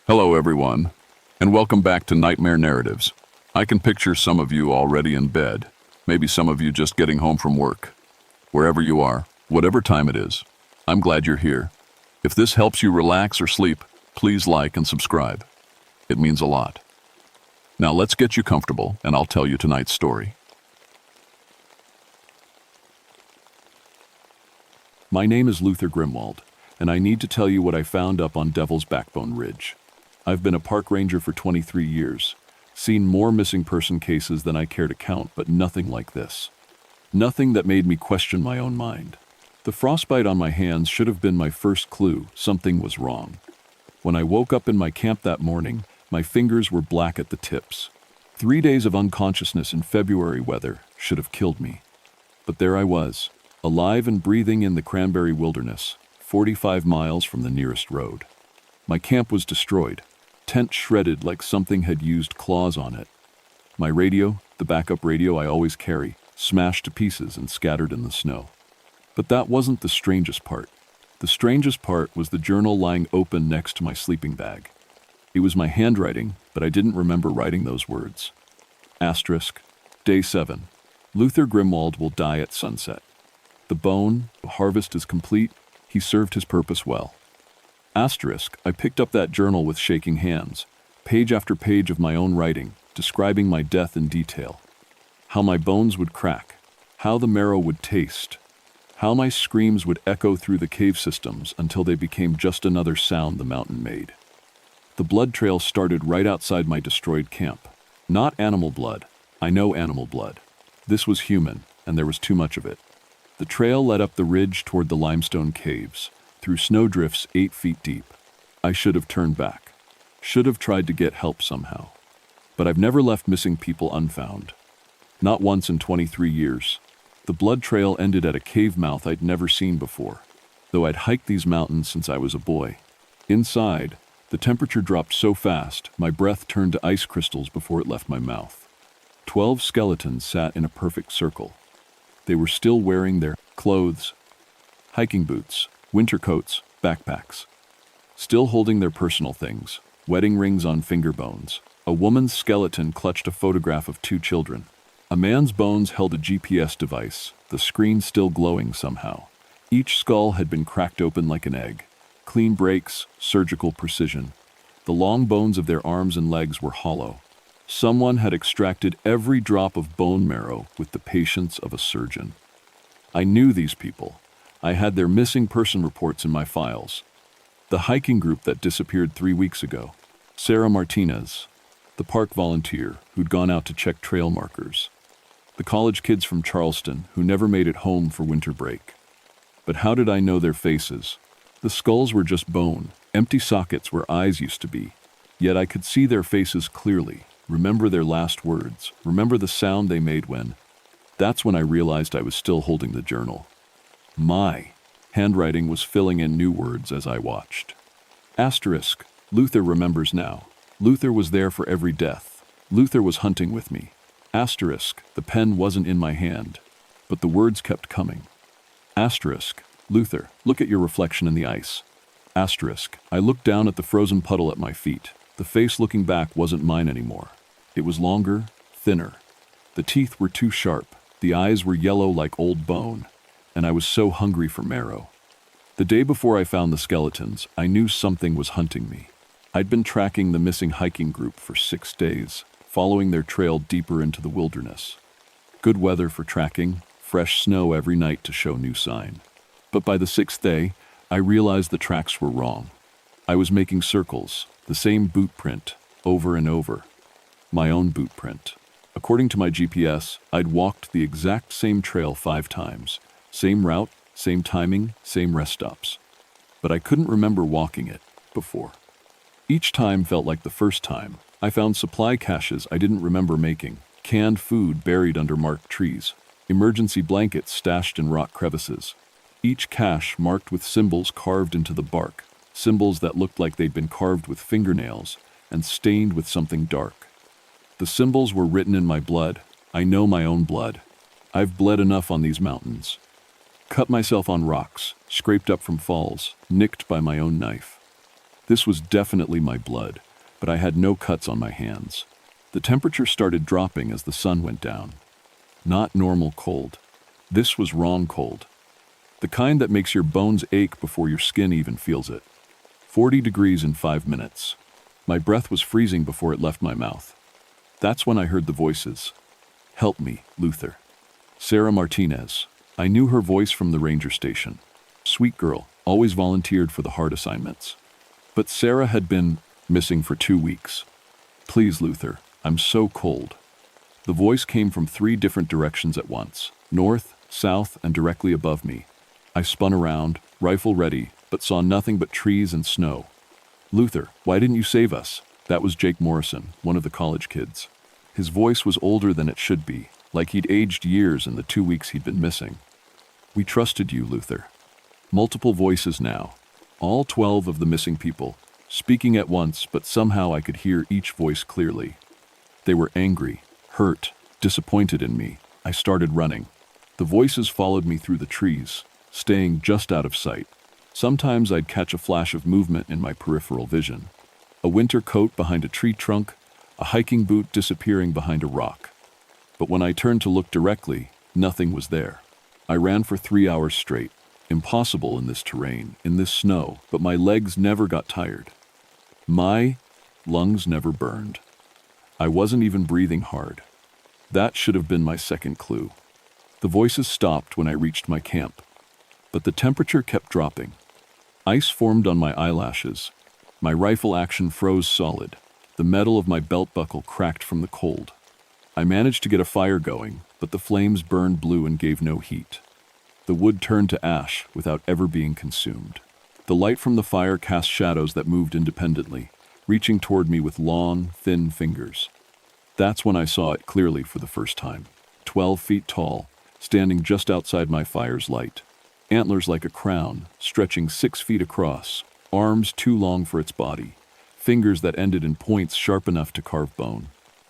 Hello, everyone, and welcome back to Nightmare Narratives. I can picture some of you already in bed, maybe some of you just getting home from work. Wherever you are, whatever time it is, I'm glad you're here. If this helps you relax or sleep, please like and subscribe. It means a lot. Now let's get you comfortable, and I'll tell you tonight's story. My name is Luther Grimwald, and I need to tell you what I found up on Devil's Backbone Ridge. I've been a park ranger for 23 years, seen more missing person cases than I care to count, but nothing like this. Nothing that made me question my own mind. The frostbite on my hands should have been my first clue something was wrong. When I woke up in my camp that morning, my fingers were black at the tips. 3 days of unconsciousness in February weather should have killed me. But there I was, alive and breathing in the cranberry wilderness, 45 miles from the nearest road. My camp was destroyed, tent shredded like something had used claws on it. My radio, the backup radio I always carry, smashed to pieces and scattered in the snow. But that wasn't the strangest part. The strangest part was the journal lying open next to my sleeping bag. It was my handwriting, but I didn't remember writing those words. Asterisk, Day 7. Luther Grimwald will die at sunset. The harvest is complete. He served his purpose well. Asterisk, I picked up that journal with shaking hands, page after page of my own writing, describing my death in detail. How my bones would crack, how the marrow would taste, how my screams would echo through the cave systems until they became just another sound the mountain made. The blood trail started right outside my destroyed camp. Not animal blood. I know animal blood. This was human, and there was too much of it. The trail led up the ridge toward the limestone caves, through snowdrifts 8 feet deep. I should have turned back. Should have tried to get help somehow. But I've never left missing people unfound. Not once in 23 years. The blood trail ended at a cave mouth I'd never seen before, though I'd hiked these mountains since I was a boy. Inside, the temperature dropped so fast, my breath turned to ice crystals before it left my mouth. 12 skeletons sat in a perfect circle. They were still wearing their clothes, hiking boots, winter coats, backpacks. Still holding their personal things, wedding rings on finger bones. A woman's skeleton clutched a photograph of 2 children. A man's bones held a GPS device, the screen still glowing somehow. Each skull had been cracked open like an egg. Clean breaks, surgical precision. The long bones of their arms and legs were hollow. Someone had extracted every drop of bone marrow with the patience of a surgeon. I knew these people. I had their missing person reports in my files. The hiking group that disappeared 3 weeks ago. Sarah Martinez, the park volunteer who'd gone out to check trail markers. The college kids from Charleston who never made it home for winter break. But how did I know their faces? The skulls were just bone, empty sockets where eyes used to be. Yet I could see their faces clearly, remember their last words, remember the sound they made when. That's when I realized I was still holding the journal. My handwriting was filling in new words as I watched. Asterisk, Luther remembers now. Luther was there for every death. Luther was hunting with me. Asterisk, the pen wasn't in my hand, but the words kept coming. Asterisk, Luther, look at your reflection in the ice. Asterisk, I looked down at the frozen puddle at my feet. The face looking back wasn't mine anymore. It was longer, thinner. The teeth were too sharp. The eyes were yellow like old bone. And I was so hungry for marrow. The day before I found the skeletons, I knew something was hunting me. I'd been tracking the missing hiking group for 6 days, following their trail deeper into the wilderness. Good weather for tracking, fresh snow every night to show new sign. But by the 6th day, I realized the tracks were wrong. I was making circles, the same boot print, over and over. My own boot print. According to my GPS, I'd walked the exact same trail 5 times. Same route, same timing, same rest stops. But I couldn't remember walking it before. Each time felt like the first time. I found supply caches I didn't remember making, canned food buried under marked trees, emergency blankets stashed in rock crevices. Each cache marked with symbols carved into the bark, symbols that looked like they'd been carved with fingernails and stained with something dark. The symbols were written in my blood. I know my own blood. I've bled enough on these mountains. Cut myself on rocks, scraped up from falls, nicked by my own knife. This was definitely my blood, but I had no cuts on my hands. The temperature started dropping as the sun went down. Not normal cold. This was wrong cold. The kind that makes your bones ache before your skin even feels it. 40 degrees in 5 minutes. My breath was freezing before it left my mouth. That's when I heard the voices. "Help me, Luther." Sarah Martinez. I knew her voice from the ranger station. Sweet girl, always volunteered for the hard assignments. But Sarah had been missing for 2 weeks. "Please, Luther, I'm so cold." The voice came from 3 different directions at once, north, south, and directly above me. I spun around, rifle ready, but saw nothing but trees and snow. "Luther, why didn't you save us?" That was Jake Morrison, one of the college kids. His voice was older than it should be, like he'd aged years in the 2 weeks he'd been missing. "We trusted you, Luther." Multiple voices now, all 12 of the missing people, speaking at once, but somehow I could hear each voice clearly. They were angry, hurt, disappointed in me. I started running. The voices followed me through the trees, staying just out of sight. Sometimes I'd catch a flash of movement in my peripheral vision. A winter coat behind a tree trunk, a hiking boot disappearing behind a rock. But when I turned to look directly, nothing was there. I ran for 3 hours straight. Impossible in this terrain, in this snow, but my legs never got tired. My lungs never burned. I wasn't even breathing hard. That should have been my second clue. The voices stopped when I reached my camp, but the temperature kept dropping. Ice formed on my eyelashes. My rifle action froze solid. The metal of my belt buckle cracked from the cold. I managed to get a fire going, but the flames burned blue and gave no heat. The wood turned to ash without ever being consumed. The light from the fire cast shadows that moved independently, reaching toward me with long, thin fingers. That's when I saw it clearly for the first time. 12 feet tall, standing just outside my fire's light. Antlers like a crown, stretching 6 feet across, arms too long for its body, fingers that ended in points sharp enough to carve bone.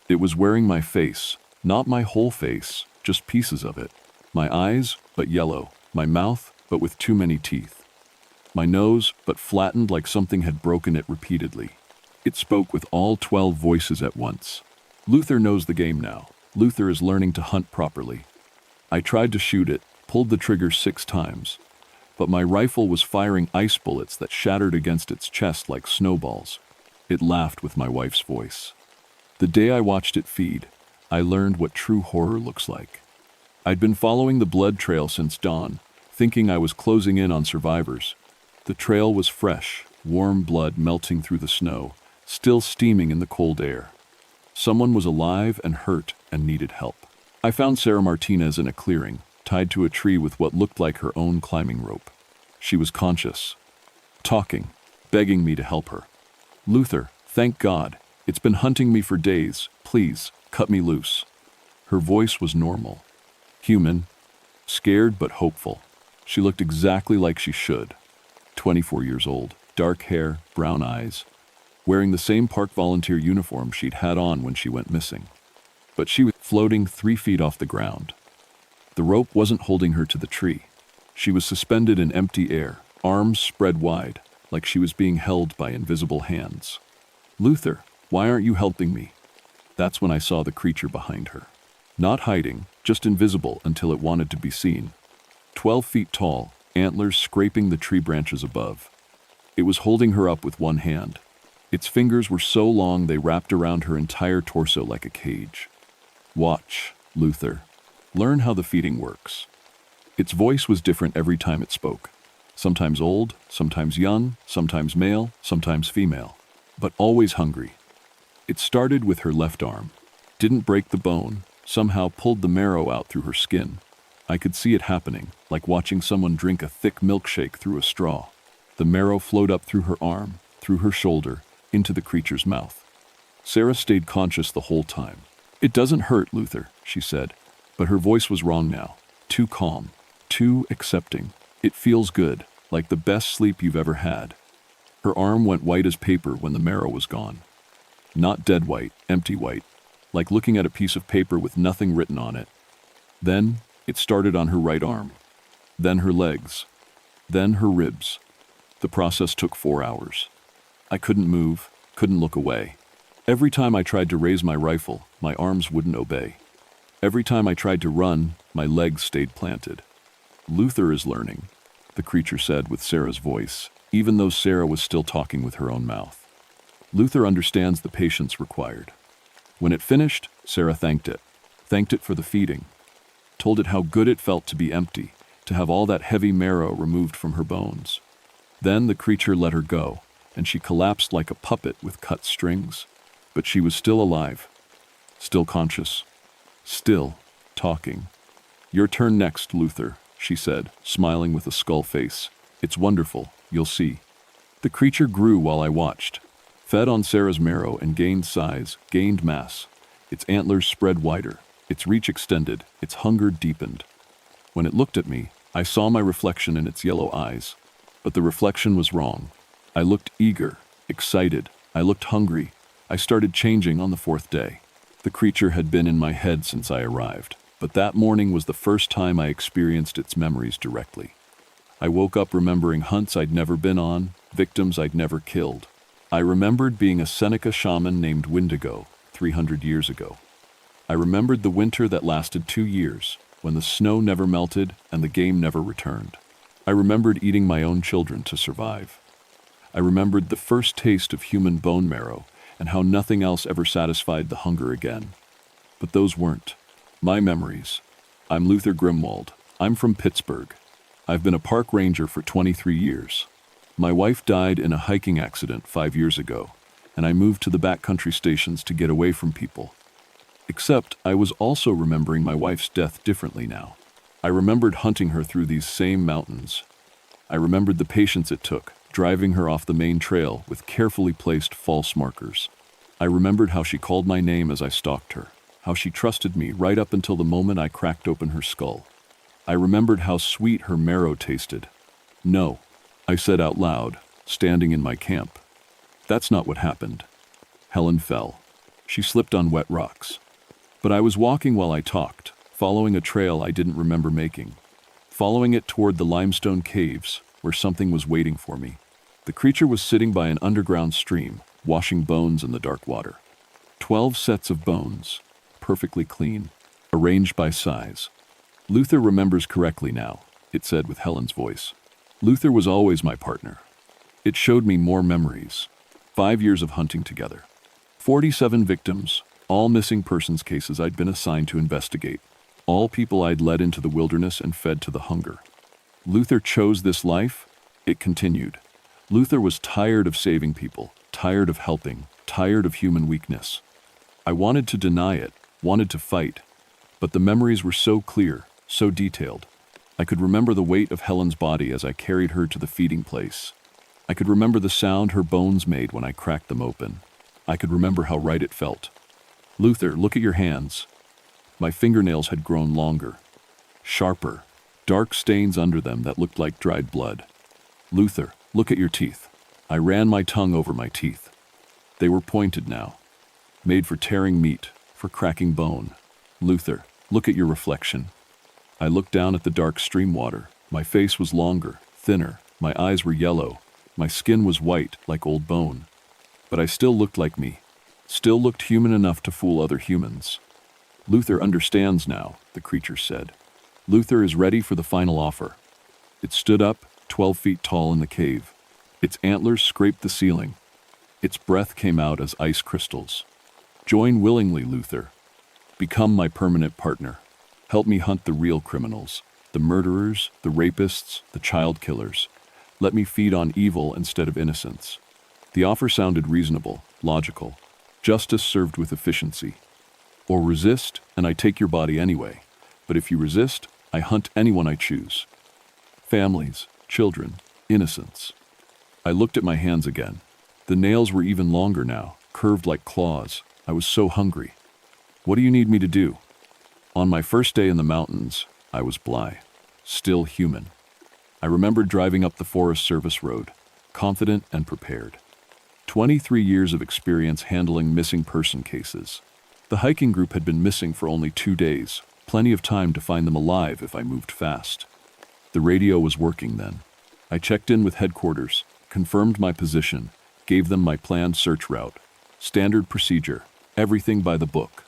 It was wearing my face, not my whole face, just pieces of it. My eyes, but yellow. My mouth, but with too many teeth. My nose, but flattened like something had broken it repeatedly. It spoke with all 12 voices at once. Luther knows the game now. Luther is learning to hunt properly. I tried to shoot it, pulled the trigger 6 times, but my rifle was firing ice bullets that shattered against its chest like snowballs. It laughed with my wife's voice. The day I watched it feed, I learned what true horror looks like. I'd been following the blood trail since dawn, thinking I was closing in on survivors. The trail was fresh, warm blood melting through the snow, still steaming in the cold air. Someone was alive and hurt and needed help. I found Sarah Martinez in a clearing, tied to a tree with what looked like her own climbing rope. She was conscious, talking, begging me to help her. "Luther, thank God. It's been hunting me for days. Please, cut me loose." Her voice was normal. Human, scared but hopeful. She looked exactly like she should. 24 years old, dark hair, brown eyes, wearing the same park volunteer uniform she'd had on when she went missing. But she was floating 3 feet off the ground. The rope wasn't holding her to the tree. She was suspended in empty air, arms spread wide, like she was being held by invisible hands. "Luther, why aren't you helping me?" That's when I saw the creature behind her. Not hiding, just invisible until it wanted to be seen. 12 feet tall, antlers scraping the tree branches above. It was holding her up with one hand. Its fingers were so long they wrapped around her entire torso like a cage. "Watch, Luther. Learn how the feeding works." Its voice was different every time it spoke. Sometimes old, sometimes young, sometimes male, sometimes female, but always hungry. It started with her left arm. Didn't break the bone, somehow pulled the marrow out through her skin. I could see it happening, like watching someone drink a thick milkshake through a straw. The marrow flowed up through her arm, through her shoulder, into the creature's mouth. Sarah stayed conscious the whole time. "It doesn't hurt, Luther," she said, but her voice was wrong now. Too calm, too accepting. "It feels good, like the best sleep you've ever had." Her arm went white as paper when the marrow was gone. Not dead white, empty white, like looking at a piece of paper with nothing written on it. Then it started on her right arm, then her legs, then her ribs. The process took 4 hours. I couldn't move, couldn't look away. Every time I tried to raise my rifle, my arms wouldn't obey. Every time I tried to run, my legs stayed planted. Luther is learning, the creature said with Sarah's voice, even though Sarah was still talking with her own mouth. Luther understands the patience required. When it finished, Sarah thanked it for the feeding, told it how good it felt to be empty, to have all that heavy marrow removed from her bones. Then the creature let her go, and she collapsed like a puppet with cut strings. But she was still alive, still conscious, still talking. Your turn next, Luther, she said, smiling with a skull face. It's wonderful, you'll see. The creature grew while I watched, fed on Sarah's marrow and gained size, gained mass. Its antlers spread wider, its reach extended, its hunger deepened. When it looked at me, I saw my reflection in its yellow eyes. But the reflection was wrong. I looked eager, excited. I looked hungry. I started changing on the 4th day. The creature had been in my head since I arrived, but that morning was the first time I experienced its memories directly. I woke up remembering hunts I'd never been on, victims I'd never killed. I remembered being a Seneca shaman named Wendigo 300 years ago. I remembered the winter that lasted 2 years, when the snow never melted and the game never returned. I remembered eating my own children to survive. I remembered the first taste of human bone marrow and how nothing else ever satisfied the hunger again. But those weren't my memories. I'm Luther Grimwald. I'm from Pittsburgh. I've been a park ranger for 23 years. My wife died in a hiking accident 5 years ago, and I moved to the backcountry stations to get away from people. Except I was also remembering my wife's death differently now. I remembered hunting her through these same mountains. I remembered the patience it took, driving her off the main trail with carefully placed false markers. I remembered how she called my name as I stalked her, how she trusted me right up until the moment I cracked open her skull. I remembered how sweet her marrow tasted. No, I said out loud, standing in my camp. That's not what happened. Helen fell. She slipped on wet rocks. But I was walking while I talked, following a trail I didn't remember making, following it toward the limestone caves where something was waiting for me. The creature was sitting by an underground stream, washing bones in the dark water. 12 sets of bones, perfectly clean, arranged by size. Luther remembers correctly now, it said with Helen's voice. Luther was always my partner. It showed me more memories. 5 years of hunting together. 47 victims, all missing persons cases I'd been assigned to investigate. All people I'd led into the wilderness and fed to the hunger. Luther chose this life, it continued. Luther was tired of saving people, tired of helping, tired of human weakness. I wanted to deny it, wanted to fight, but the memories were so clear, so detailed. I could remember the weight of Helen's body as I carried her to the feeding place. I could remember the sound her bones made when I cracked them open. I could remember how right it felt. Luther, look at your hands. My fingernails had grown longer, sharper, dark stains under them that looked like dried blood. Luther, look at your teeth. I ran my tongue over my teeth. They were pointed now, made for tearing meat, for cracking bone. Luther, look at your reflection. I looked down at the dark stream water. My face was longer, thinner. My eyes were yellow. My skin was white, like old bone. But I still looked like me, still looked human enough to fool other humans. Luther understands now, the creature said. Luther is ready for the final offer. It stood up, 12 feet tall in the cave. Its antlers scraped the ceiling. Its breath came out as ice crystals. Join willingly, Luther. Become my permanent partner. Help me hunt the real criminals, the murderers, the rapists, the child killers. Let me feed on evil instead of innocence. The offer sounded reasonable, logical. Justice served with efficiency. Or resist, and I take your body anyway. But if you resist, I hunt anyone I choose. Families, children, innocence. I looked at my hands again. The nails were even longer now, curved like claws. I was so hungry. What do you need me to do? On my first day in the mountains, I was Bly, still human. I remembered driving up the Forest Service road, confident and prepared. 23 years of experience handling missing person cases. The hiking group had been missing for only 2 days, plenty of time to find them alive if I moved fast. The radio was working then. I checked in with headquarters, confirmed my position, gave them my planned search route. Standard procedure, everything by the book.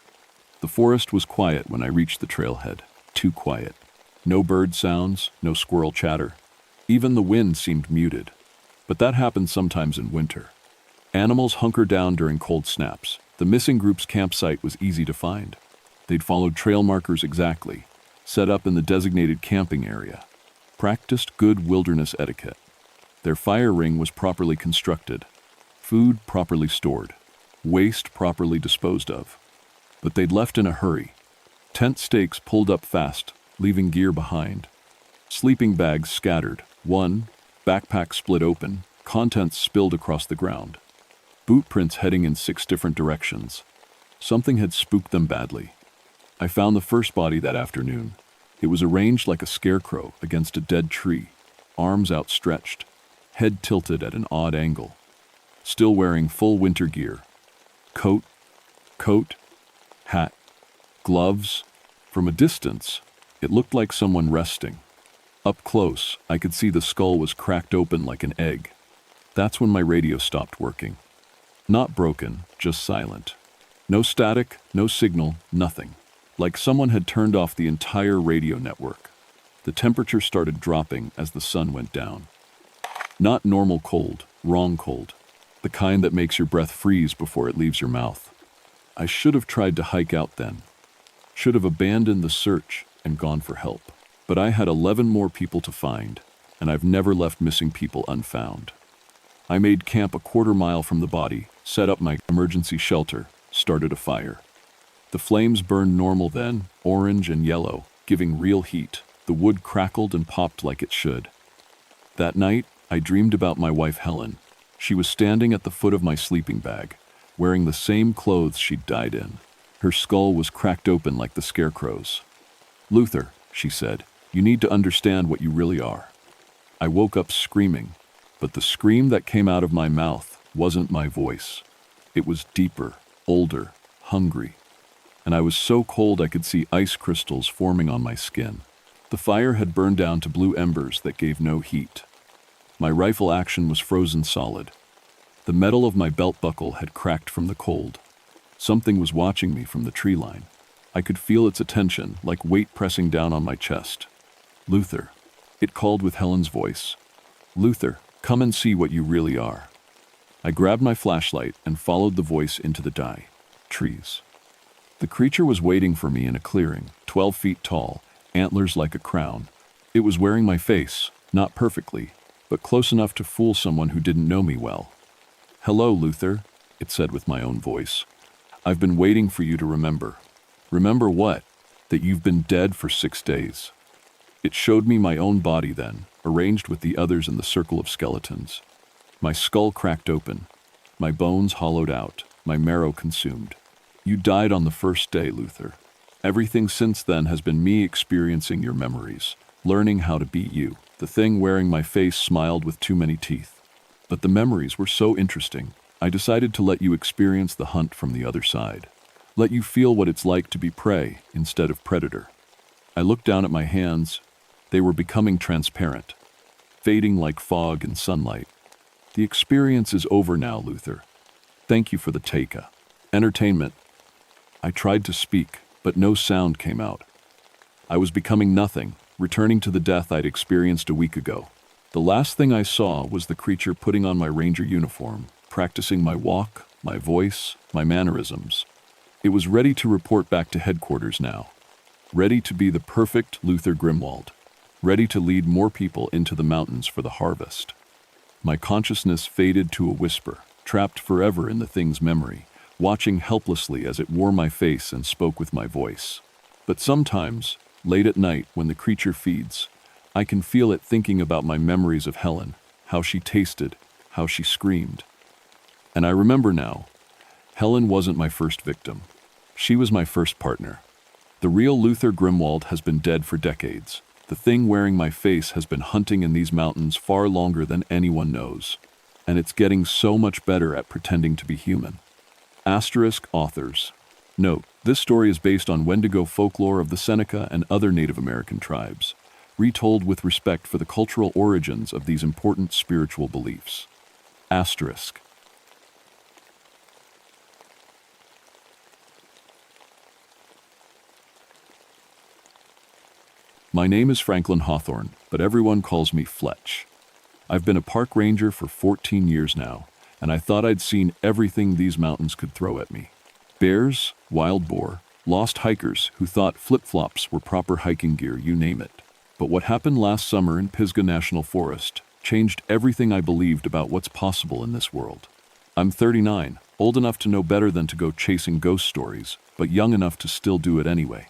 The forest was quiet when I reached the trailhead. Too quiet. No bird sounds, no squirrel chatter. Even the wind seemed muted. But that happens sometimes in winter. Animals hunker down during cold snaps. The missing group's campsite was easy to find. They'd followed trail markers exactly, set up in the designated camping area, practiced good wilderness etiquette. Their fire ring was properly constructed, food properly stored, waste properly disposed of. But they'd left in a hurry. Tent stakes pulled up fast, leaving gear behind. Sleeping bags scattered, one, backpack split open, contents spilled across the ground. Boot prints heading in 6 different directions. Something had spooked them badly. I found the first body that afternoon. It was arranged like a scarecrow against a dead tree, arms outstretched, head tilted at an odd angle. Still wearing full winter gear. Coat, hat, gloves. From a distance, it looked like someone resting. Up close, I could see the skull was cracked open like an egg. That's when my radio stopped working. Not broken, just silent. No static, no signal, nothing. Like someone had turned off the entire radio network. The temperature started dropping as the sun went down. Not normal cold, wrong cold. The kind that makes your breath freeze before it leaves your mouth. I should have tried to hike out then. Should have abandoned the search and gone for help. But I had 11 more people to find, and I've never left missing people unfound. I made camp a quarter mile from the body, set up my emergency shelter, started a fire. The flames burned normal then, orange and yellow, giving real heat. The wood crackled and popped like it should. That night, I dreamed about my wife Helen. She was standing at the foot of my sleeping bag, wearing the same clothes she'd died in. Her skull was cracked open like the scarecrow's. "Luther," she said, "you need to understand what you really are." I woke up screaming, but the scream that came out of my mouth wasn't my voice. It was deeper, older, hungry. And I was so cold I could see ice crystals forming on my skin. The fire had burned down to blue embers that gave no heat. My rifle action was frozen solid. The metal of my belt buckle had cracked from the cold. Something was watching me from the tree line. I could feel its attention, like weight pressing down on my chest. "Luther," it called with Helen's voice. "Luther, come and see what you really are." I grabbed my flashlight and followed the voice into the trees. The creature was waiting for me in a clearing, 12 feet tall, antlers like a crown. It was wearing my face, not perfectly, but close enough to fool someone who didn't know me well. "Hello, Luther," it said with my own voice. "I've been waiting for you to remember." "Remember what?" "That you've been dead for 6 days." It showed me my own body then, arranged with the others in the circle of skeletons. My skull cracked open, my bones hollowed out, my marrow consumed. "You died on the first day, Luther. Everything since then has been me experiencing your memories, learning how to beat you." The thing wearing my face smiled with too many teeth. "But the memories were so interesting. I decided to let you experience the hunt from the other side. Let you feel what it's like to be prey instead of predator." I looked down at my hands. They were becoming transparent, fading like fog in sunlight. "The experience is over now, Luther. Thank you for the entertainment." I tried to speak, but no sound came out. I was becoming nothing, returning to the death I'd experienced a week ago. The last thing I saw was the creature putting on my ranger uniform, practicing my walk, my voice, my mannerisms. It was ready to report back to headquarters now. Ready to be the perfect Luther Grimwald. Ready to lead more people into the mountains for the harvest. My consciousness faded to a whisper, trapped forever in the thing's memory, watching helplessly as it wore my face and spoke with my voice. But sometimes, late at night when the creature feeds, I can feel it thinking about my memories of Helen, how she tasted, how she screamed. And I remember now, Helen wasn't my first victim. She was my first partner. The real Luther Grimwald has been dead for decades. The thing wearing my face has been hunting in these mountains far longer than anyone knows. And it's getting so much better at pretending to be human. Asterisk authors. Note, this story is based on Wendigo folklore of the Seneca and other Native American tribes, retold with respect for the cultural origins of these important spiritual beliefs. Asterisk. My name is Franklin Hawthorne, but everyone calls me Fletch. I've been a park ranger for 14 years now, and I thought I'd seen everything these mountains could throw at me. Bears, wild boar, lost hikers who thought flip-flops were proper hiking gear, you name it. But what happened last summer in Pisgah National Forest changed everything I believed about what's possible in this world. I'm 39, old enough to know better than to go chasing ghost stories, but young enough to still do it anyway.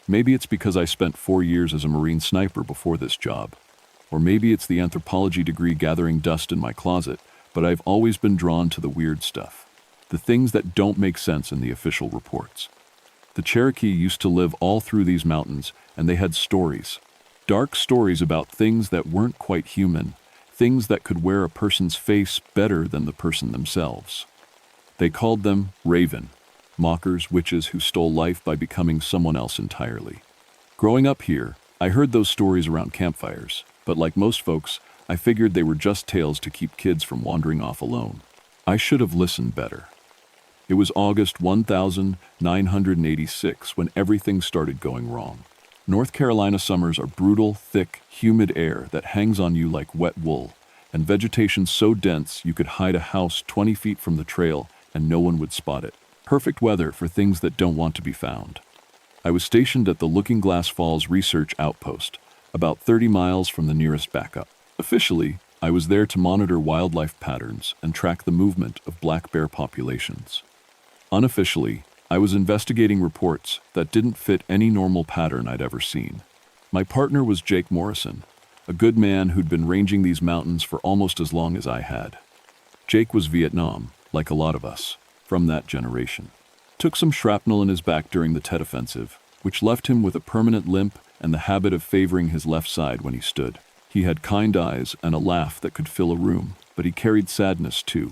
Maybe it's because I spent 4 years as a Marine sniper before this job. Or maybe it's the anthropology degree gathering dust in my closet, but I've always been drawn to the weird stuff. The things that don't make sense in the official reports. The Cherokee used to live all through these mountains, and they had stories. Dark stories about things that weren't quite human, things that could wear a person's face better than the person themselves. They called them Raven, mockers, witches who stole life by becoming someone else entirely. Growing up here, I heard those stories around campfires, but like most folks, I figured they were just tales to keep kids from wandering off alone. I should have listened better. It was August 1986 when everything started going wrong. North Carolina summers are brutal, thick, humid air that hangs on you like wet wool, and vegetation so dense you could hide a house 20 feet from the trail and no one would spot it. Perfect weather for things that don't want to be found. I was stationed at the Looking Glass Falls Research Outpost, about 30 miles from the nearest backup. Officially, I was there to monitor wildlife patterns and track the movement of black bear populations. Unofficially, I was investigating reports that didn't fit any normal pattern I'd ever seen. My partner was Jake Morrison, a good man who'd been ranging these mountains for almost as long as I had. Jake was Vietnam, like a lot of us, from that generation. Took some shrapnel in his back during the Tet Offensive, which left him with a permanent limp and the habit of favoring his left side when he stood. He had kind eyes and a laugh that could fill a room, but he carried sadness too.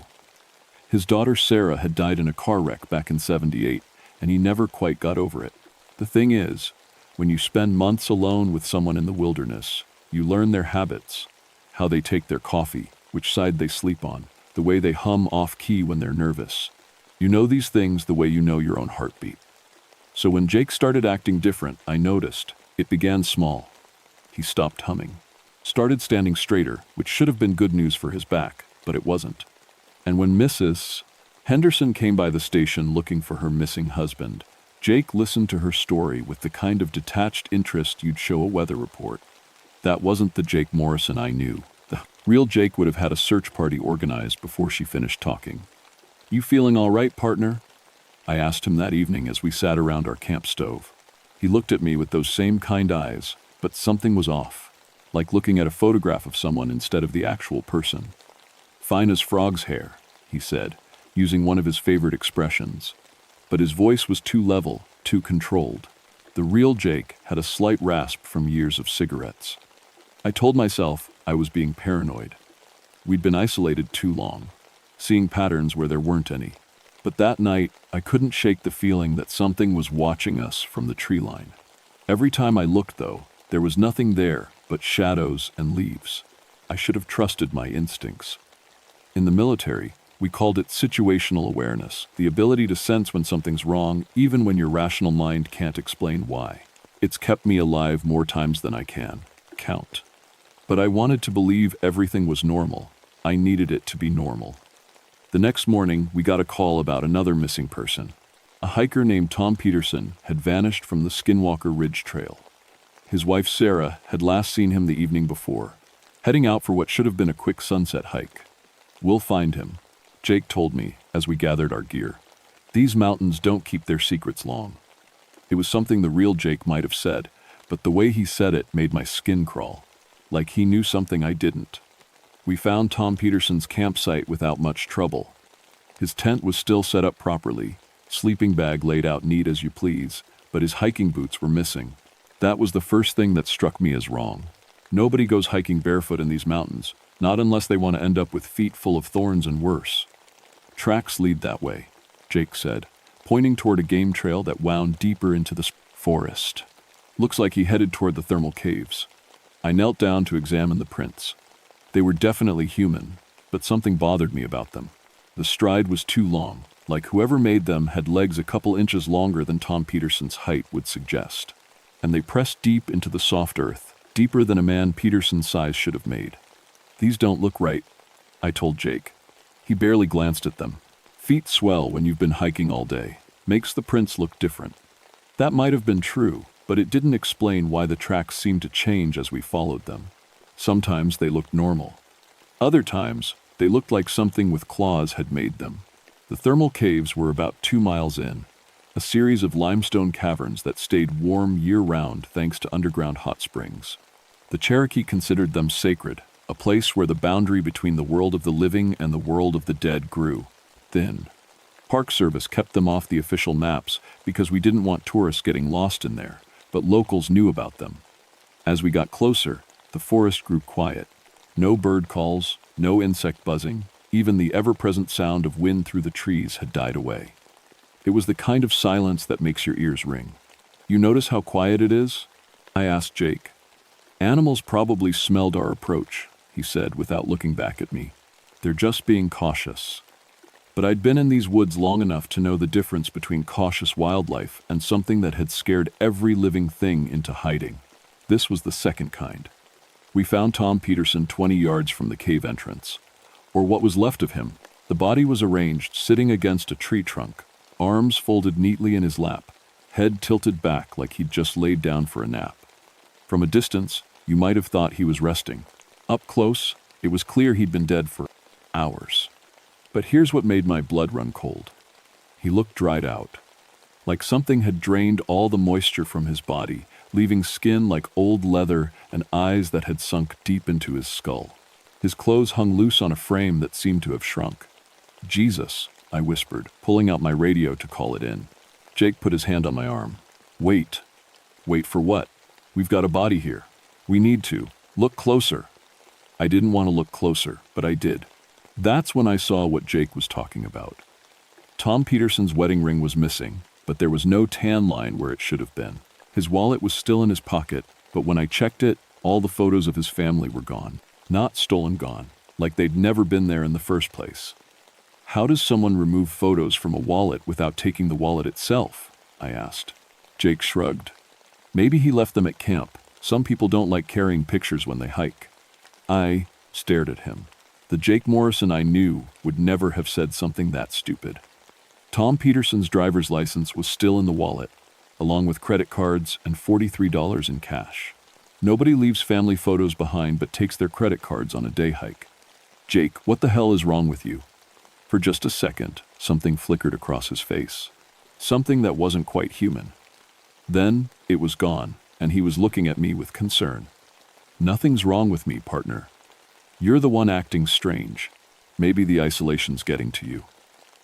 His daughter Sarah had died in a car wreck back in '78, and he never quite got over it. The thing is, when you spend months alone with someone in the wilderness, you learn their habits, how they take their coffee, which side they sleep on, the way they hum off-key when they're nervous. You know these things the way you know your own heartbeat. So when Jake started acting different, I noticed. It began small. He stopped humming. Started standing straighter, which should have been good news for his back, but it wasn't. And when Mrs. Henderson came by the station looking for her missing husband, Jake listened to her story with the kind of detached interest you'd show a weather report. That wasn't the Jake Morrison I knew. The real Jake would have had a search party organized before she finished talking. "You feeling all right, partner?" I asked him that evening as we sat around our camp stove. He looked at me with those same kind eyes, but something was off, like looking at a photograph of someone instead of the actual person. "Fine as frog's hair," he said, using one of his favorite expressions. But his voice was too level, too controlled. The real Jake had a slight rasp from years of cigarettes. I told myself I was being paranoid. We'd been isolated too long, seeing patterns where there weren't any. But that night, I couldn't shake the feeling that something was watching us from the tree line. Every time I looked, though, there was nothing there but shadows and leaves. I should have trusted my instincts. In the military, we called it situational awareness, the ability to sense when something's wrong, even when your rational mind can't explain why. It's kept me alive more times than I can count. But I wanted to believe everything was normal. I needed it to be normal. The next morning, we got a call about another missing person. A hiker named Tom Peterson had vanished from the Skinwalker Ridge Trail. His wife Sarah had last seen him the evening before, heading out for what should have been a quick sunset hike. "We'll find him," Jake told me as we gathered our gear. These mountains don't keep their secrets long. It was something the real Jake might have said, but the way he said it made my skin crawl, like he knew something I didn't. We found Tom Peterson's campsite without much trouble. His tent was still set up properly, sleeping bag laid out neat as you please, but his hiking boots were missing. That was the first thing that struck me as wrong. Nobody goes hiking barefoot in these mountains, not unless they want to end up with feet full of thorns and worse. "Tracks lead that way," Jake said, pointing toward a game trail that wound deeper into the forest. "Looks like he headed toward the thermal caves." I knelt down to examine the prints. They were definitely human, but something bothered me about them. The stride was too long, like whoever made them had legs a couple inches longer than Tom Peterson's height would suggest. and they pressed deep into the soft earth, deeper than a man Peterson's size should have made. "These don't look right," I told Jake. He barely glanced at them. "Feet swell when you've been hiking all day. Makes the prints look different." That might have been true, but it didn't explain why the tracks seemed to change as we followed them. Sometimes they looked normal. Other times, they looked like something with claws had made them. The thermal caves were about 2 miles in, a series of limestone caverns that stayed warm year-round thanks to underground hot springs. The Cherokee considered them sacred, a place where the boundary between the world of the living and the world of the dead grew thin. Park Service kept them off the official maps because we didn't want tourists getting lost in there, but locals knew about them. As we got closer, the forest grew quiet. No bird calls, no insect buzzing, even the ever-present sound of wind through the trees had died away. It was the kind of silence that makes your ears ring. "You notice how quiet it is?" I asked Jake. "Animals probably smelled our approach," he said without looking back at me. "They're just being cautious." But I'd been in these woods long enough to know the difference between cautious wildlife and something that had scared every living thing into hiding. This was the second kind. We found Tom Peterson 20 yards from the cave entrance, or what was left of him. The body was arranged sitting against a tree trunk, arms folded neatly in his lap, head tilted back like he'd just laid down for a nap. From a distance, you might have thought he was resting. Up close, it was clear he'd been dead for hours. But here's what made my blood run cold. He looked dried out, like something had drained all the moisture from his body, leaving skin like old leather and eyes that had sunk deep into his skull. His clothes hung loose on a frame that seemed to have shrunk. "Jesus," I whispered, pulling out my radio to call it in. Jake put his hand on my arm. "Wait. Wait for what? We've got a body here. We need to. Look closer." I didn't want to look closer, but I did. That's when I saw what Jake was talking about. Tom Peterson's wedding ring was missing, but there was no tan line where it should have been. His wallet was still in his pocket, but when I checked it, all the photos of his family were gone. Not stolen gone, like they'd never been there in the first place. "How does someone remove photos from a wallet without taking the wallet itself?" I asked. Jake shrugged. "Maybe he left them at camp. Some people don't like carrying pictures when they hike." I stared at him. The Jake Morrison I knew would never have said something that stupid. Tom Peterson's driver's license was still in the wallet, along with credit cards and $43 in cash. Nobody leaves family photos behind but takes their credit cards on a day hike. "Jake, what the hell is wrong with you?" For just a second, something flickered across his face. Something that wasn't quite human. Then, it was gone, and he was looking at me with concern. "Nothing's wrong with me, partner. You're the one acting strange. Maybe the isolation's getting to you."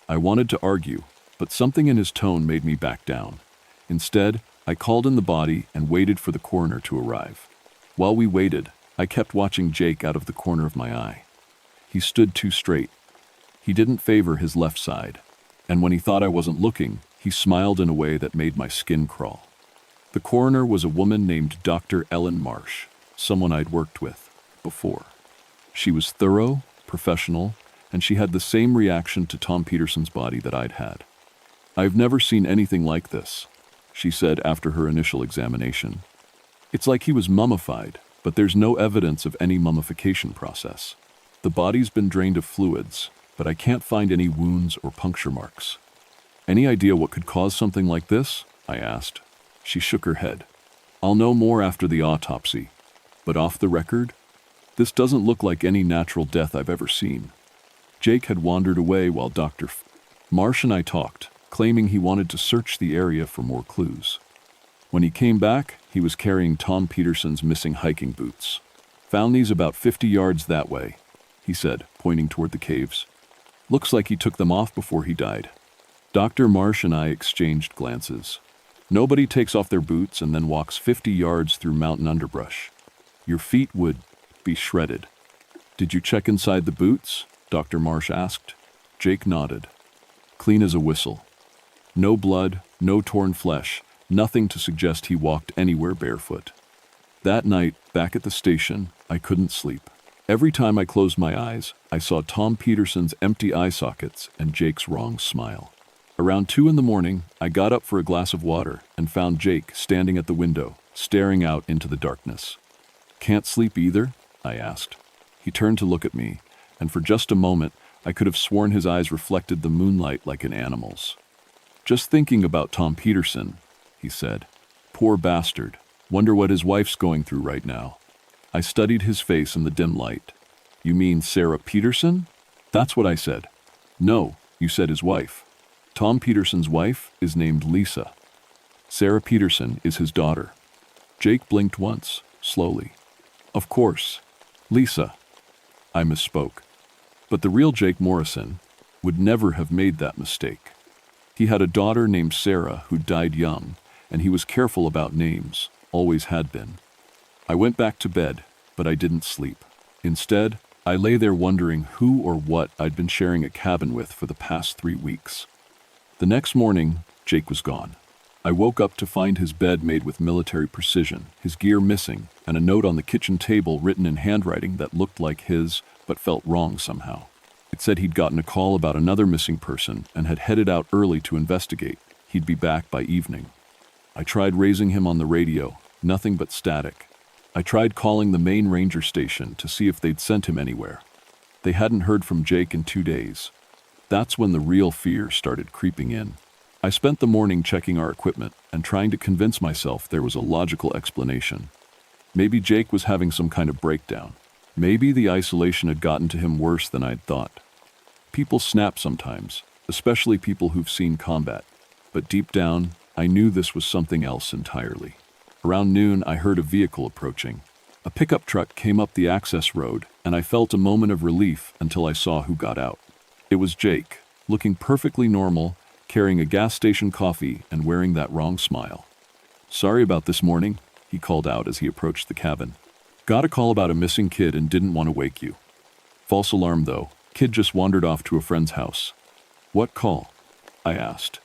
I wanted to argue, but something in his tone made me back down. Instead, I called in the body and waited for the coroner to arrive. While we waited, I kept watching Jake out of the corner of my eye. He stood too straight. He didn't favor his left side, and when he thought I wasn't looking, he smiled in a way that made my skin crawl. The coroner was a woman named Dr. Ellen Marsh, someone I'd worked with before. She was thorough, professional, and she had the same reaction to Tom Peterson's body that I'd had. "I've never seen anything like this," she said after her initial examination. "It's like he was mummified, but there's no evidence of any mummification process. The body's been drained of fluids, but I can't find any wounds or puncture marks." "Any idea what could cause something like this?" I asked. She shook her head. "I'll know more after the autopsy. But off the record, this doesn't look like any natural death I've ever seen." Jake had wandered away while Dr. Marsh and I talked, claiming he wanted to search the area for more clues. When he came back, he was carrying Tom Peterson's missing hiking boots. "Found these about 50 yards that way," he said, pointing toward the caves. "Looks like he took them off before he died." Dr. Marsh and I exchanged glances. Nobody takes off their boots and then walks 50 yards through mountain underbrush. Your feet would be shredded. "Did you check inside the boots?" Dr. Marsh asked. Jake nodded. "Clean as a whistle. No blood, no torn flesh, nothing to suggest he walked anywhere barefoot." That night, back at the station, I couldn't sleep. Every time I closed my eyes, I saw Tom Peterson's empty eye sockets and Jake's wrong smile. Around 2 in the morning, I got up for a glass of water and found Jake standing at the window, staring out into the darkness. "Can't sleep either?" I asked. He turned to look at me, and for just a moment, I could have sworn his eyes reflected the moonlight like an animal's. "Just thinking about Tom Peterson," he said. "Poor bastard. Wonder what his wife's going through right now." I studied his face in the dim light. "You mean Sarah Peterson?" "That's what I said." "No, you said his wife. Tom Peterson's wife is named Lisa. Sarah Peterson is his daughter." Jake blinked once, slowly. "Of course. Lisa." I misspoke. But the real Jake Morrison would never have made that mistake. He had a daughter named Sarah who died young, and he was careful about names, always had been. I went back to bed, but I didn't sleep. Instead, I lay there wondering who or what I'd been sharing a cabin with for the past 3 weeks. The next morning, Jake was gone. I woke up to find his bed made with military precision, his gear missing, and a note on the kitchen table written in handwriting that looked like his, but felt wrong somehow. It said he'd gotten a call about another missing person and had headed out early to investigate. He'd be back by evening. I tried raising him on the radio, nothing but static. I tried calling the main ranger station to see if they'd sent him anywhere. They hadn't heard from Jake in 2 days. That's when the real fear started creeping in. I spent the morning checking our equipment and trying to convince myself there was a logical explanation. Maybe Jake was having some kind of breakdown. Maybe the isolation had gotten to him worse than I'd thought. People snap sometimes, especially people who've seen combat. But deep down, I knew this was something else entirely. Around noon, I heard a vehicle approaching. A pickup truck came up the access road, and I felt a moment of relief until I saw who got out. It was Jake, looking perfectly normal, carrying a gas station coffee and wearing that wrong smile. "Sorry about this morning," he called out as he approached the cabin. "Got a call about a missing kid and didn't want to wake you." "False alarm, though. Kid just wandered off to a friend's house." "What call?" I asked.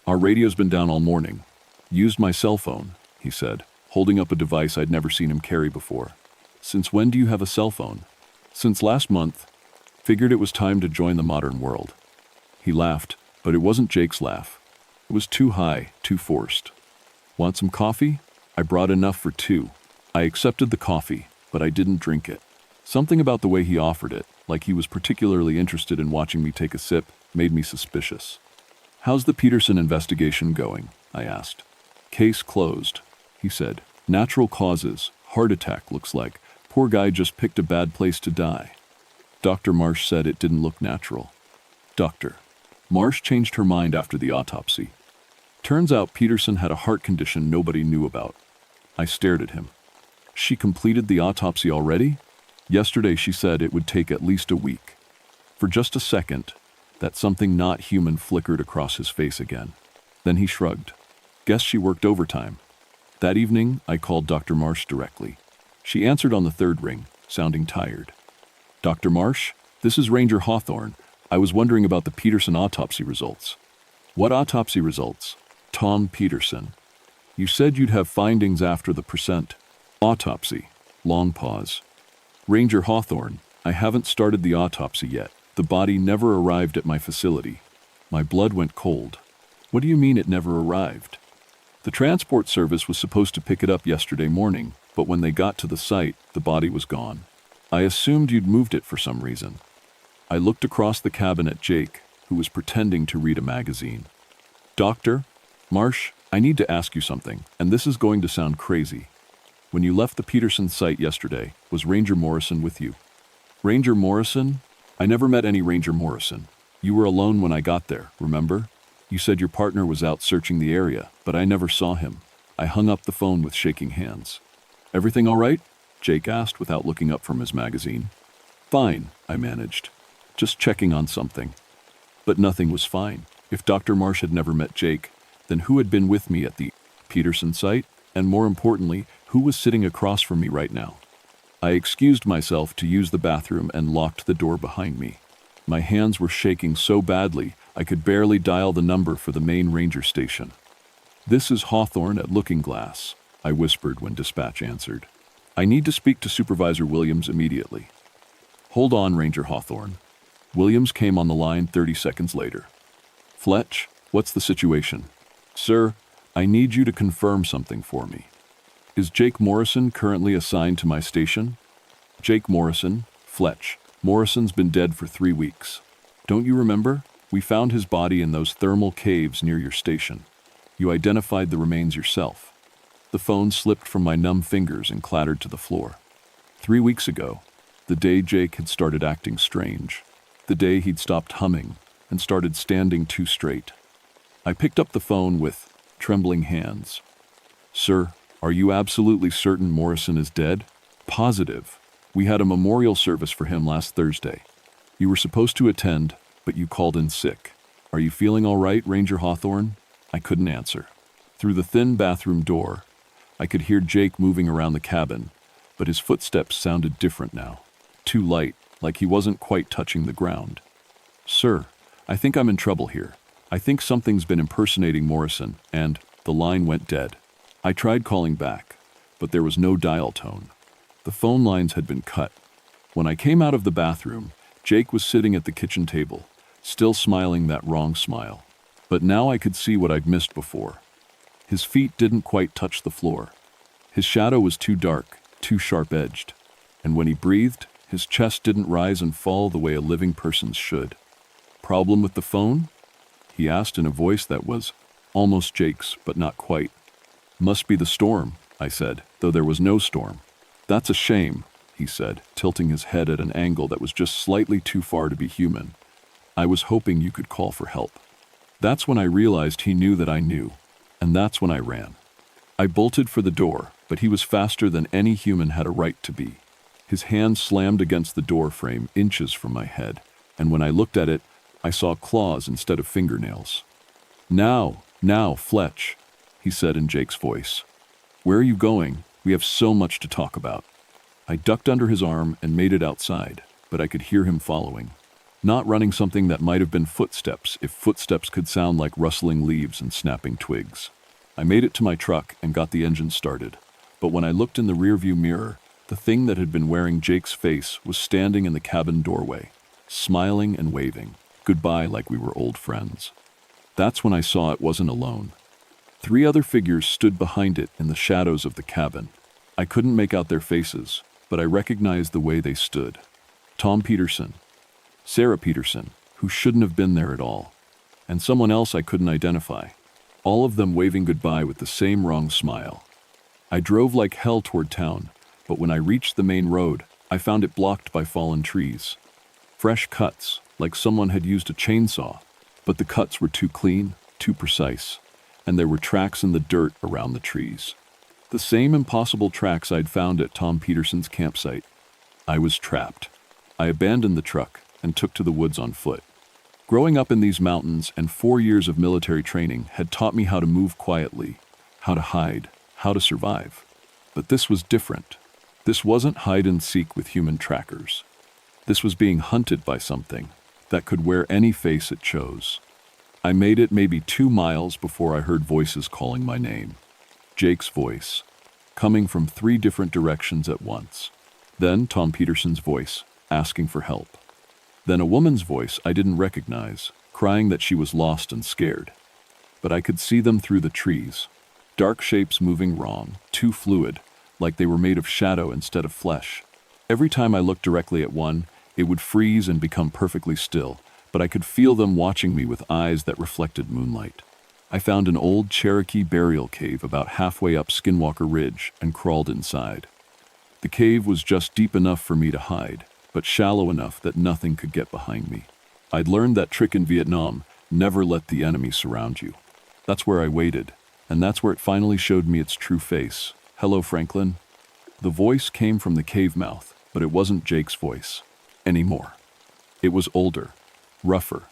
"Our radio's been down all morning. Used my cell phone," he said, holding up a device I'd never seen him carry before. "Since when do you have a cell phone?" "Since last month. Figured it was time to join the modern world." He laughed, but it wasn't Jake's laugh. It was too high, too forced. "Want some coffee?" I brought enough for 2. I accepted the coffee, but I didn't drink it. Something about the way he offered it, like he was particularly interested in watching me take a sip, made me suspicious. "How's the Peterson investigation going?" I asked. "Case closed," he said. "Natural causes, heart attack looks like. Poor guy just picked a bad place to die." Dr. Marsh said it didn't look natural. Dr. Marsh changed her mind after the autopsy. Turns out Peterson had a heart condition nobody knew about. I stared at him. "She completed the autopsy already?" "Yesterday she said it would take at least a week." For just a second, that something not human flickered across his face again. Then he shrugged. "Guess she worked overtime." That evening, I called Dr. Marsh directly. She answered on the 3rd ring, sounding tired. "Dr. Marsh, this is Ranger Hawthorne. I was wondering about the Peterson autopsy results." "What autopsy results?" "Tom Peterson. You said you'd have findings after the percent." "Autopsy." Long pause. "Ranger Hawthorne, I haven't started the autopsy yet. The body never arrived at my facility." My blood went cold. "What do you mean it never arrived?" "The transport service was supposed to pick it up yesterday morning, but when they got to the site, the body was gone. I assumed you'd moved it for some reason." I looked across the cabin at Jake, who was pretending to read a magazine. "Dr. Marsh, I need to ask you something, and this is going to sound crazy. When you left the Peterson site yesterday, was Ranger Morrison with you?" "Ranger Morrison? I never met any Ranger Morrison. You were alone when I got there, remember? You said your partner was out searching the area, but I never saw him." I hung up the phone with shaking hands. "Everything all right?" Jake asked without looking up from his magazine. "Fine," I managed. "Just checking on something." But nothing was fine. If Dr. Marsh had never met Jake, then who had been with me at the Peterson site? And more importantly, who was sitting across from me right now? I excused myself to use the bathroom and locked the door behind me. My hands were shaking so badly, I could barely dial the number for the main ranger station. "This is Hawthorne at Looking Glass," I whispered when dispatch answered. "I need to speak to Supervisor Williams immediately." "Hold on, Ranger Hawthorne." Williams came on the line 30 seconds later. "Fletch, what's the situation?" "Sir, I need you to confirm something for me." Is Jake Morrison currently assigned to my station? Jake Morrison, Fletch. Morrison's been dead for 3 weeks. Don't you remember? We found his body in those thermal caves near your station. You identified the remains yourself. The phone slipped from my numb fingers and clattered to the floor. 3 weeks ago, the day Jake had started acting strange, the day he'd stopped humming and started standing too straight. I picked up the phone with trembling hands. Sir, are you absolutely certain Morrison is dead? Positive. We had a memorial service for him last Thursday. You were supposed to attend, but you called in sick. Are you feeling all right, Ranger Hawthorne? I couldn't answer. Through the thin bathroom door, I could hear Jake moving around the cabin, but his footsteps sounded different now. Too light, like he wasn't quite touching the ground. Sir, I think I'm in trouble here. I think something's been impersonating Morrison, and the line went dead. I tried calling back, but there was no dial tone. The phone lines had been cut. When I came out of the bathroom, Jake was sitting at the kitchen table, still smiling that wrong smile. But now I could see what I'd missed before. His feet didn't quite touch the floor. His shadow was too dark, too sharp-edged. And when he breathed, his chest didn't rise and fall the way a living person's should. Problem with the phone? He asked in a voice that was almost Jake's, but not quite. Must be the storm, I said, though there was no storm. That's a shame, he said, tilting his head at an angle that was just slightly too far to be human. I was hoping you could call for help. That's when I realized he knew that I knew, and that's when I ran. I bolted for the door, but he was faster than any human had a right to be. His hand slammed against the door frame inches from my head, and when I looked at it, I saw claws instead of fingernails. Now, Fletch, he said in Jake's voice. Where are you going? We have so much to talk about. I ducked under his arm and made it outside, but I could hear him following. Not running something that might have been footsteps if footsteps could sound like rustling leaves and snapping twigs. I made it to my truck and got the engine started, but when I looked in the rearview mirror, the thing that had been wearing Jake's face was standing in the cabin doorway, smiling and waving, goodbye like we were old friends. That's when I saw it wasn't alone. 3 other figures stood behind it in the shadows of the cabin. I couldn't make out their faces, but I recognized the way they stood. Tom Peterson, Sarah Peterson, who shouldn't have been there at all, and someone else I couldn't identify, all of them waving goodbye with the same wrong smile. I drove like hell toward town, but when I reached the main road, I found it blocked by fallen trees. Fresh cuts, like someone had used a chainsaw, but the cuts were too clean, too precise, and there were tracks in the dirt around the trees. The same impossible tracks I'd found at Tom Peterson's campsite. I was trapped. I abandoned the truck and took to the woods on foot. Growing up in these mountains and 4 years of military training had taught me how to move quietly, how to hide, how to survive. But this was different. This wasn't hide and seek with human trackers. This was being hunted by something that could wear any face it chose. I made it maybe 2 miles before I heard voices calling my name. Jake's voice, coming from 3 different directions at once. Then Tom Peterson's voice, asking for help. Then a woman's voice I didn't recognize, crying that she was lost and scared. But I could see them through the trees. Dark shapes moving wrong, too fluid, like they were made of shadow instead of flesh. Every time I looked directly at one, it would freeze and become perfectly still, but I could feel them watching me with eyes that reflected moonlight. I found an old Cherokee burial cave about halfway up Skinwalker Ridge and crawled inside. The cave was just deep enough for me to hide, but shallow enough that nothing could get behind me. I'd learned that trick in Vietnam, never let the enemy surround you. That's where I waited, and that's where it finally showed me its true face. Hello, Franklin. The voice came from the cave mouth, but it wasn't Jake's voice anymore. It was older, rougher,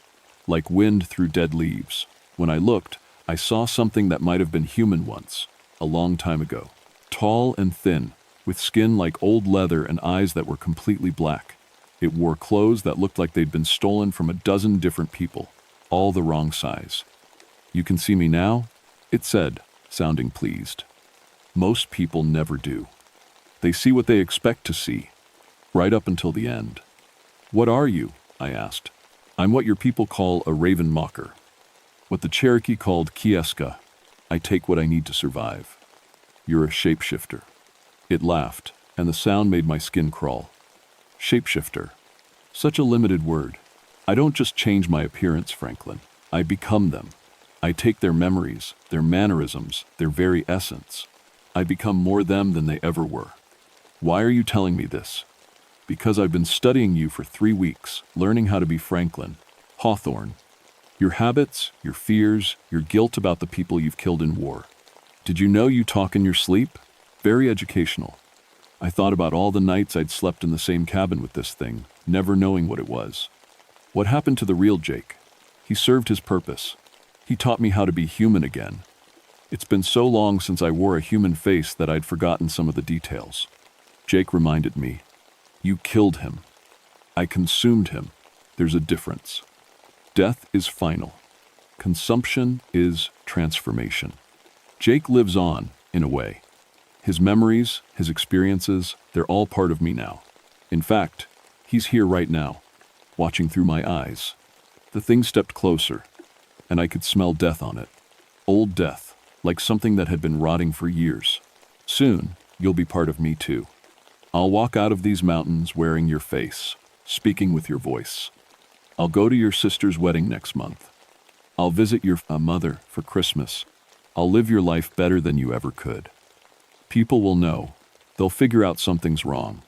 like wind through dead leaves. When I looked, I saw something that might have been human once, a long time ago. Tall and thin, with skin like old leather and eyes that were completely black. It wore clothes that looked like they'd been stolen from a dozen different people, all the wrong size. You can see me now? It said, sounding pleased. Most people never do. They see what they expect to see, right up until the end. What are you? I asked. I'm what your people call a raven mocker. What the Cherokee called Kieska. I take what I need to survive. You're a shapeshifter." It laughed, and the sound made my skin crawl. Shapeshifter. Such a limited word. I don't just change my appearance, Franklin. I become them. I take their memories, their mannerisms, their very essence. I become more them than they ever were. Why are you telling me this? Because I've been studying you for 3 weeks, learning how to be Franklin, Hawthorne. Your habits, your fears, your guilt about the people you've killed in war. Did you know you talk in your sleep? Very educational. I thought about all the nights I'd slept in the same cabin with this thing, never knowing what it was. What happened to the real Jake? He served his purpose. He taught me how to be human again. It's been so long since I wore a human face that I'd forgotten some of the details. Jake reminded me. You killed him. I consumed him. There's a difference. Death is final. Consumption is transformation. Jake lives on, in a way. His memories, his experiences, they're all part of me now. In fact, he's here right now, watching through my eyes. The thing stepped closer, and I could smell death on it. Old death, like something that had been rotting for years. Soon, you'll be part of me too. I'll walk out of these mountains wearing your face, speaking with your voice. I'll go to your sister's wedding next month. I'll visit your mother for Christmas. I'll live your life better than you ever could. People will know. They'll figure out something's wrong.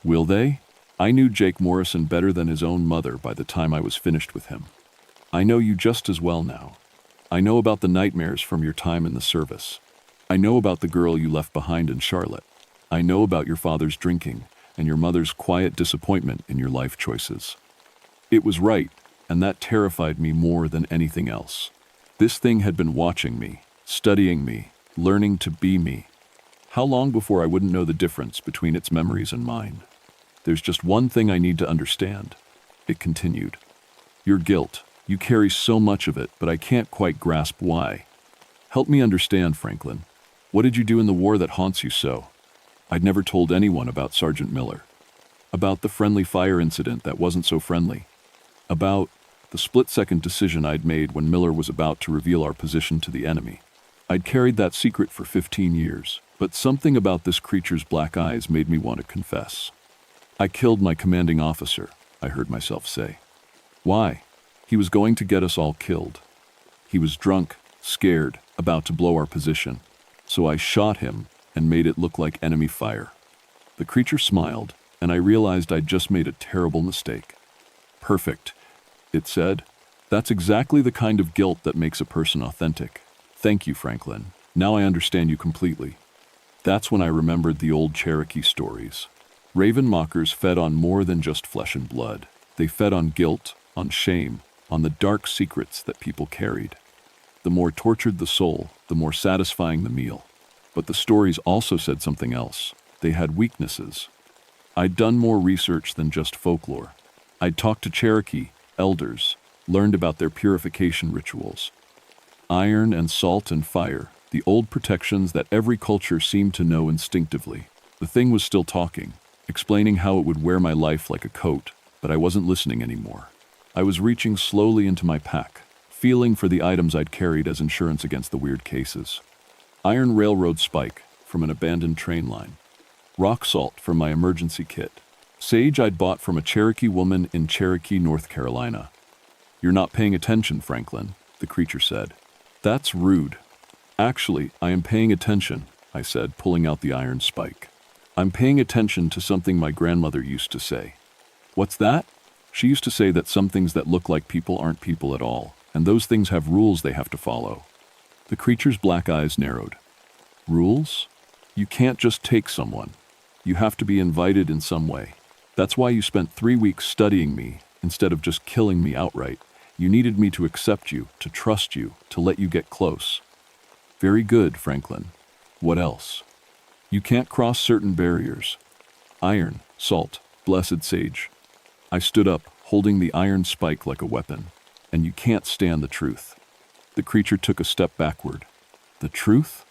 Will they? I knew Jake Morrison better than his own mother by the time I was finished with him. I know you just as well now. I know about the nightmares from your time in the service. I know about the girl you left behind in Charlotte. I know about your father's drinking and your mother's quiet disappointment in your life choices. It was right, and that terrified me more than anything else. This thing had been watching me, studying me, learning to be me. How long before I wouldn't know the difference between its memories and mine? There's just one thing I need to understand. It continued. Your guilt. You carry so much of it, but I can't quite grasp why. Help me understand, Franklin. What did you do in the war that haunts you so? I'd never told anyone about Sergeant Miller. About the friendly fire incident that wasn't so friendly. About the split-second decision I'd made when Miller was about to reveal our position to the enemy. I'd carried that secret for 15 years, but something about this creature's black eyes made me want to confess. I killed my commanding officer, I heard myself say. Why? He was going to get us all killed. He was drunk, scared, about to blow our position. So I shot him and made it look like enemy fire. The creature smiled, and I realized I'd just made a terrible mistake. Perfect, it said. That's exactly the kind of guilt that makes a person authentic. Thank you, Franklin. Now I understand you completely. That's when I remembered the old Cherokee stories. Raven mockers fed on more than just flesh and blood. They fed on guilt, on shame, on the dark secrets that people carried. The more tortured the soul, the more satisfying the meal. But the stories also said something else. They had weaknesses. I'd done more research than just folklore. I'd talked to Cherokee elders, learned about their purification rituals. Iron and salt and fire, the old protections that every culture seemed to know instinctively. The thing was still talking, explaining how it would wear my life like a coat, but I wasn't listening anymore. I was reaching slowly into my pack, feeling for the items I'd carried as insurance against the weird cases. Iron railroad spike from an abandoned train line. Rock salt from my emergency kit. Sage I'd bought from a Cherokee woman in Cherokee, North Carolina. You're not paying attention, Franklin, the creature said. That's rude. Actually, I am paying attention, I said, pulling out the iron spike. I'm paying attention to something my grandmother used to say. What's that? She used to say that some things that look like people aren't people at all, and those things have rules they have to follow. The creature's black eyes narrowed. Rules? You can't just take someone. You have to be invited in some way. That's why you spent 3 weeks studying me instead of just killing me outright. You needed me to accept you, to trust you, to let you get close. Very good, Franklin. What else? You can't cross certain barriers. Iron, salt, blessed sage. I stood up, holding the iron spike like a weapon. And you can't stand the truth. The creature took a step backward. The truth?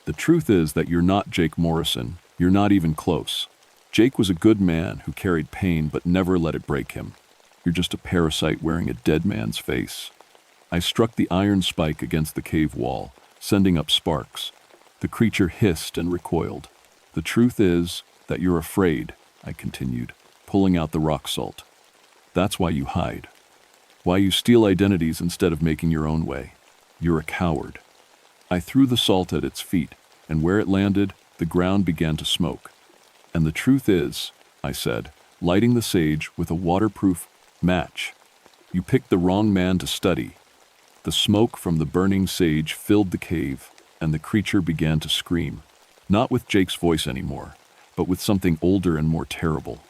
The truth is that you're not Jake Morrison. You're not even close. Jake was a good man who carried pain but never let it break him. You're just a parasite wearing a dead man's face. I struck the iron spike against the cave wall, sending up sparks. The creature hissed and recoiled. "The truth is that you're afraid," I continued, pulling out the rock salt. "That's why you hide. Why you steal identities instead of making your own way. You're a coward." I threw the salt at its feet, and where it landed, the ground began to smoke. "And the truth is," I said, lighting the sage with a waterproof match, "you picked the wrong man to study." The smoke from the burning sage filled the cave, and the creature began to scream, not with Jake's voice anymore, but with something older and more terrible.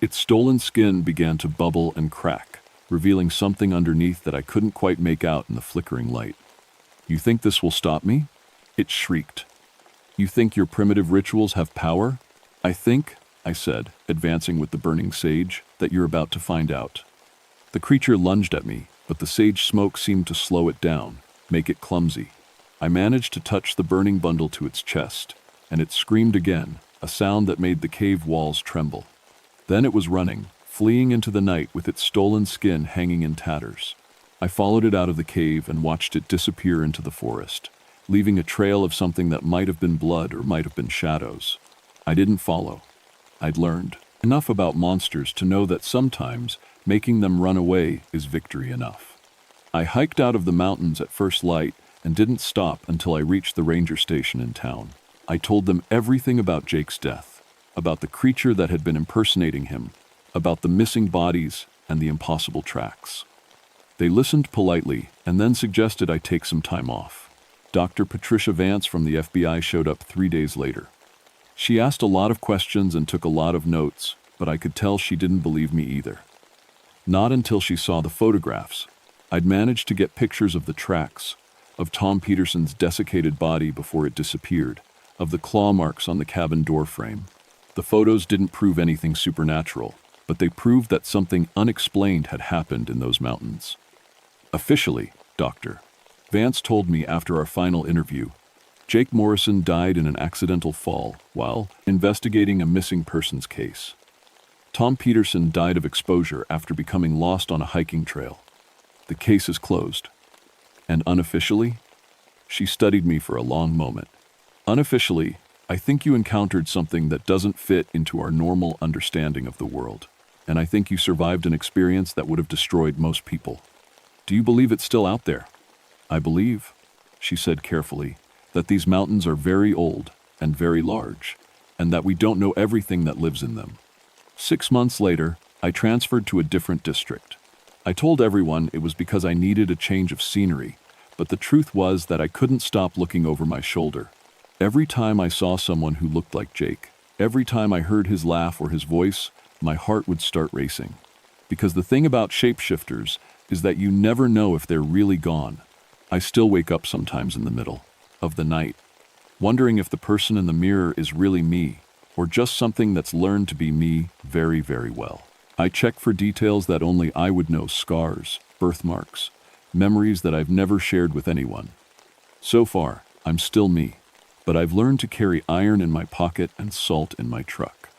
Its stolen skin began to bubble and crack, revealing something underneath that I couldn't quite make out in the flickering light. "You think this will stop me?" it shrieked. "You think your primitive rituals have power?" "I think," I said, advancing with the burning sage, "that you're about to find out." The creature lunged at me, but the sage smoke seemed to slow it down, make it clumsy. I managed to touch the burning bundle to its chest, and it screamed again, a sound that made the cave walls tremble. Then it was running, fleeing into the night with its stolen skin hanging in tatters. I followed it out of the cave and watched it disappear into the forest, leaving a trail of something that might have been blood or might have been shadows. I didn't follow. I'd learned enough about monsters to know that sometimes making them run away is victory enough. I hiked out of the mountains at first light and didn't stop until I reached the ranger station in town. I told them everything about Jake's death, about the creature that had been impersonating him, about the missing bodies and the impossible tracks. They listened politely and then suggested I take some time off. Dr. Patricia Vance from the FBI showed up 3 days later. She asked a lot of questions and took a lot of notes, but I could tell she didn't believe me either. Not until she saw the photographs. I'd managed to get pictures of the tracks, of Tom Peterson's desiccated body before it disappeared, of the claw marks on the cabin door frame. The photos didn't prove anything supernatural, but they proved that something unexplained had happened in those mountains. "Officially, Doctor," Vance told me after our final interview, "Jake Morrison died in an accidental fall while investigating a missing persons case. Tom Peterson died of exposure after becoming lost on a hiking trail. The case is closed." "And unofficially?" She studied me for a long moment. "Unofficially, I think you encountered something that doesn't fit into our normal understanding of the world, and I think you survived an experience that would have destroyed most people. Do you believe it's still out there?" "I believe," she said carefully, "that these mountains are very old and very large, and that we don't know everything that lives in them." 6 months later, I transferred to a different district. I told everyone it was because I needed a change of scenery, but the truth was that I couldn't stop looking over my shoulder. Every time I saw someone who looked like Jake, every time I heard his laugh or his voice, my heart would start racing. Because the thing about shapeshifters is that you never know if they're really gone. I still wake up sometimes in the middle of the night, wondering if the person in the mirror is really me, or just something that's learned to be me very, very well. I check for details that only I would know: scars, birthmarks, memories that I've never shared with anyone. So far, I'm still me, but I've learned to carry iron in my pocket and salt in my truck.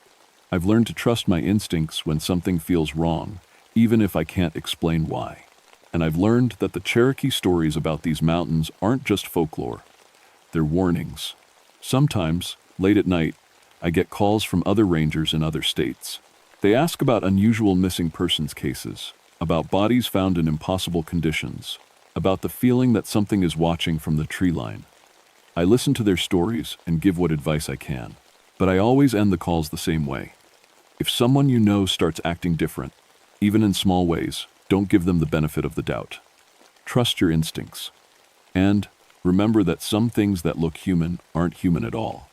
I've learned to trust my instincts when something feels wrong, even if I can't explain why. And I've learned that the Cherokee stories about these mountains aren't just folklore. They're warnings. Sometimes, late at night, I get calls from other rangers in other states. They ask about unusual missing persons cases, about bodies found in impossible conditions, about the feeling that something is watching from the tree line. I listen to their stories and give what advice I can, but I always end the calls the same way. If someone you know starts acting different, even in small ways, don't give them the benefit of the doubt. Trust your instincts. And remember that some things that look human aren't human at all.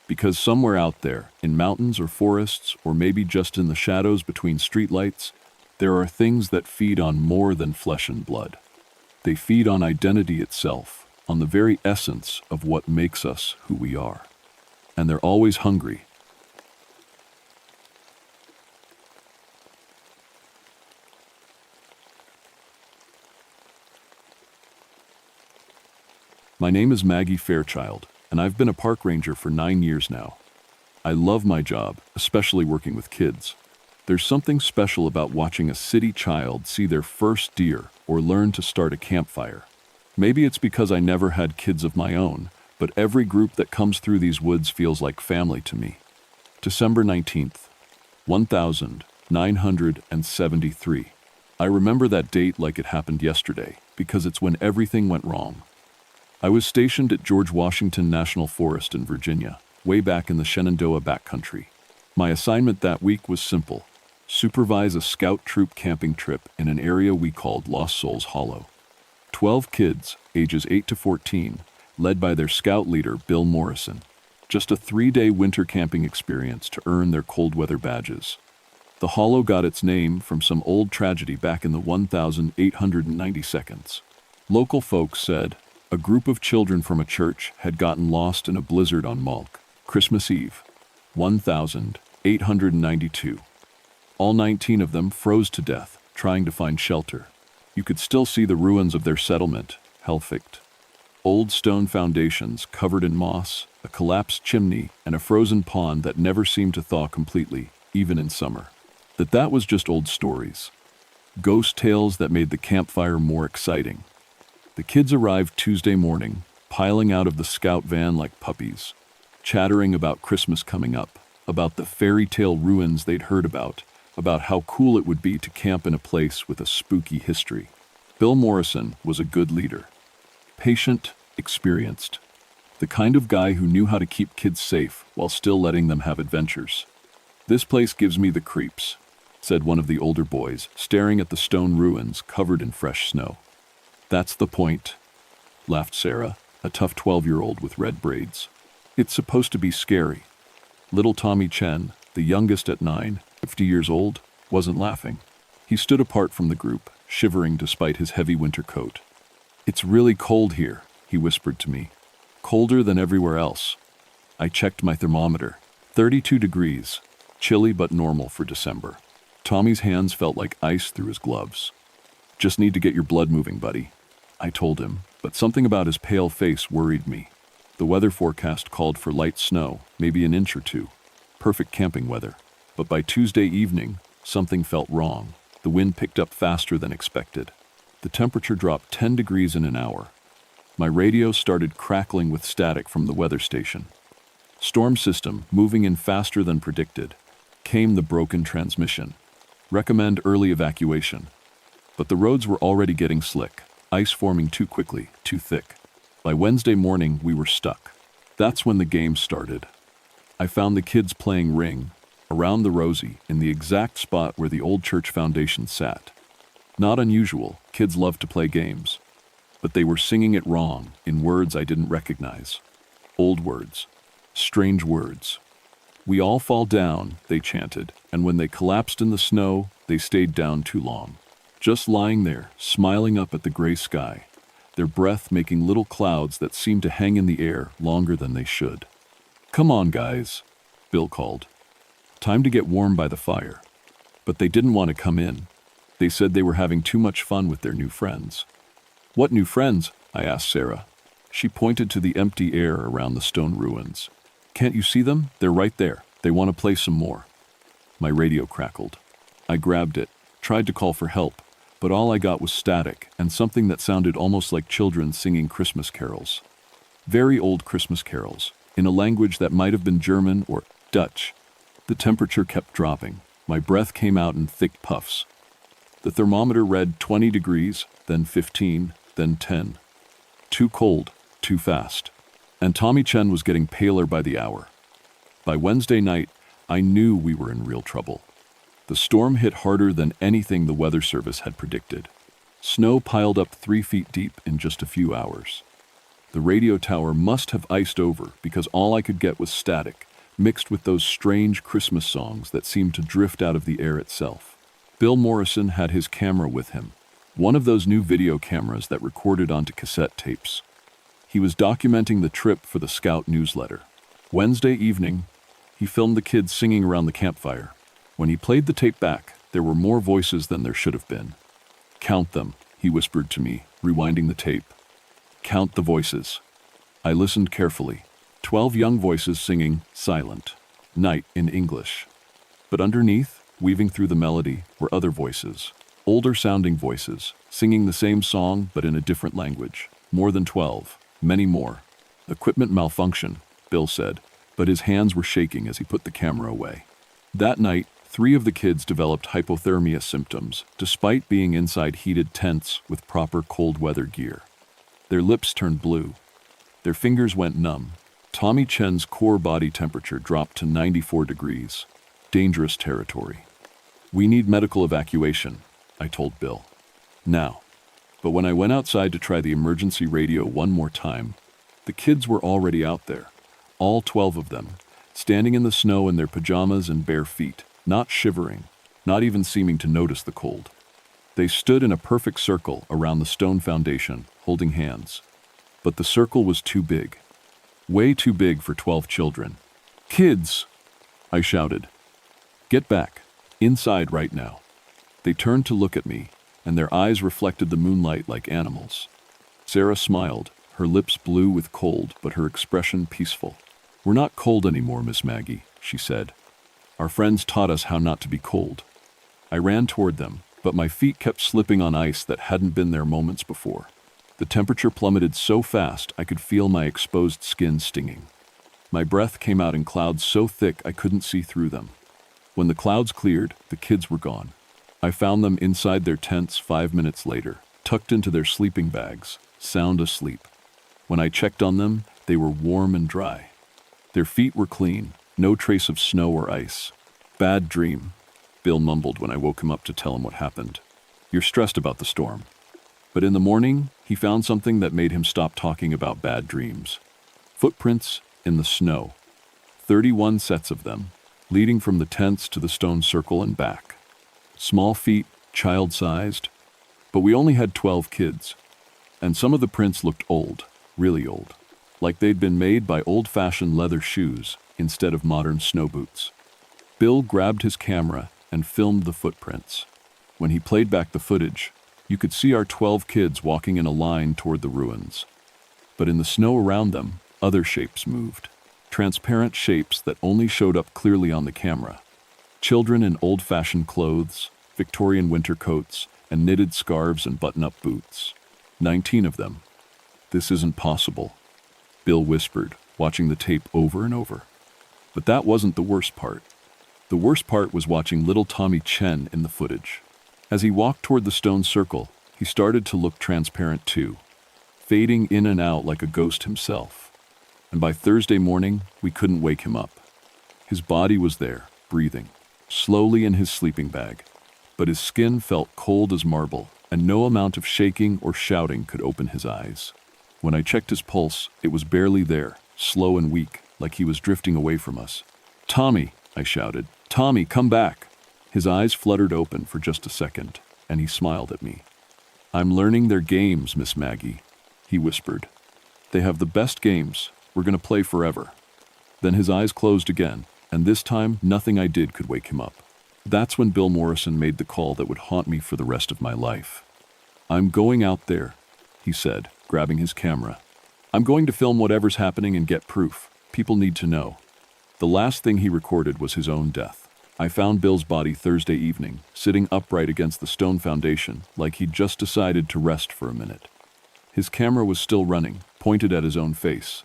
Because somewhere out there, in mountains or forests, or maybe just in the shadows between streetlights, there are things that feed on more than flesh and blood. They feed on identity itself, on the very essence of what makes us who we are. And they're always hungry. My name is Maggie Fairchild, and I've been a park ranger for 9 years now. I love my job, especially working with kids. There's something special about watching a city child see their first deer or learn to start a campfire. Maybe it's because I never had kids of my own, but every group that comes through these woods feels like family to me. December 19th, 1973. I remember that date like it happened yesterday because it's when everything went wrong. I was stationed at George Washington National Forest in Virginia, way back in the Shenandoah backcountry. My assignment that week was simple: supervise a scout troop camping trip in an area we called Lost Souls Hollow. 12 kids, ages 8 to 14, led by their scout leader, Bill Morrison. Just a 3-day winter camping experience to earn their cold weather badges. The hollow got its name from some old tragedy back in the 1892. Local folks said a group of children from a church had gotten lost in a blizzard on Malk, Christmas Eve, 1892. All 19 of them froze to death, trying to find shelter. You could still see the ruins of their settlement, Helficht. Old stone foundations covered in moss, a collapsed chimney, and a frozen pond that never seemed to thaw completely, even in summer. That was just old stories. Ghost tales that made the campfire more exciting. The kids arrived Tuesday morning, piling out of the scout van like puppies, chattering about Christmas coming up, about the fairy tale ruins they'd heard about how cool it would be to camp in a place with a spooky history. Bill Morrison was a good leader. Patient, experienced. The kind of guy who knew how to keep kids safe while still letting them have adventures. "This place gives me the creeps," said one of the older boys, staring at the stone ruins covered in fresh snow. "That's the point," laughed Sarah, a tough 12-year-old with red braids. "It's supposed to be scary." Little Tommy Chen, the youngest at 9, 50 years old, wasn't laughing. He stood apart from the group, shivering despite his heavy winter coat. "It's really cold here," he whispered to me. "Colder than everywhere else." I checked my thermometer. 32 degrees. Chilly but normal for December. Tommy's hands felt like ice through his gloves. "Just need to get your blood moving, buddy," I told him, but something about his pale face worried me. The weather forecast called for light snow, maybe an inch or two. Perfect camping weather. But by Tuesday evening, something felt wrong. The wind picked up faster than expected. The temperature dropped 10 degrees in an hour. My radio started crackling with static from the weather station. Storm system moving in faster than predicted. Came the broken transmission. Recommend early evacuation. But the roads were already getting slick, ice forming too quickly, too thick. By Wednesday morning, we were stuck. That's when the game started. I found the kids playing Ring, around the Rosie, in the exact spot where the old church foundation sat. Not unusual, kids love to play games. But they were singing it wrong, in words I didn't recognize. Old words. Strange words. "We all fall down," they chanted, and when they collapsed in the snow, they stayed down too long. Just lying there, smiling up at the gray sky, their breath making little clouds that seemed to hang in the air longer than they should. "Come on, guys," Bill called. Time to get warm by the fire. But they didn't want to come in. They said they were having too much fun with their new friends. "What new friends?" I asked Sarah. She pointed to the empty air around the stone ruins. "Can't you see them? They're right there. They want to play some more." My radio crackled. I grabbed it, tried to call for help, but all I got was static and something that sounded almost like children singing Christmas carols. Very old Christmas carols, in a language that might have been German or Dutch. The temperature kept dropping. My breath came out in thick puffs. The thermometer read 20 degrees, then 15, then 10. Too cold, too fast. And Tommy Chen was getting paler by the hour. By Wednesday night, I knew we were in real trouble. The storm hit harder than anything the weather service had predicted. Snow piled up 3 feet deep in just a few hours. The radio tower must have iced over because all I could get was static, mixed with those strange Christmas songs that seemed to drift out of the air itself. Bill Morrison had his camera with him, one of those new video cameras that recorded onto cassette tapes. He was documenting the trip for the Scout newsletter. Wednesday evening, he filmed the kids singing around the campfire. When he played the tape back, there were more voices than there should have been. "Count them," he whispered to me, rewinding the tape. "Count the voices." I listened carefully. 12 young voices singing Silent Night in English. But underneath, weaving through the melody, were other voices. Older-sounding voices, singing the same song but in a different language. More than 12, many more. Equipment malfunction, Bill said, but his hands were shaking as he put the camera away. That night, 3 of the kids developed hypothermia symptoms, despite being inside heated tents with proper cold weather gear. Their lips turned blue. Their fingers went numb. Tommy Chen's core body temperature dropped to 94 degrees. Dangerous territory. "We need medical evacuation," I told Bill. "Now." But when I went outside to try the emergency radio one more time, the kids were already out there, all 12 of them, standing in the snow in their pajamas and bare feet, not shivering, not even seeming to notice the cold. They stood in a perfect circle around the stone foundation, holding hands. But the circle was too big. Way too big for 12 children. "Kids!" I shouted. "Get back. Inside right now." They turned to look at me, and their eyes reflected the moonlight like animals. Sarah smiled, her lips blue with cold, but her expression peaceful. "We're not cold anymore, Miss Maggie," she said. "Our friends taught us how not to be cold." I ran toward them, but my feet kept slipping on ice that hadn't been there moments before. The temperature plummeted so fast I could feel my exposed skin stinging. My breath came out in clouds so thick I couldn't see through them. When the clouds cleared, the kids were gone. I found them inside their tents 5 minutes later, tucked into their sleeping bags, sound asleep. When I checked on them, they were warm and dry. Their feet were clean, no trace of snow or ice. "Bad dream," Bill mumbled when I woke him up to tell him what happened. "You're stressed about the storm." But in the morning, he found something that made him stop talking about bad dreams. Footprints in the snow. 31 sets of them, leading from the tents to the stone circle and back. Small feet, child-sized. But we only had 12 kids. And some of the prints looked old, really old. Like they'd been made by old-fashioned leather shoes instead of modern snow boots. Bill grabbed his camera and filmed the footprints. When he played back the footage, you could see our 12 kids walking in a line toward the ruins. But in the snow around them, other shapes moved. Transparent shapes that only showed up clearly on the camera. Children in old-fashioned clothes, Victorian winter coats, and knitted scarves and button-up boots. 19 of them. "This isn't possible," Bill whispered, watching the tape over and over. But that wasn't the worst part. The worst part was watching little Tommy Chen in the footage. As he walked toward the stone circle, he started to look transparent too, fading in and out like a ghost himself. And by Thursday morning, we couldn't wake him up. His body was there, breathing, slowly in his sleeping bag, but his skin felt cold as marble, and no amount of shaking or shouting could open his eyes. When I checked his pulse, it was barely there, slow and weak, like he was drifting away from us. "Tommy," I shouted. "Tommy, come back!" His eyes fluttered open for just a second, and he smiled at me. "I'm learning their games, Miss Maggie," he whispered. "They have the best games. We're going to play forever." Then his eyes closed again, and this time nothing I did could wake him up. That's when Bill Morrison made the call that would haunt me for the rest of my life. "I'm going out there," he said, grabbing his camera. "I'm going to film whatever's happening and get proof. People need to know." The last thing he recorded was his own death. I found Bill's body Thursday evening, sitting upright against the stone foundation, like he'd just decided to rest for a minute. His camera was still running, pointed at his own face.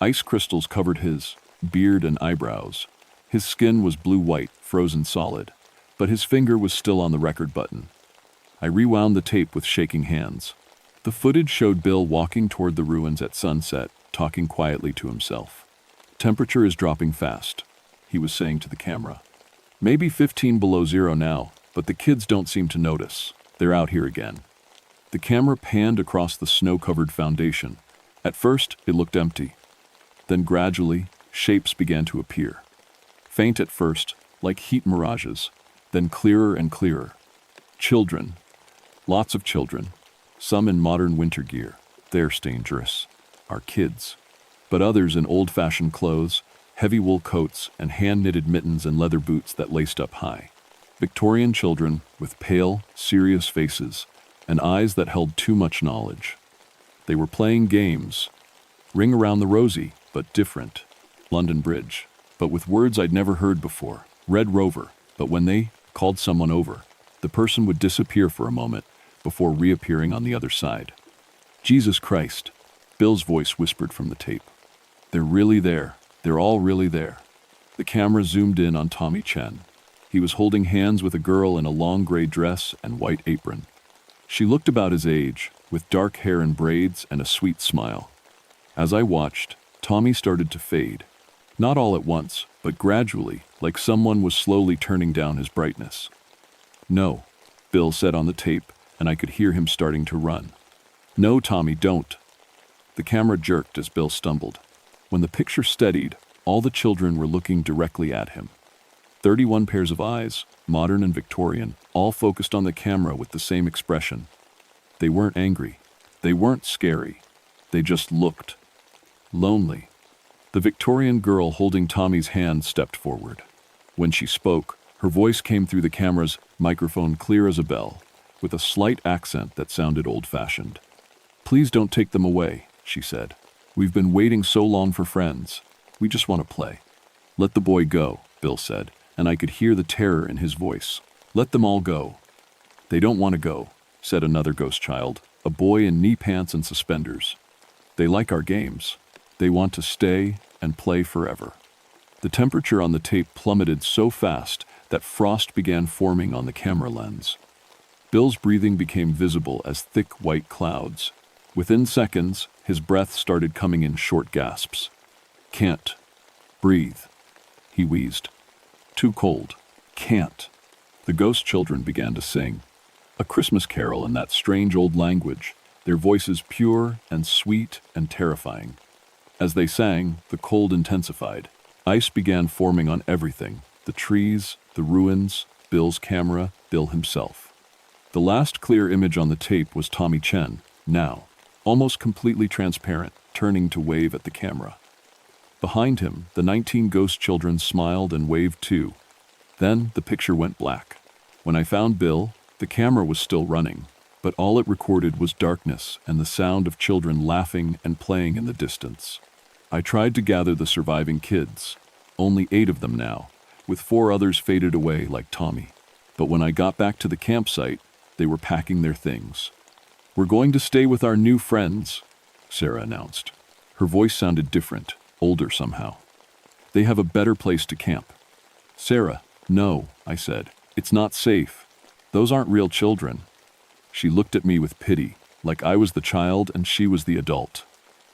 Ice crystals covered his beard and eyebrows. His skin was blue-white, frozen solid, but his finger was still on the record button. I rewound the tape with shaking hands. The footage showed Bill walking toward the ruins at sunset, talking quietly to himself. "Temperature is dropping fast," he was saying to the camera. "Maybe 15 below zero now, but the kids don't seem to notice. They're out here again." The camera panned across the snow-covered foundation. At first, it looked empty. Then gradually, shapes began to appear. Faint at first, like heat mirages, then clearer and clearer. Children. Lots of children. Some in modern winter gear. They're dangerous. Our kids. But others in old-fashioned clothes, heavy wool coats, and hand-knitted mittens and leather boots that laced up high. Victorian children with pale, serious faces and eyes that held too much knowledge. They were playing games. Ring Around the Rosie, but different. London Bridge, but with words I'd never heard before. Red Rover, but when they called someone over, the person would disappear for a moment before reappearing on the other side. Jesus Christ, Bill's voice whispered from the tape. They're really there. They're all really there. The camera zoomed in on Tommy Chen. He was holding hands with a girl in a long gray dress and white apron. She looked about his age, with dark hair and braids and a sweet smile. As I watched, Tommy started to fade. Not all at once, but gradually, like someone was slowly turning down his brightness. No, Bill said on the tape, and I could hear him starting to run. No, Tommy, don't. The camera jerked as Bill stumbled. When the picture steadied, all the children were looking directly at him. 31 pairs of eyes, modern and Victorian, all focused on the camera with the same expression. They weren't angry. They weren't scary. They just looked lonely. The Victorian girl holding Tommy's hand stepped forward. When she spoke, her voice came through the camera's microphone clear as a bell, with a slight accent that sounded old-fashioned. Please don't take them away, she said. We've been waiting so long for friends. We just want to play. Let the boy go, Bill said, and I could hear the terror in his voice. Let them all go. They don't want to go, said another ghost child, a boy in knee pants and suspenders. They like our games. They want to stay and play forever. The temperature on the tape plummeted so fast that frost began forming on the camera lens. Bill's breathing became visible as thick white clouds. Within seconds, his breath started coming in short gasps. Can't breathe, he wheezed. Too cold. Can't. The ghost children began to sing. A Christmas carol in that strange old language, their voices pure and sweet and terrifying. As they sang, the cold intensified. Ice began forming on everything, the trees, the ruins, Bill's camera, Bill himself. The last clear image on the tape was Tommy Chen, now, almost completely transparent, turning to wave at the camera. Behind him, the 19 ghost children smiled and waved too. Then the picture went black. When I found Bill, the camera was still running, but all it recorded was darkness and the sound of children laughing and playing in the distance. I tried to gather the surviving kids, only 8 of them now, with 4 others faded away like Tommy. But when I got back to the campsite, they were packing their things. We're going to stay with our new friends, Sarah announced. Her voice sounded different, older somehow. They have a better place to camp. Sarah, no, I said. It's not safe. Those aren't real children. She looked at me with pity, like I was the child and she was the adult.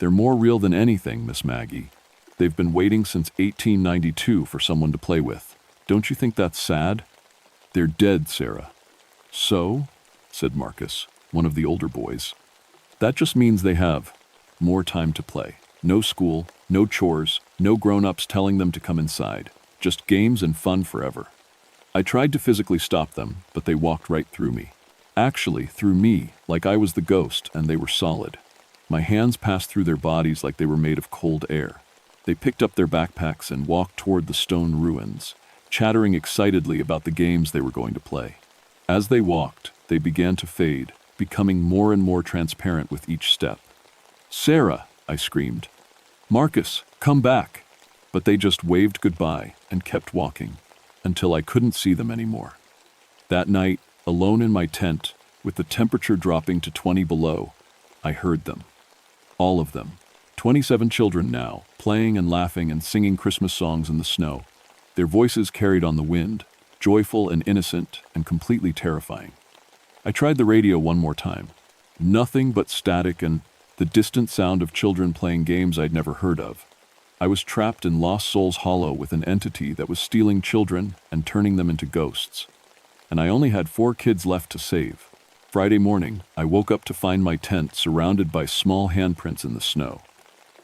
They're more real than anything, Miss Maggie. They've been waiting since 1892 for someone to play with. Don't you think that's sad? They're dead, Sarah. So? Said Marcus, one of the older boys. That just means they have more time to play. No school, no chores, no grown-ups telling them to come inside. Just games and fun forever. I tried to physically stop them, but they walked right through me. Actually, through me, like I was the ghost, and they were solid. My hands passed through their bodies like they were made of cold air. They picked up their backpacks and walked toward the stone ruins, chattering excitedly about the games they were going to play. As they walked, they began to fade, becoming more and more transparent with each step. Sarah, I screamed. Marcus, come back. But they just waved goodbye and kept walking, until I couldn't see them anymore. That night, alone in my tent, with the temperature dropping to 20 below, I heard them. All of them. 27 children now, playing and laughing and singing Christmas songs in the snow. Their voices carried on the wind, joyful and innocent and completely terrifying. I tried the radio one more time. Nothing but static and the distant sound of children playing games I'd never heard of. I was trapped in Lost Souls Hollow with an entity that was stealing children and turning them into ghosts. And I only had 4 kids left to save. Friday morning, I woke up to find my tent surrounded by small handprints in the snow.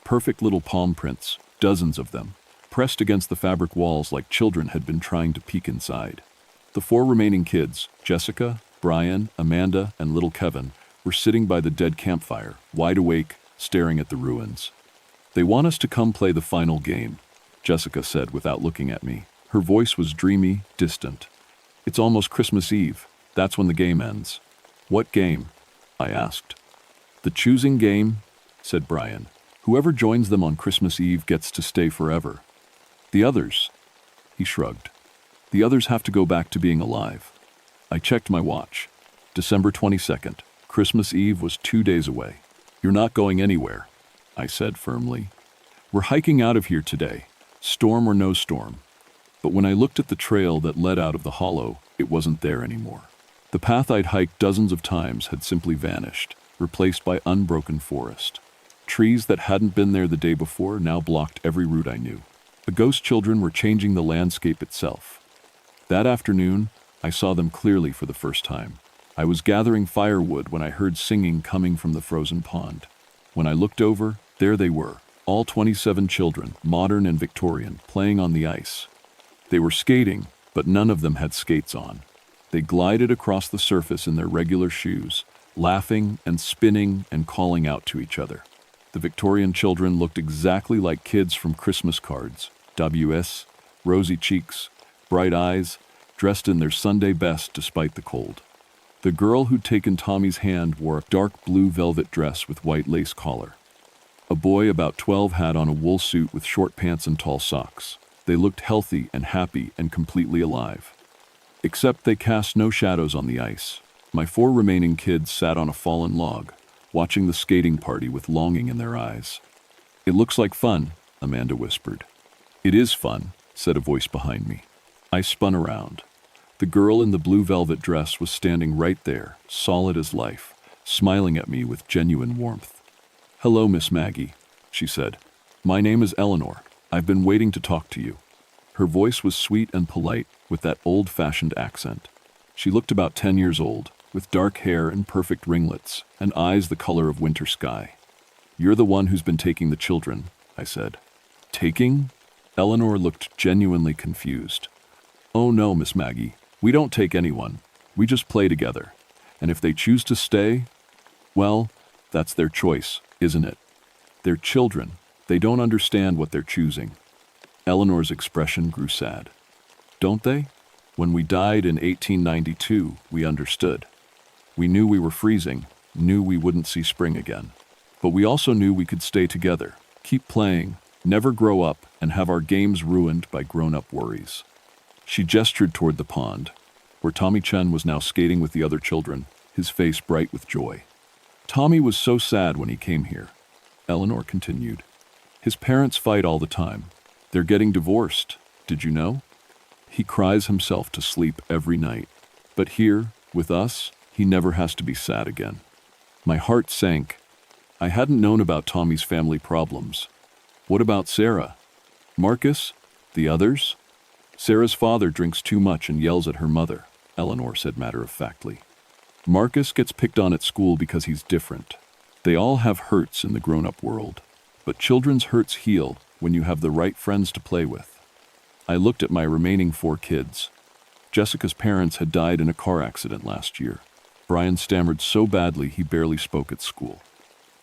Perfect little palm prints, dozens of them, pressed against the fabric walls like children had been trying to peek inside. The 4 remaining kids, Jessica, Brian, Amanda, and little Kevin, were sitting by the dead campfire, wide awake, staring at the ruins. They want us to come play the final game, Jessica said without looking at me. Her voice was dreamy, distant. It's almost Christmas Eve. That's when the game ends. What game? I asked. The choosing game, said Brian. Whoever joins them on Christmas Eve gets to stay forever. The others, he shrugged. The others have to go back to being alive. I checked my watch. December 22nd. Christmas Eve was 2 days away. You're not going anywhere, I said firmly. We're hiking out of here today, storm or no storm. But when I looked at the trail that led out of the hollow, it wasn't there anymore. The path I'd hiked dozens of times had simply vanished, replaced by unbroken forest. Trees that hadn't been there the day before now blocked every route I knew. The ghost children were changing the landscape itself. That afternoon, I saw them clearly for the first time. I was gathering firewood when I heard singing coming from the frozen pond. When I looked over, there they were, all 27 children, modern and Victorian, playing on the ice. They were skating, but none of them had skates on. They glided across the surface in their regular shoes, laughing and spinning and calling out to each other. The Victorian children looked exactly like kids from Christmas cards, WS, rosy cheeks, bright eyes, dressed in their Sunday best despite the cold. The girl who'd taken Tommy's hand wore a dark blue velvet dress with white lace collar. A boy about 12 had on a wool suit with short pants and tall socks. They looked healthy and happy and completely alive. Except they cast no shadows on the ice. My 4 remaining kids sat on a fallen log, watching the skating party with longing in their eyes. "It looks like fun," Amanda whispered. "It is fun," said a voice behind me. I spun around. The girl in the blue velvet dress was standing right there, solid as life, smiling at me with genuine warmth. "Hello, Miss Maggie," she said. "My name is Eleanor. I've been waiting to talk to you." Her voice was sweet and polite, with that old-fashioned accent. She looked about 10 years old, with dark hair and perfect ringlets, and eyes the color of winter sky. "You're the one who's been taking the children," I said. "Taking?" Eleanor looked genuinely confused. "Oh no, Miss Maggie. We don't take anyone. We just play together. And if they choose to stay, well, that's their choice, isn't it? They're children. They don't understand what they're choosing." Eleanor's expression grew sad. "Don't they? When we died in 1892, we understood. We knew we were freezing, knew we wouldn't see spring again. But we also knew we could stay together, keep playing, never grow up, and have our games ruined by grown-up worries." She gestured toward the pond, where Tommy Chen was now skating with the other children, his face bright with joy. "Tommy was so sad when he came here," Eleanor continued. "His parents fight all the time. They're getting divorced, did you know? He cries himself to sleep every night. But here, with us, he never has to be sad again." My heart sank. I hadn't known about Tommy's family problems. What about Sarah? Marcus? The others? "Sarah's father drinks too much and yells at her mother," Eleanor said matter-of-factly. "Marcus gets picked on at school because he's different. They all have hurts in the grown-up world. But children's hurts heal when you have the right friends to play with." I looked at my remaining 4 kids. Jessica's parents had died in a car accident last year. Brian stammered so badly he barely spoke at school.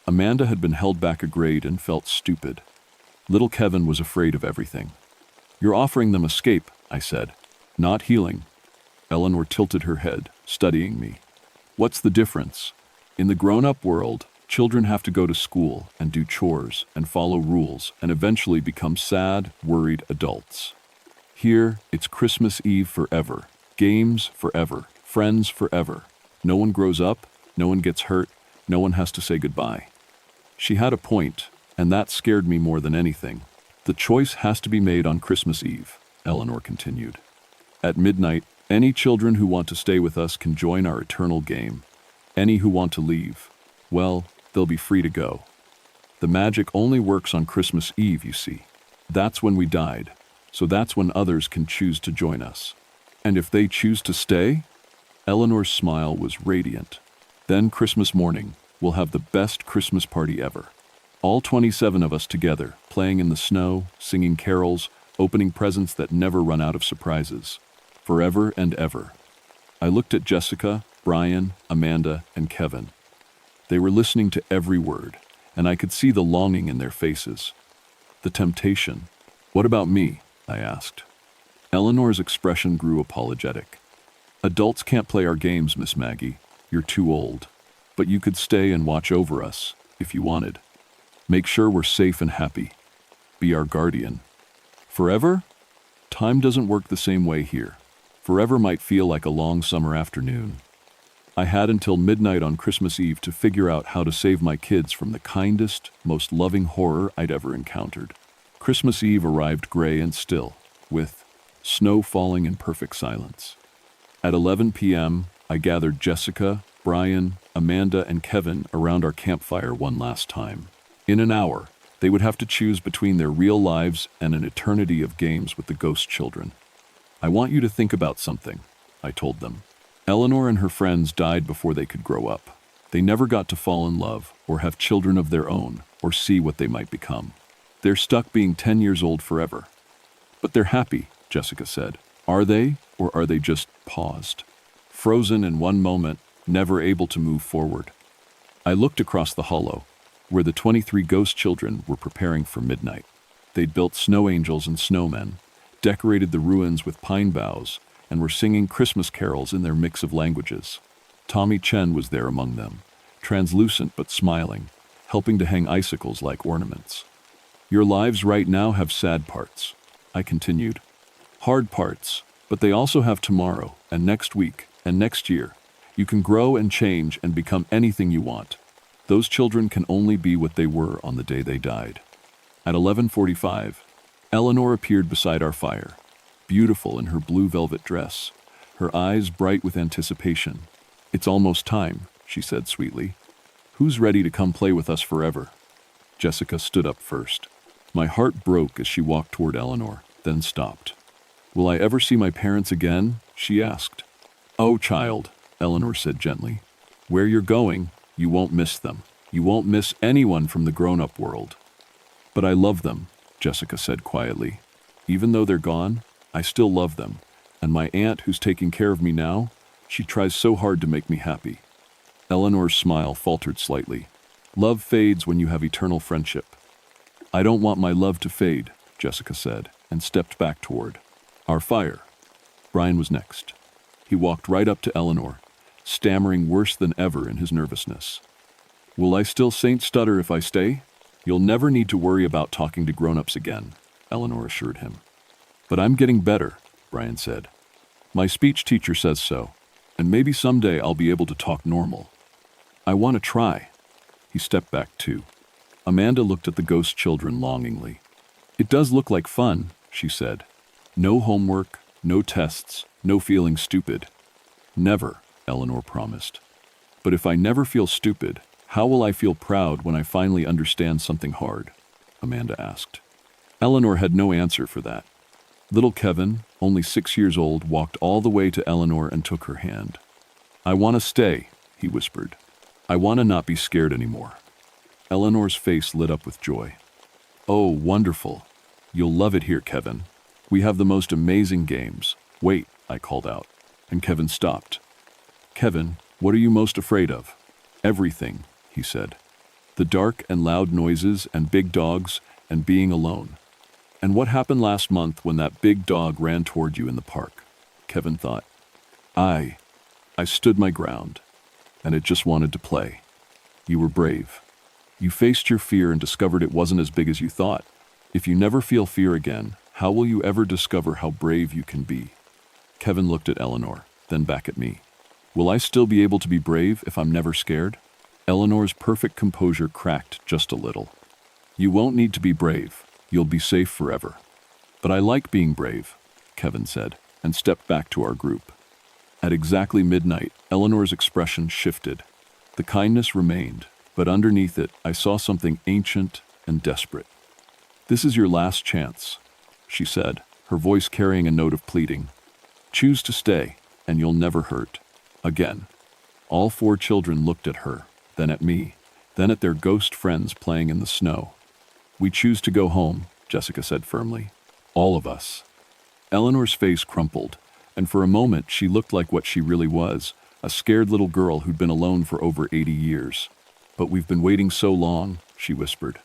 Amanda had been held back a grade and felt stupid. Little Kevin was afraid of everything. "You're offering them escape," I said, "not healing." Eleanor tilted her head, studying me. "What's the difference? In the grown-up world, children have to go to school and do chores and follow rules and eventually become sad, worried adults. Here, it's Christmas Eve forever, games forever, friends forever. No one grows up, no one gets hurt, no one has to say goodbye." She had a point, and that scared me more than anything. "The choice has to be made on Christmas Eve," Eleanor continued. "At midnight, any children who want to stay with us can join our eternal game. Any who want to leave, well, they'll be free to go. The magic only works on Christmas Eve, you see. That's when we died, so that's when others can choose to join us. And if they choose to stay?" Eleanor's smile was radiant. "Then Christmas morning, we'll have the best Christmas party ever. All 27 of us together, playing in the snow, singing carols, opening presents that never run out of surprises. Forever and ever." I looked at Jessica, Brian, Amanda, and Kevin. They were listening to every word, and I could see the longing in their faces. The temptation. "What about me?" I asked. Eleanor's expression grew apologetic. "Adults can't play our games, Miss Maggie. You're too old. But you could stay and watch over us, if you wanted. Make sure we're safe and happy. Be our guardian. Forever? Time doesn't work the same way here. Forever might feel like a long summer afternoon." I had until midnight on Christmas Eve to figure out how to save my kids from the kindest, most loving horror I'd ever encountered. Christmas Eve arrived gray and still, with snow falling in perfect silence. At 11 p.m., I gathered Jessica, Brian, Amanda, and Kevin around our campfire one last time. In an hour, they would have to choose between their real lives and an eternity of games with the ghost children. I want you to think about something, I told them. Eleanor and her friends died before they could grow up. They never got to fall in love or have children of their own or see what they might become. They're stuck being 10 years old forever. But they're happy, Jessica said. Are they, or are they just paused? Frozen in one moment, never able to move forward. I looked across the hollow, where the 23 ghost children were preparing for midnight. They'd built snow angels and snowmen, decorated the ruins with pine boughs, and were singing Christmas carols in their mix of languages. Tommy Chen was there among them, translucent but smiling, helping to hang icicles like ornaments. Your lives right now have sad parts, I continued. Hard parts, but they also have tomorrow, and next week, and next year. You can grow and change and become anything you want. Those children can only be what they were on the day they died. At 11:45, Eleanor appeared beside our fire, beautiful in her blue velvet dress, her eyes bright with anticipation. It's almost time, she said sweetly. Who's ready to come play with us forever? Jessica stood up first. My heart broke as she walked toward Eleanor, then stopped. Will I ever see my parents again? She asked. Oh, child, Eleanor said gently. Where you're going, you won't miss them. You won't miss anyone from the grown-up world. But I love them, Jessica said quietly. Even though they're gone, I still love them, and my aunt who's taking care of me now, she tries so hard to make me happy. Eleanor's smile faltered slightly. Love fades when you have eternal friendship. I don't want my love to fade, Jessica said, and stepped back toward our fire. Brian was next. He walked right up to Eleanor, stammering worse than ever in his nervousness. Will I still Saint stutter if I stay? You'll never need to worry about talking to grown-ups again, Eleanor assured him. But I'm getting better, Brian said. My speech teacher says so, and maybe someday I'll be able to talk normal. I want to try. He stepped back too. Amanda looked at the ghost children longingly. It does look like fun, she said. No homework, no tests, no feeling stupid. Never, Eleanor promised. But if I never feel stupid, how will I feel proud when I finally understand something hard? Amanda asked. Eleanor had no answer for that. Little Kevin, only 6 years old, walked all the way to Eleanor and took her hand. I want to stay, he whispered. I want to not be scared anymore. Eleanor's face lit up with joy. Oh, wonderful. You'll love it here, Kevin. We have the most amazing games. Wait, I called out, and Kevin stopped. Kevin, what are you most afraid of? Everything, he said. The dark and loud noises and big dogs and being alone. And what happened last month when that big dog ran toward you in the park? Kevin thought. I stood my ground, and it just wanted to play. You were brave. You faced your fear and discovered it wasn't as big as you thought. If you never feel fear again, how will you ever discover how brave you can be? Kevin looked at Eleanor, then back at me. Will I still be able to be brave if I'm never scared? Eleanor's perfect composure cracked just a little. You won't need to be brave. You'll be safe forever. But I like being brave, Kevin said, and stepped back to our group. At exactly midnight, Eleanor's expression shifted. The kindness remained, but underneath it, I saw something ancient and desperate. This is your last chance, she said, her voice carrying a note of pleading. Choose to stay, and you'll never hurt. Again. All 4 children looked at her, then at me, then at their ghost friends playing in the snow. We choose to go home, Jessica said firmly. All of us. Eleanor's face crumpled, and for a moment she looked like what she really was, a scared little girl who'd been alone for over 80 years. But we've been waiting so long, she whispered.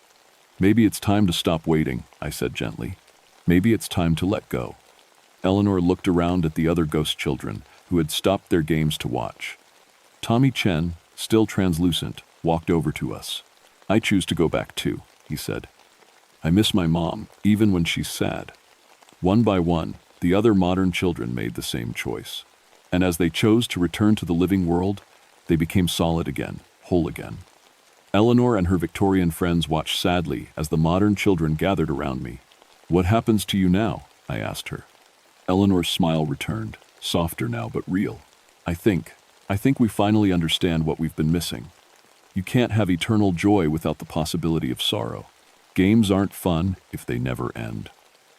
Maybe it's time to stop waiting, I said gently. Maybe it's time to let go. Eleanor looked around at the other ghost children, who had stopped their games to watch. Tommy Chen, still translucent, walked over to us. I choose to go back too, he said. I miss my mom, even when she's sad. One by one, the other modern children made the same choice. And as they chose to return to the living world, They became solid again, whole again. Eleanor and her Victorian friends watched sadly as the modern children gathered around me. "What happens to you now?" I asked her. Eleanor's smile returned, softer now but real. I think we finally understand what we've been missing. You can't have eternal joy without the possibility of sorrow. Games aren't fun if they never end."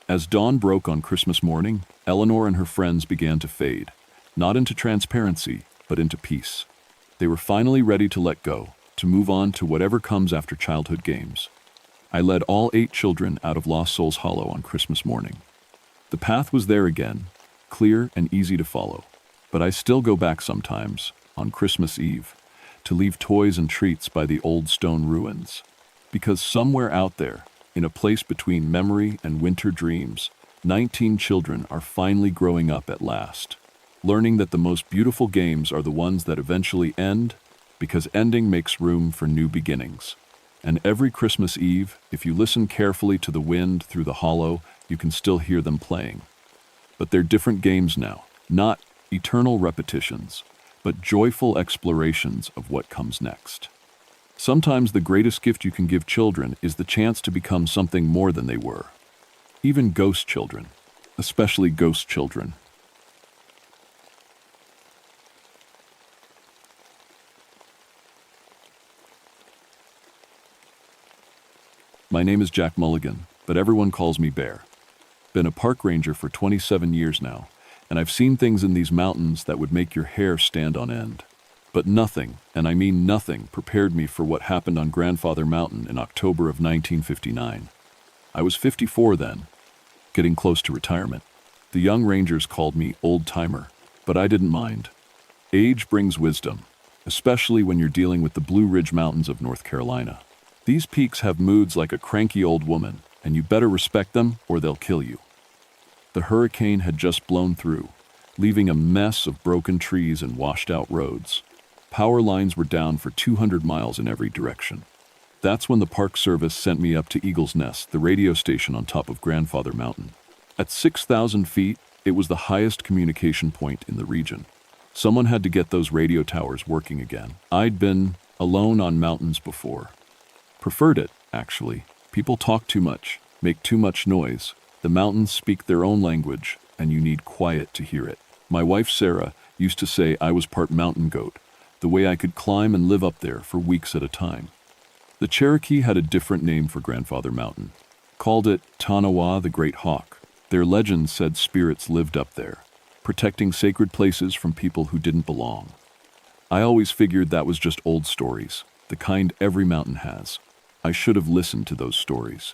As dawn broke on Christmas morning, Eleanor and her friends began to fade, not into transparency, but into peace. They were finally ready to let go, to move on to whatever comes after childhood games. I led all 8 children out of Lost Souls Hollow on Christmas morning. The path was there again, clear and easy to follow. But I still go back sometimes, on Christmas Eve, to leave toys and treats by the old stone ruins. Because somewhere out there, in a place between memory and winter dreams, 19 children are finally growing up at last, learning that the most beautiful games are the ones that eventually end, because ending makes room for new beginnings. And every Christmas Eve, if you listen carefully to the wind through the hollow, you can still hear them playing. But they're different games now, not eternal repetitions, but joyful explorations of what comes next. Sometimes the greatest gift you can give children is the chance to become something more than they were. Even ghost children, especially ghost children. My name is Jack Mulligan, but everyone calls me Bear. Been a park ranger for 27 years now, and I've seen things in these mountains that would make your hair stand on end. But nothing, and I mean nothing, prepared me for what happened on Grandfather Mountain in October of 1959. I was 54 then, getting close to retirement. The young rangers called me old timer, but I didn't mind. Age brings wisdom, especially when you're dealing with the Blue Ridge Mountains of North Carolina. These peaks have moods like a cranky old woman, and you better respect them or they'll kill you. The hurricane had just blown through, leaving a mess of broken trees and washed-out roads. Power lines were down for 200 miles in every direction. That's when the Park Service sent me up to Eagle's Nest, the radio station on top of Grandfather Mountain. At 6,000 feet, it was the highest communication point in the region. Someone had to get those radio towers working again. I'd been alone on mountains before. Preferred it, actually. People talk too much, make too much noise. The mountains speak their own language, and you need quiet to hear it. My wife, Sarah, used to say I was part mountain goat, the way I could climb and live up there for weeks at a time. The Cherokee had a different name for Grandfather Mountain, called it Tanawa the Great Hawk. Their legend said spirits lived up there, protecting sacred places from people who didn't belong. I always figured that was just old stories, the kind every mountain has. I should have listened to those stories.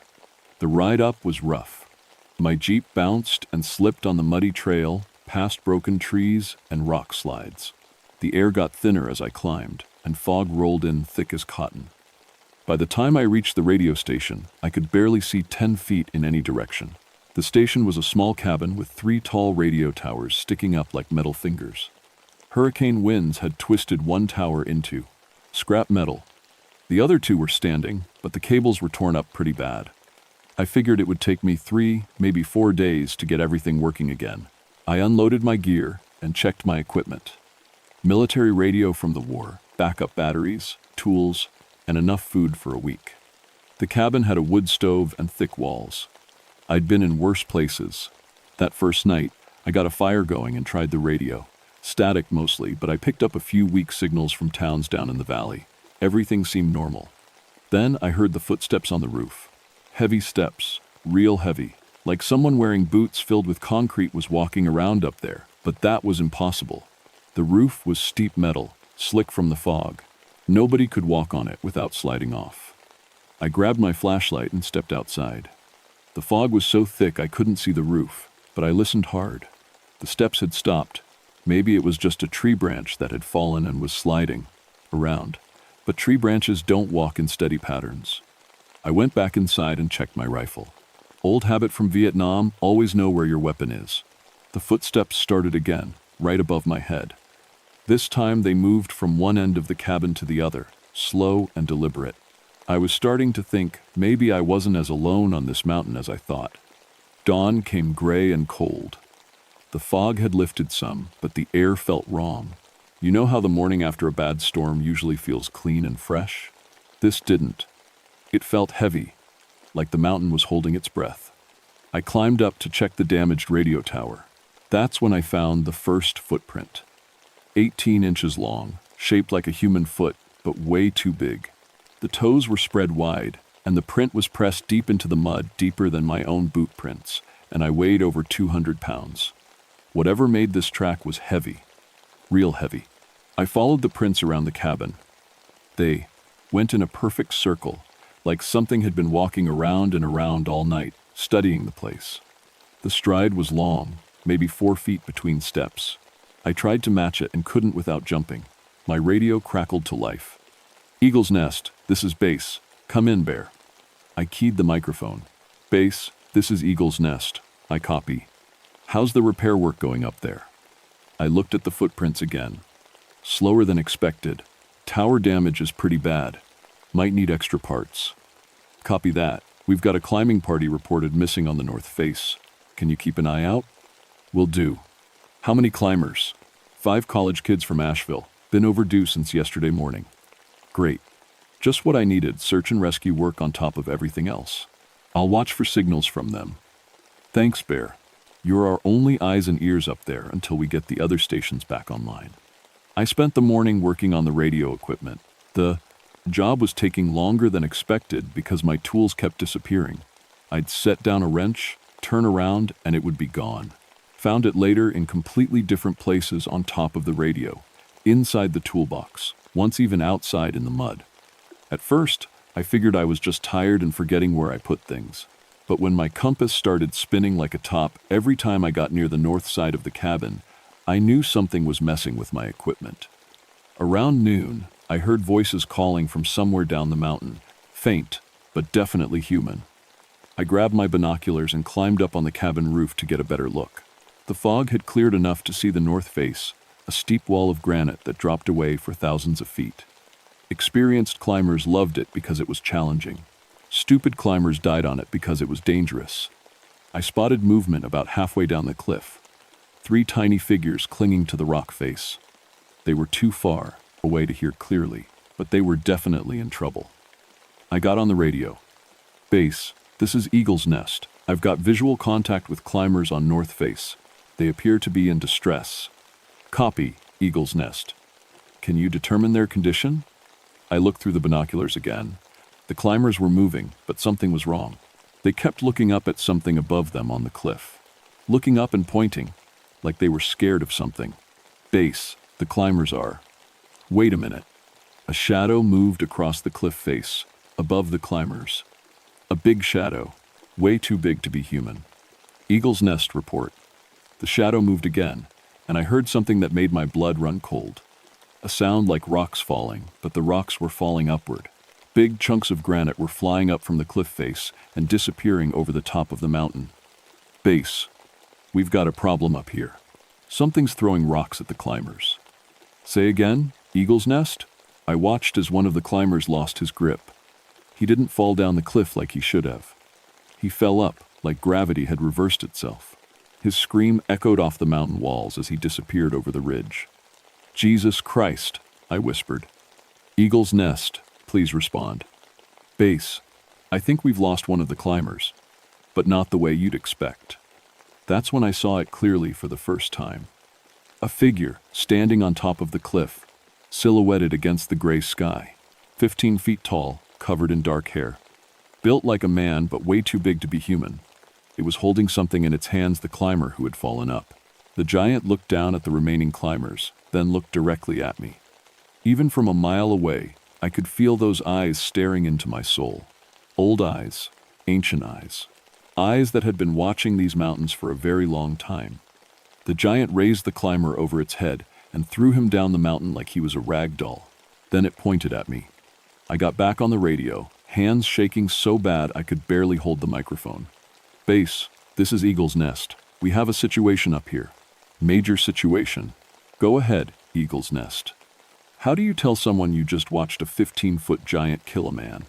The ride up was rough. My Jeep bounced and slipped on the muddy trail, past broken trees and rock slides. The air got thinner as I climbed, and fog rolled in thick as cotton. By the time I reached the radio station, I could barely see 10 feet in any direction. The station was a small cabin with 3 tall radio towers sticking up like metal fingers. Hurricane winds had twisted one tower into scrap metal. The other 2 were standing, but the cables were torn up pretty bad. I figured it would take me 3, maybe 4 days to get everything working again. I unloaded my gear and checked my equipment. Military radio from the war, backup batteries, tools, and enough food for a week. The cabin had a wood stove and thick walls. I'd been in worse places. That first night, I got a fire going and tried the radio. Static mostly, but I picked up a few weak signals from towns down in the valley. Everything seemed normal. Then I heard the footsteps on the roof. Heavy steps, real heavy, like someone wearing boots filled with concrete was walking around up there, but that was impossible. The roof was steep metal, slick from the fog. Nobody could walk on it without sliding off. I grabbed my flashlight and stepped outside. The fog was so thick I couldn't see the roof, but I listened hard. The steps had stopped. Maybe it was just a tree branch that had fallen and was sliding around. But tree branches don't walk in steady patterns. I went back inside and checked my rifle. Old habit from Vietnam, always know where your weapon is. The footsteps started again, right above my head. This time they moved from one end of the cabin to the other, slow and deliberate. I was starting to think maybe I wasn't as alone on this mountain as I thought. Dawn came gray and cold. The fog had lifted some, but the air felt wrong. You know how the morning after a bad storm usually feels clean and fresh? This didn't. It felt heavy, like the mountain was holding its breath. I climbed up to check the damaged radio tower. That's when I found the first footprint. 18 inches long, shaped like a human foot, but way too big. The toes were spread wide, and the print was pressed deep into the mud, deeper than my own boot prints, and I weighed over 200 pounds. Whatever made this track was heavy. Real heavy. I followed the prints around the cabin. They went in a perfect circle, like something had been walking around and around all night, studying the place. The stride was long, maybe 4 feet between steps. I tried to match it and couldn't without jumping. My radio crackled to life. Eagle's Nest, this is Base. Come in, Bear. I keyed the microphone. Base, this is Eagle's Nest. I copy. How's the repair work going up there? I looked at the footprints again. Slower than expected. Tower damage is pretty bad. Might need extra parts. Copy that. We've got a climbing party reported missing on the north face. Can you keep an eye out? Will do. How many climbers? 5 college kids from Asheville. Been overdue since yesterday morning. Great. Just what I needed, search and rescue work on top of everything else. I'll watch for signals from them. Thanks, Bear. You're our only eyes and ears up there until we get the other stations back online. I spent the morning working on the radio equipment. The job was taking longer than expected because my tools kept disappearing. I'd set down a wrench, turn around, and it would be gone. Found it later in completely different places on top of the radio, inside the toolbox, once even outside in the mud. At first, I figured I was just tired and forgetting where I put things. But when my compass started spinning like a top every time I got near the north side of the cabin, I knew something was messing with my equipment. Around noon, I heard voices calling from somewhere down the mountain, faint, but definitely human. I grabbed my binoculars and climbed up on the cabin roof to get a better look. The fog had cleared enough to see the north face, a steep wall of granite that dropped away for thousands of feet. Experienced climbers loved it because it was challenging. Stupid climbers died on it because it was dangerous. I spotted movement about halfway down the cliff. 3 tiny figures clinging to the rock face. They were too far away to hear clearly, but they were definitely in trouble. I got on the radio. Base, this is Eagle's Nest. I've got visual contact with climbers on north face. They appear to be in distress. Copy, Eagle's Nest. Can you determine their condition? I looked through the binoculars again. The climbers were moving, but something was wrong. They kept looking up at something above them on the cliff. Looking up and pointing, like they were scared of something. Base, the climbers are. Wait a minute. A shadow moved across the cliff face, above the climbers. A big shadow, way too big to be human. Eagle's Nest report. The shadow moved again, and I heard something that made my blood run cold. A sound like rocks falling, but the rocks were falling upward. Big chunks of granite were flying up from the cliff face and disappearing over the top of the mountain. Base, we've got a problem up here. Something's throwing rocks at the climbers. Say again, Eagle's Nest? I watched as one of the climbers lost his grip. He didn't fall down the cliff like he should have. He fell up, like gravity had reversed itself. His scream echoed off the mountain walls as he disappeared over the ridge. Jesus Christ, I whispered. Eagle's Nest, please respond. Base, I think we've lost one of the climbers, but not the way you'd expect. That's when I saw it clearly for the first time. A figure standing on top of the cliff, silhouetted against the gray sky, 15 feet tall, covered in dark hair. Built like a man, but way too big to be human. It was holding something in its hands, the climber who had fallen up. The giant looked down at the remaining climbers, then looked directly at me. Even from a mile away, I could feel those eyes staring into my soul. Old eyes, ancient eyes. Eyes that had been watching these mountains for a very long time. The giant raised the climber over its head and threw him down the mountain like he was a rag doll. Then it pointed at me. I got back on the radio, hands shaking so bad I could barely hold the microphone. Base, this is Eagle's Nest. We have a situation up here. Major situation. Go ahead, Eagle's Nest. How do you tell someone you just watched a 15-foot giant kill a man?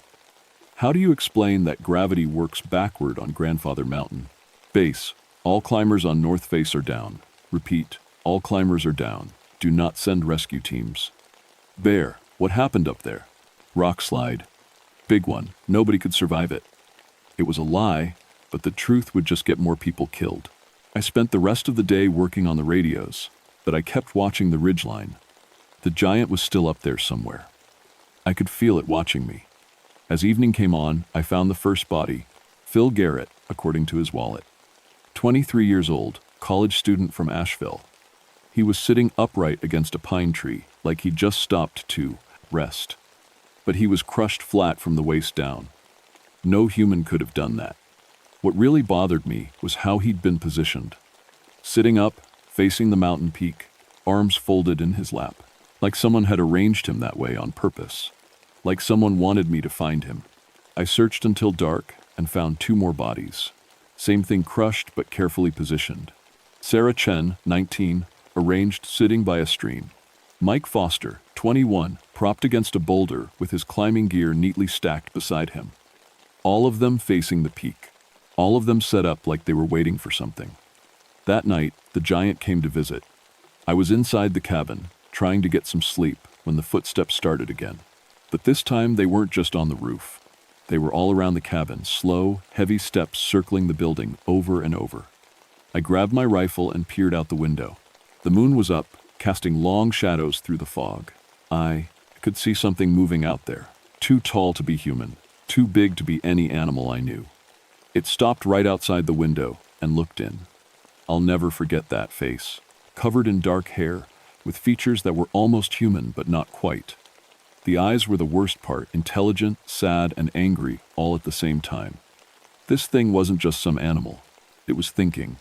How do you explain that gravity works backward on Grandfather Mountain? Base, all climbers on North Face are down. Repeat, all climbers are down. Do not send rescue teams. Bear, what happened up there? Rock slide. Big one. Nobody could survive it. It was a lie, but the truth would just get more people killed. I spent the rest of the day working on the radios, but I kept watching the ridgeline. The giant was still up there somewhere. I could feel it watching me. As evening came on, I found the first body, Phil Garrett, according to his wallet. 23 years old, college student from Asheville. He was sitting upright against a pine tree, like he'd just stopped to rest. But he was crushed flat from the waist down. No human could have done that. What really bothered me was how he'd been positioned. Sitting up, facing the mountain peak, arms folded in his lap, like someone had arranged him that way on purpose. Like someone wanted me to find him. I searched until dark and found 2 more bodies. Same thing, crushed but carefully positioned. Sarah Chen, 19, arranged sitting by a stream. Mike Foster, 21, propped against a boulder with his climbing gear neatly stacked beside him. All of them facing the peak. All of them set up like they were waiting for something. That night, the giant came to visit. I was inside the cabin, trying to get some sleep, when the footsteps started again. But this time they weren't just on the roof. They were all around the cabin, slow, heavy steps circling the building over and over. I grabbed my rifle and peered out the window. The moon was up, casting long shadows through the fog. I could see something moving out there, too tall to be human, too big to be any animal I knew. It stopped right outside the window and looked in. I'll never forget that face, covered in dark hair, with features that were almost human but not quite. The eyes were the worst part, intelligent, sad, and angry all at the same time. This thing wasn't just some animal. It was thinking.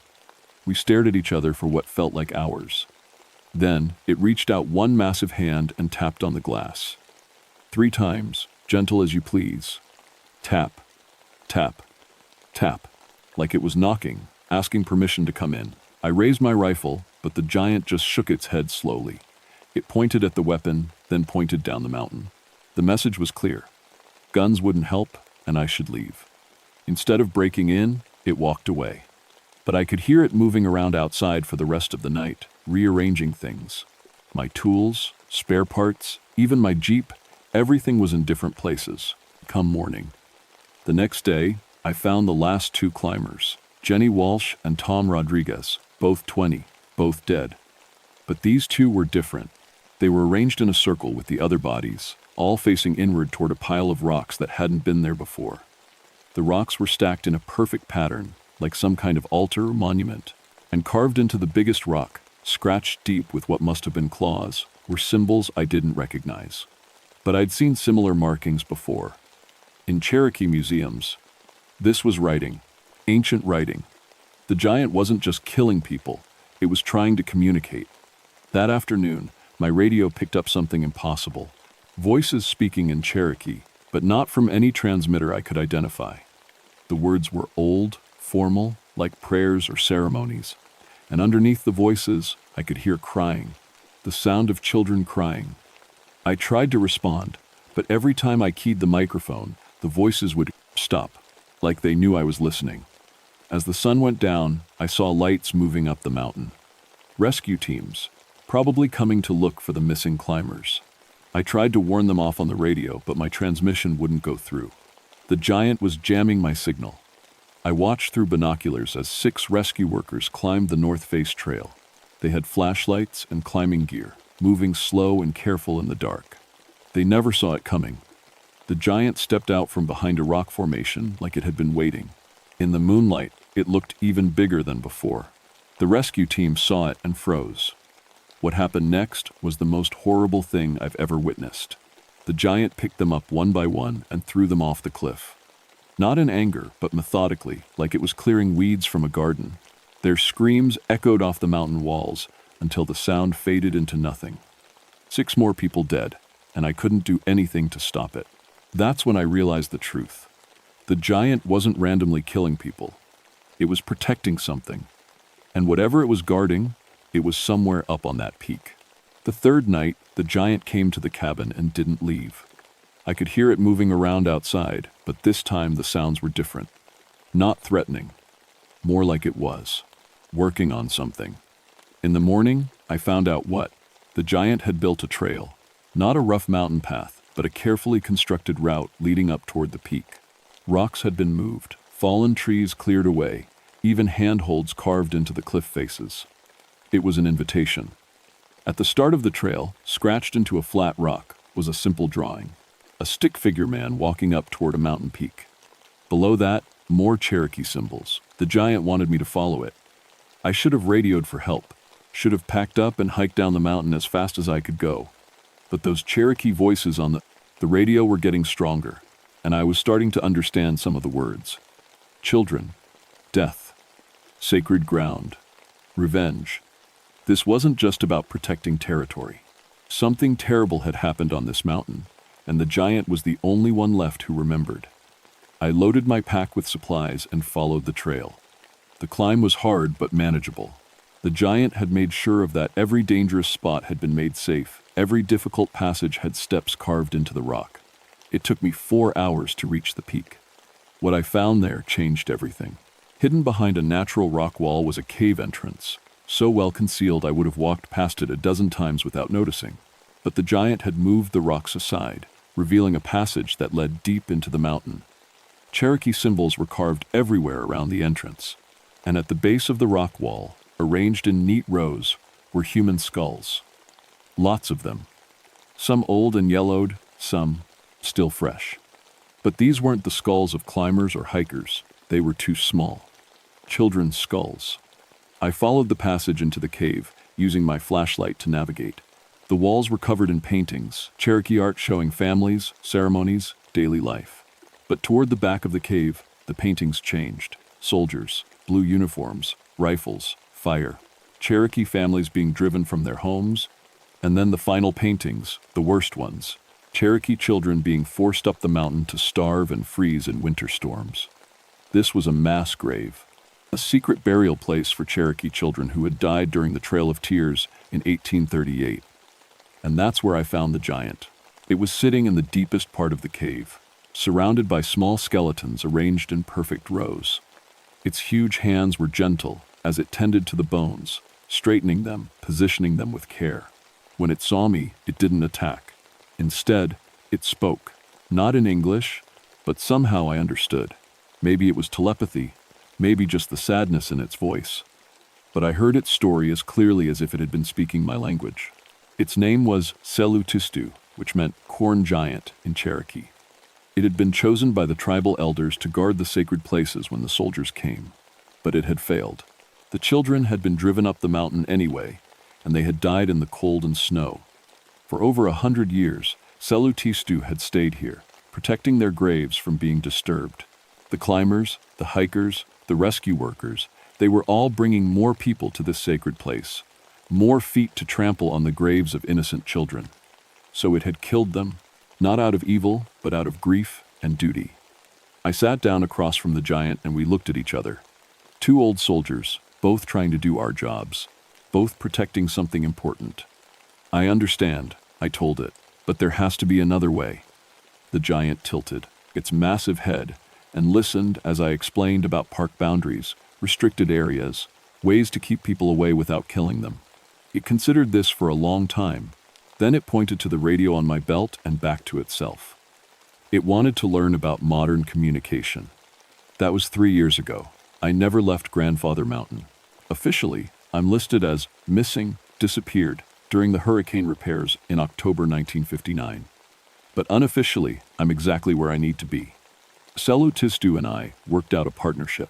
We stared at each other for what felt like hours. Then, it reached out one massive hand and tapped on the glass. 3 times, gentle as you please. Tap, tap, tap, like it was knocking, asking permission to come in. I raised my rifle, but the giant just shook its head slowly. It pointed at the weapon, then pointed down the mountain. The message was clear. Guns wouldn't help, and I should leave. Instead of breaking in, it walked away. But I could hear it moving around outside for the rest of the night, rearranging things. My tools, spare parts, even my Jeep, everything was in different places. Come morning. The next day, I found the last 2 climbers, Jenny Walsh and Tom Rodriguez, both 20, both dead. But these 2 were different. They were arranged in a circle with the other bodies, all facing inward toward a pile of rocks that hadn't been there before. The rocks were stacked in a perfect pattern, like some kind of altar or monument, and carved into the biggest rock, scratched deep with what must have been claws, were symbols I didn't recognize. But I'd seen similar markings before. In Cherokee museums. This was writing, ancient writing. The giant wasn't just killing people, it was trying to communicate. That afternoon, my radio picked up something impossible. Voices speaking in Cherokee, but not from any transmitter I could identify. The words were old, formal, like prayers or ceremonies, and underneath the voices, I could hear crying, the sound of children crying. I tried to respond, but every time I keyed the microphone, the voices would stop, like they knew I was listening. As the sun went down, I saw lights moving up the mountain. Rescue teams, probably coming to look for the missing climbers. I tried to warn them off on the radio, but my transmission wouldn't go through. The giant was jamming my signal. I watched through binoculars as 6 rescue workers climbed the North Face Trail. They had flashlights and climbing gear, moving slow and careful in the dark. They never saw it coming. The giant stepped out from behind a rock formation like it had been waiting. In the moonlight, it looked even bigger than before. The rescue team saw it and froze. What happened next was the most horrible thing I've ever witnessed. The giant picked them up one by one and threw them off the cliff. Not in anger, but methodically, like it was clearing weeds from a garden. Their screams echoed off the mountain walls until the sound faded into nothing. 6 more people dead, and I couldn't do anything to stop it. That's when I realized the truth. The giant wasn't randomly killing people. It was protecting something. And whatever it was guarding, it was somewhere up on that peak. The 3rd night, the giant came to the cabin and didn't leave. I could hear it moving around outside, but this time the sounds were different. Not threatening. More like it was. Working on something. In the morning, I found out what. The giant had built a trail, not a rough mountain path, but a carefully constructed route leading up toward the peak. Rocks had been moved, fallen trees cleared away, even handholds carved into the cliff faces. It was an invitation. At the start of the trail, scratched into a flat rock, was a simple drawing. A stick figure man walking up toward a mountain peak. Below that, more Cherokee symbols. The giant wanted me to follow it. I should have radioed for help, should have packed up and hiked down the mountain as fast as I could go. But those Cherokee voices on the radio were getting stronger, and I was starting to understand some of the words. Children, death, sacred ground, revenge. This wasn't just about protecting territory. Something terrible had happened on this mountain, and the giant was the only one left who remembered. I loaded my pack with supplies and followed the trail. The climb was hard but manageable. The giant had made sure of that. Every dangerous spot had been made safe. Every difficult passage had steps carved into the rock. It took me 4 hours to reach the peak. What I found there changed everything. Hidden behind a natural rock wall was a cave entrance, so well concealed I would have walked past it a dozen times without noticing. But the giant had moved the rocks aside, revealing a passage that led deep into the mountain. Cherokee symbols were carved everywhere around the entrance, and at the base of the rock wall, arranged in neat rows, were human skulls. Lots of them. Some old and yellowed, some still fresh. But these weren't the skulls of climbers or hikers. They were too small. Children's skulls. I followed the passage into the cave, using my flashlight to navigate. The walls were covered in paintings, Cherokee art showing families, ceremonies, daily life. But toward the back of the cave, the paintings changed. Soldiers, blue uniforms, rifles, fire. Cherokee families being driven from their homes. And then the final paintings, the worst ones. Cherokee children being forced up the mountain to starve and freeze in winter storms. This was a mass grave, a secret burial place for Cherokee children who had died during the Trail of Tears in 1838. And that's where I found the giant. It was sitting in the deepest part of the cave, surrounded by small skeletons arranged in perfect rows. Its huge hands were gentle as it tended to the bones, straightening them, positioning them with care. When it saw me, it didn't attack. Instead, it spoke, not in English, but somehow I understood. Maybe it was telepathy, maybe just the sadness in its voice. But I heard its story as clearly as if it had been speaking my language. Its name was Selutistu, which meant corn giant in Cherokee. It had been chosen by the tribal elders to guard the sacred places when the soldiers came. But it had failed. The children had been driven up the mountain anyway, and they had died in the cold and snow. For over 100 years, Selutistu had stayed here, protecting their graves from being disturbed. The climbers, the hikers, the rescue workers, they were all bringing more people to this sacred place, more feet to trample on the graves of innocent children. So it had killed them, not out of evil, but out of grief and duty. I sat down across from the giant and we looked at each other. Two old soldiers, both trying to do our jobs, both protecting something important. I understand, I told it, but there has to be another way. The giant tilted its massive head and listened as I explained about park boundaries, restricted areas, ways to keep people away without killing them. It considered this for a long time. Then it pointed to the radio on my belt and back to itself. It wanted to learn about modern communication. That was 3 years ago. I never left Grandfather Mountain. Officially, I'm listed as missing, disappeared, during the hurricane repairs in October 1959. But unofficially, I'm exactly where I need to be. Selutistu and I worked out a partnership.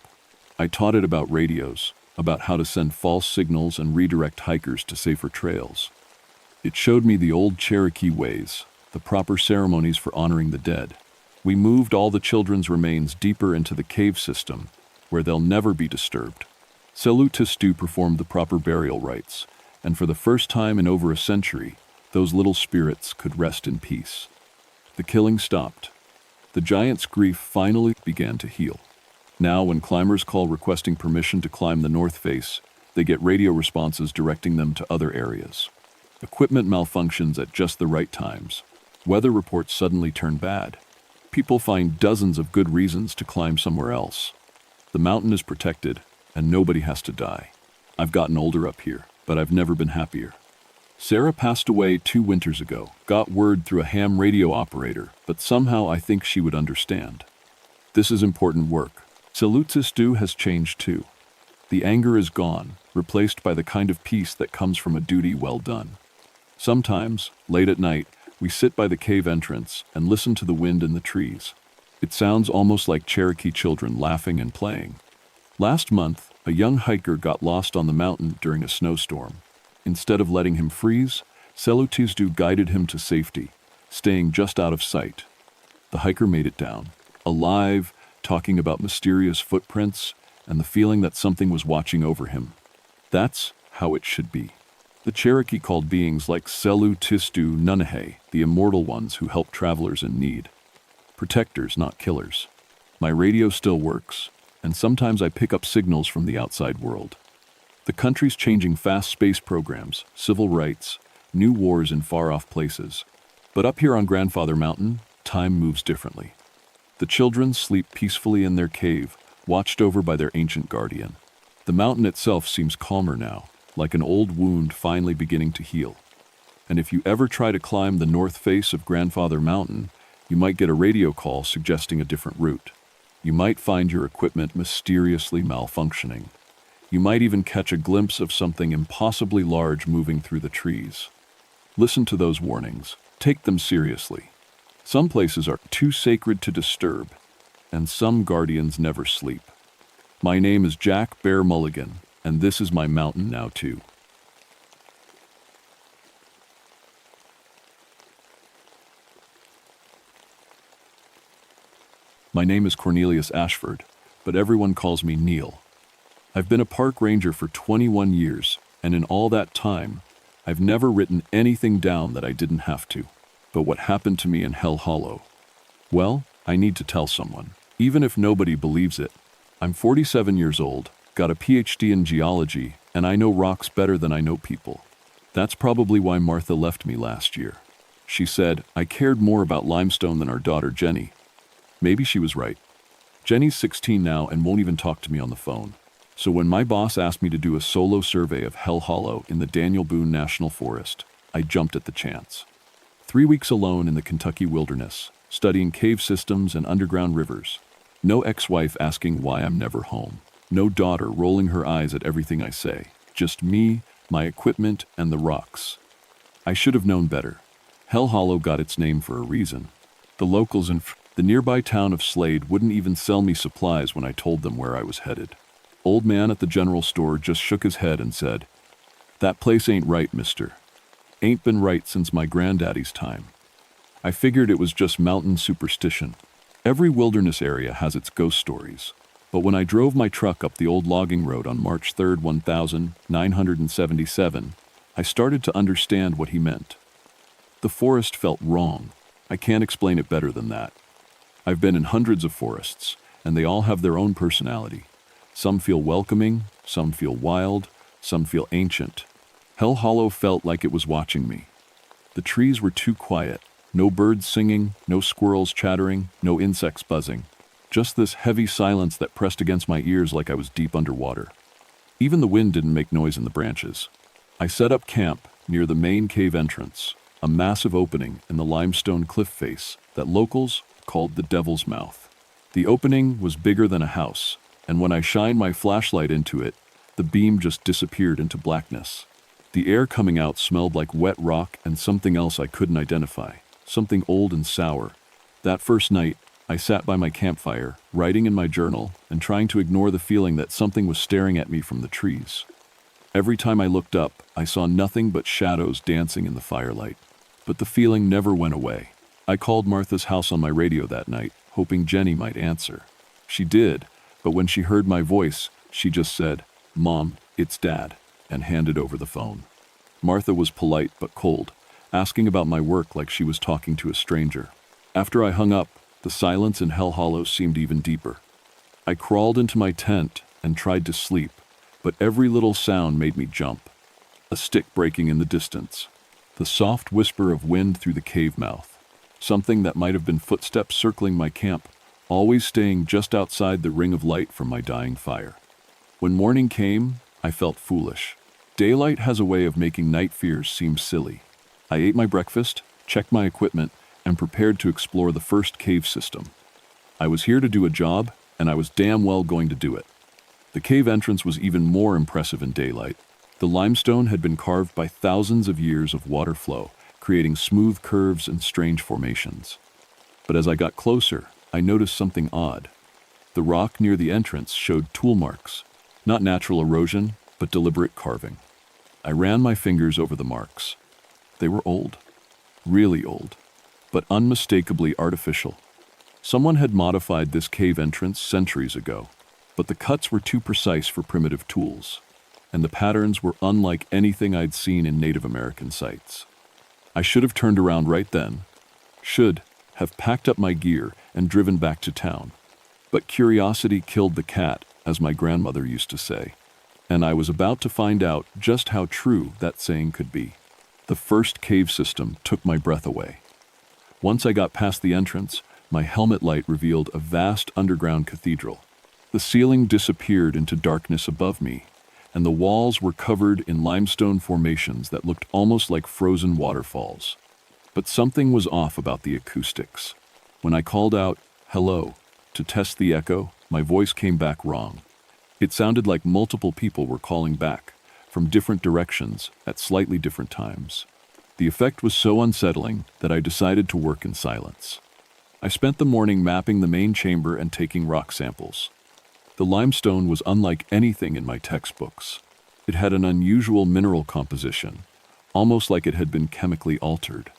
I taught it about radios, about how to send false signals and redirect hikers to safer trails. It showed me the old Cherokee ways, the proper ceremonies for honoring the dead. We moved all the children's remains deeper into the cave system, where they'll never be disturbed. Selutistu performed the proper burial rites, and for the first time in over a century, those little spirits could rest in peace. The killing stopped. The giant's grief finally began to heal. Now, when climbers call requesting permission to climb the north face, they get radio responses directing them to other areas. Equipment malfunctions at just the right times. Weather reports suddenly turn bad. People find dozens of good reasons to climb somewhere else. The mountain is protected, and nobody has to die. I've gotten older up here, but I've never been happier. Sarah passed away 2 winters ago. Got word through a ham radio operator, but somehow I think she would understand. This is important work. Salutsistu has changed too. The anger is gone, replaced by the kind of peace that comes from a duty well done. Sometimes, late at night, we sit by the cave entrance and listen to the wind in the trees. It sounds almost like Cherokee children laughing and playing. Last month, a young hiker got lost on the mountain during a snowstorm. Instead of letting him freeze, Salutsistu guided him to safety, staying just out of sight. The hiker made it down, alive, talking about mysterious footprints and the feeling that something was watching over him. That's how it should be. The Cherokee called beings like Salutsistu Nunahe, the immortal ones who help travelers in need. Protectors, not killers. My radio still works, and sometimes I pick up signals from the outside world. The country's changing fast space programs, civil rights, new wars in far-off places. But up here on Grandfather Mountain, time moves differently. The children sleep peacefully in their cave, watched over by their ancient guardian. The mountain itself seems calmer now, like an old wound finally beginning to heal. And if you ever try to climb the north face of Grandfather Mountain, you might get a radio call suggesting a different route. You might find your equipment mysteriously malfunctioning. You might even catch a glimpse of something impossibly large moving through the trees. Listen to those warnings. Take them seriously. Some places are too sacred to disturb, and some guardians never sleep. My name is Jack Bear Mulligan, and this is my mountain now too. My name is Cornelius Ashford, but everyone calls me Neil. I've been a park ranger for 21 years, and in all that time, I've never written anything down that I didn't have to. But what happened to me in Hell Hollow? Well, I need to tell someone, even if nobody believes it. I'm 47 years old, got a PhD in geology, and I know rocks better than I know people. That's probably why Martha left me last year. She said I cared more about limestone than our daughter Jenny. Maybe she was right. Jenny's 16 now and won't even talk to me on the phone. So when my boss asked me to do a solo survey of Hell Hollow in the Daniel Boone National Forest, I jumped at the chance. 3 weeks alone in the Kentucky wilderness, studying cave systems and underground rivers. No ex-wife asking why I'm never home. No daughter rolling her eyes at everything I say. Just me, my equipment, and the rocks. I should have known better. Hell Hollow got its name for a reason. The locals in the nearby town of Slade wouldn't even sell me supplies when I told them where I was headed. Old man at the general store just shook his head and said, "That place ain't right, mister. Ain't been right since my granddaddy's time." I figured it was just mountain superstition. Every wilderness area has its ghost stories. But when I drove my truck up the old logging road on March 3rd, 1977, I started to understand what he meant. The forest felt wrong. I can't explain it better than that. I've been in hundreds of forests, and they all have their own personality. Some feel welcoming, some feel wild, some feel ancient. Hell Hollow felt like it was watching me. The trees were too quiet. No birds singing, no squirrels chattering, no insects buzzing. Just this heavy silence that pressed against my ears like I was deep underwater. Even the wind didn't make noise in the branches. I set up camp near the main cave entrance, a massive opening in the limestone cliff face that locals called the Devil's Mouth. The opening was bigger than a house, and when I shined my flashlight into it, the beam just disappeared into blackness. The air coming out smelled like wet rock and something else I couldn't identify, something old and sour. That first night, I sat by my campfire, writing in my journal and trying to ignore the feeling that something was staring at me from the trees. Every time I looked up, I saw nothing but shadows dancing in the firelight. But the feeling never went away. I called Martha's house on my radio that night, hoping Jenny might answer. She did, but when she heard my voice, she just said, "Mom, it's Dad," and handed over the phone. Martha was polite but cold, asking about my work like she was talking to a stranger. After I hung up, the silence in Hell Hollow seemed even deeper. I crawled into my tent and tried to sleep, but every little sound made me jump. A stick breaking in the distance, the soft whisper of wind through the cave mouth, something that might have been footsteps circling my camp, always staying just outside the ring of light from my dying fire. When morning came, I felt foolish. Daylight has a way of making night fears seem silly. I ate my breakfast, checked my equipment, and prepared to explore the first cave system. I was here to do a job, and I was damn well going to do it. The cave entrance was even more impressive in daylight. The limestone had been carved by thousands of years of water flow, creating smooth curves and strange formations. But as I got closer, I noticed something odd. The rock near the entrance showed tool marks, not natural erosion, but deliberate carving. I ran my fingers over the marks. They were old, really old, but unmistakably artificial. Someone had modified this cave entrance centuries ago, but the cuts were too precise for primitive tools, and the patterns were unlike anything I'd seen in Native American sites. I should have turned around right then, should have packed up my gear and driven back to town. But curiosity killed the cat, as my grandmother used to say, and I was about to find out just how true that saying could be. The first cave system took my breath away. Once I got past the entrance, my helmet light revealed a vast underground cathedral. The ceiling disappeared into darkness above me, and the walls were covered in limestone formations that looked almost like frozen waterfalls. But something was off about the acoustics. When I called out, "Hello," to test the echo, my voice came back wrong. It sounded like multiple people were calling back, from different directions at slightly different times. The effect was so unsettling that I decided to work in silence. I spent the morning mapping the main chamber and taking rock samples. The limestone was unlike anything in my textbooks. It had an unusual mineral composition, almost like it had been chemically altered.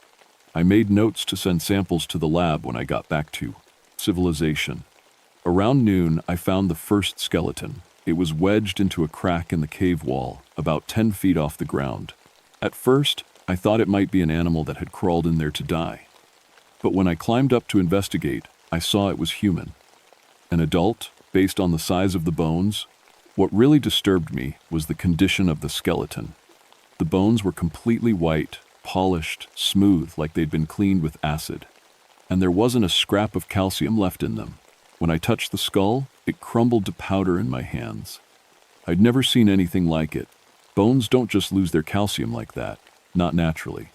I made notes to send samples to the lab when I got back to civilization. Around noon, I found the first skeleton. It was wedged into a crack in the cave wall, about 10 feet off the ground. At first, I thought it might be an animal that had crawled in there to die. But when I climbed up to investigate, I saw it was human. An adult, based on the size of the bones. What really disturbed me was the condition of the skeleton. The bones were completely white, polished, smooth, like they'd been cleaned with acid. And there wasn't a scrap of calcium left in them. When I touched the skull, it crumbled to powder in my hands. I'd never seen anything like it. Bones don't just lose their calcium like that, not naturally.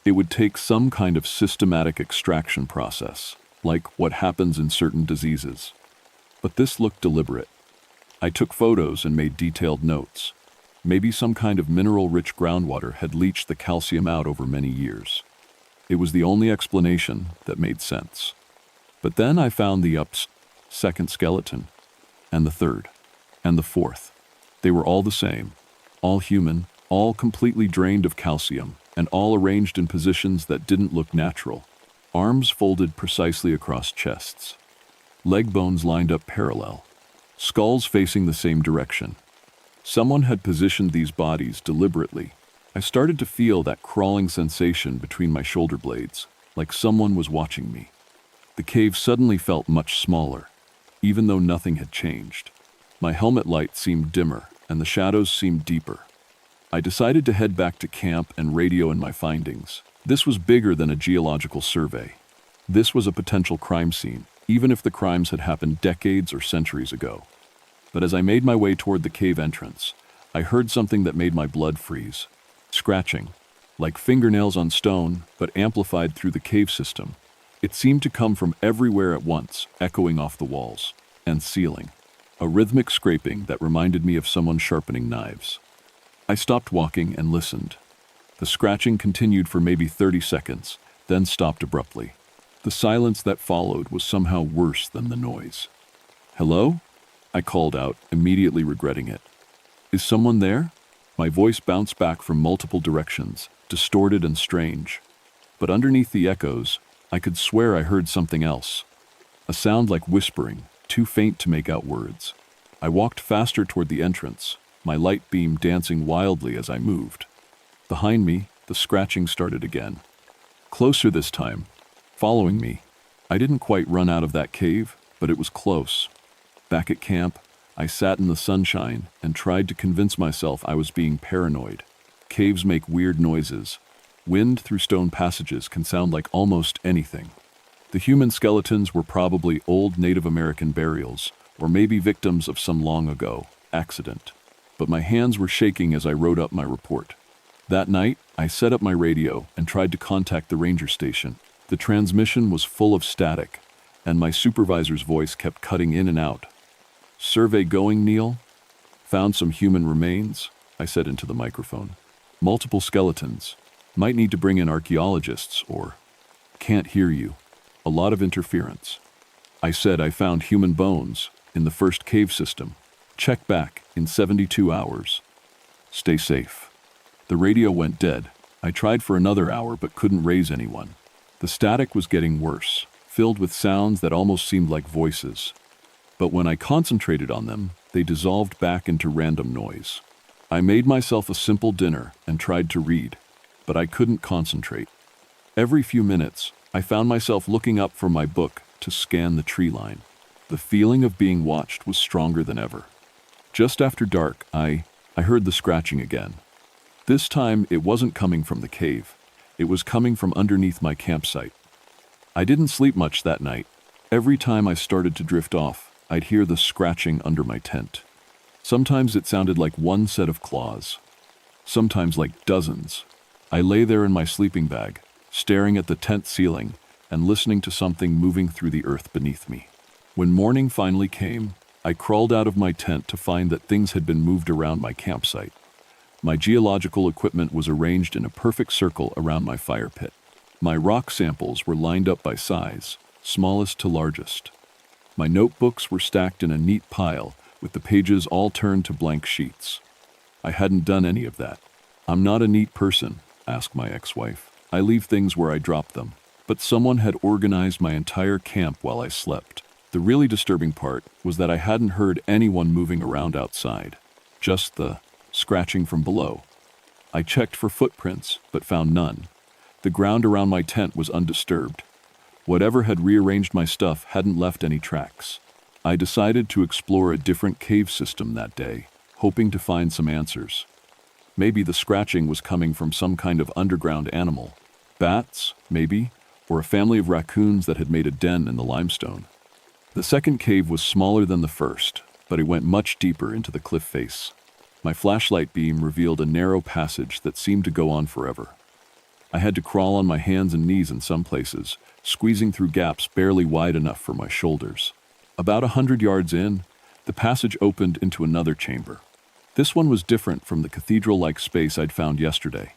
It would take some kind of systematic extraction process, like what happens in certain diseases. But this looked deliberate. I took photos and made detailed notes. Maybe some kind of mineral-rich groundwater had leached the calcium out over many years. It was the only explanation that made sense. But then I found the second skeleton, and the third, and the fourth. They were all the same, all human, all completely drained of calcium, and all arranged in positions that didn't look natural. Arms folded precisely across chests. Leg bones lined up parallel. Skulls facing the same direction. Someone had positioned these bodies deliberately. I started to feel that crawling sensation between my shoulder blades, like someone was watching me. The cave suddenly felt much smaller, even though nothing had changed. My helmet light seemed dimmer, and the shadows seemed deeper. I decided to head back to camp and radio in my findings. This was bigger than a geological survey. This was a potential crime scene, even if the crimes had happened decades or centuries ago. But as I made my way toward the cave entrance, I heard something that made my blood freeze. Scratching, like fingernails on stone, but amplified through the cave system. It seemed to come from everywhere at once, echoing off the walls and ceiling. A rhythmic scraping that reminded me of someone sharpening knives. I stopped walking and listened. The scratching continued for maybe 30 seconds, then stopped abruptly. The silence that followed was somehow worse than the noise. "Hello?" I called out, immediately regretting it. "Is someone there?" My voice bounced back from multiple directions, distorted and strange. But underneath the echoes, I could swear I heard something else. A sound like whispering, too faint to make out words. I walked faster toward the entrance, my light beam dancing wildly as I moved. Behind me, the scratching started again. Closer this time, following me. I didn't quite run out of that cave, but it was close. Back at camp, I sat in the sunshine and tried to convince myself I was being paranoid. Caves make weird noises. Wind through stone passages can sound like almost anything. The human skeletons were probably old Native American burials, or maybe victims of some long ago accident. but my hands were shaking as I wrote up my report. That night, I set up my radio and tried to contact the ranger station. The transmission was full of static, and my supervisor's voice kept cutting in and out. "Survey going, Neil? Found some human remains," I said into the microphone. "Multiple skeletons. Might need to bring in archaeologists or..." "Can't hear you. A lot of interference." I said I found human bones in the first cave system. Check back in 72 hours. Stay safe. The radio went dead. I tried for another hour but couldn't raise anyone. The static was getting worse, filled with sounds that almost seemed like voices. But when I concentrated on them, they dissolved back into random noise. I made myself a simple dinner and tried to read, but I couldn't concentrate. Every few minutes, I found myself looking up from my book to scan the tree line. The feeling of being watched was stronger than ever. Just after dark, I heard the scratching again. This time, it wasn't coming from the cave. It was coming from underneath my campsite. I didn't sleep much that night. Every time I started to drift off, I'd hear the scratching under my tent. Sometimes it sounded like one set of claws. Sometimes like dozens. I lay there in my sleeping bag, staring at the tent ceiling and listening to something moving through the earth beneath me. When morning finally came, I crawled out of my tent to find that things had been moved around my campsite. My geological equipment was arranged in a perfect circle around my fire pit. My rock samples were lined up by size, smallest to largest. My notebooks were stacked in a neat pile, with the pages all turned to blank sheets. I hadn't done any of that. "I'm not a neat person," asked my ex-wife. "I leave things where I drop them." But someone had organized my entire camp while I slept. The really disturbing part was that I hadn't heard anyone moving around outside, just the scratching from below. I checked for footprints, but found none. The ground around my tent was undisturbed. Whatever had rearranged my stuff hadn't left any tracks. I decided to explore a different cave system that day, hoping to find some answers. Maybe the scratching was coming from some kind of underground animal. Bats, maybe, or a family of raccoons that had made a den in the limestone. The second cave was smaller than the first, but it went much deeper into the cliff face. My flashlight beam revealed a narrow passage that seemed to go on forever. I had to crawl on my hands and knees in some places, squeezing through gaps barely wide enough for my shoulders. About 100 yards in, the passage opened into another chamber. This one was different from the cathedral-like space I'd found yesterday.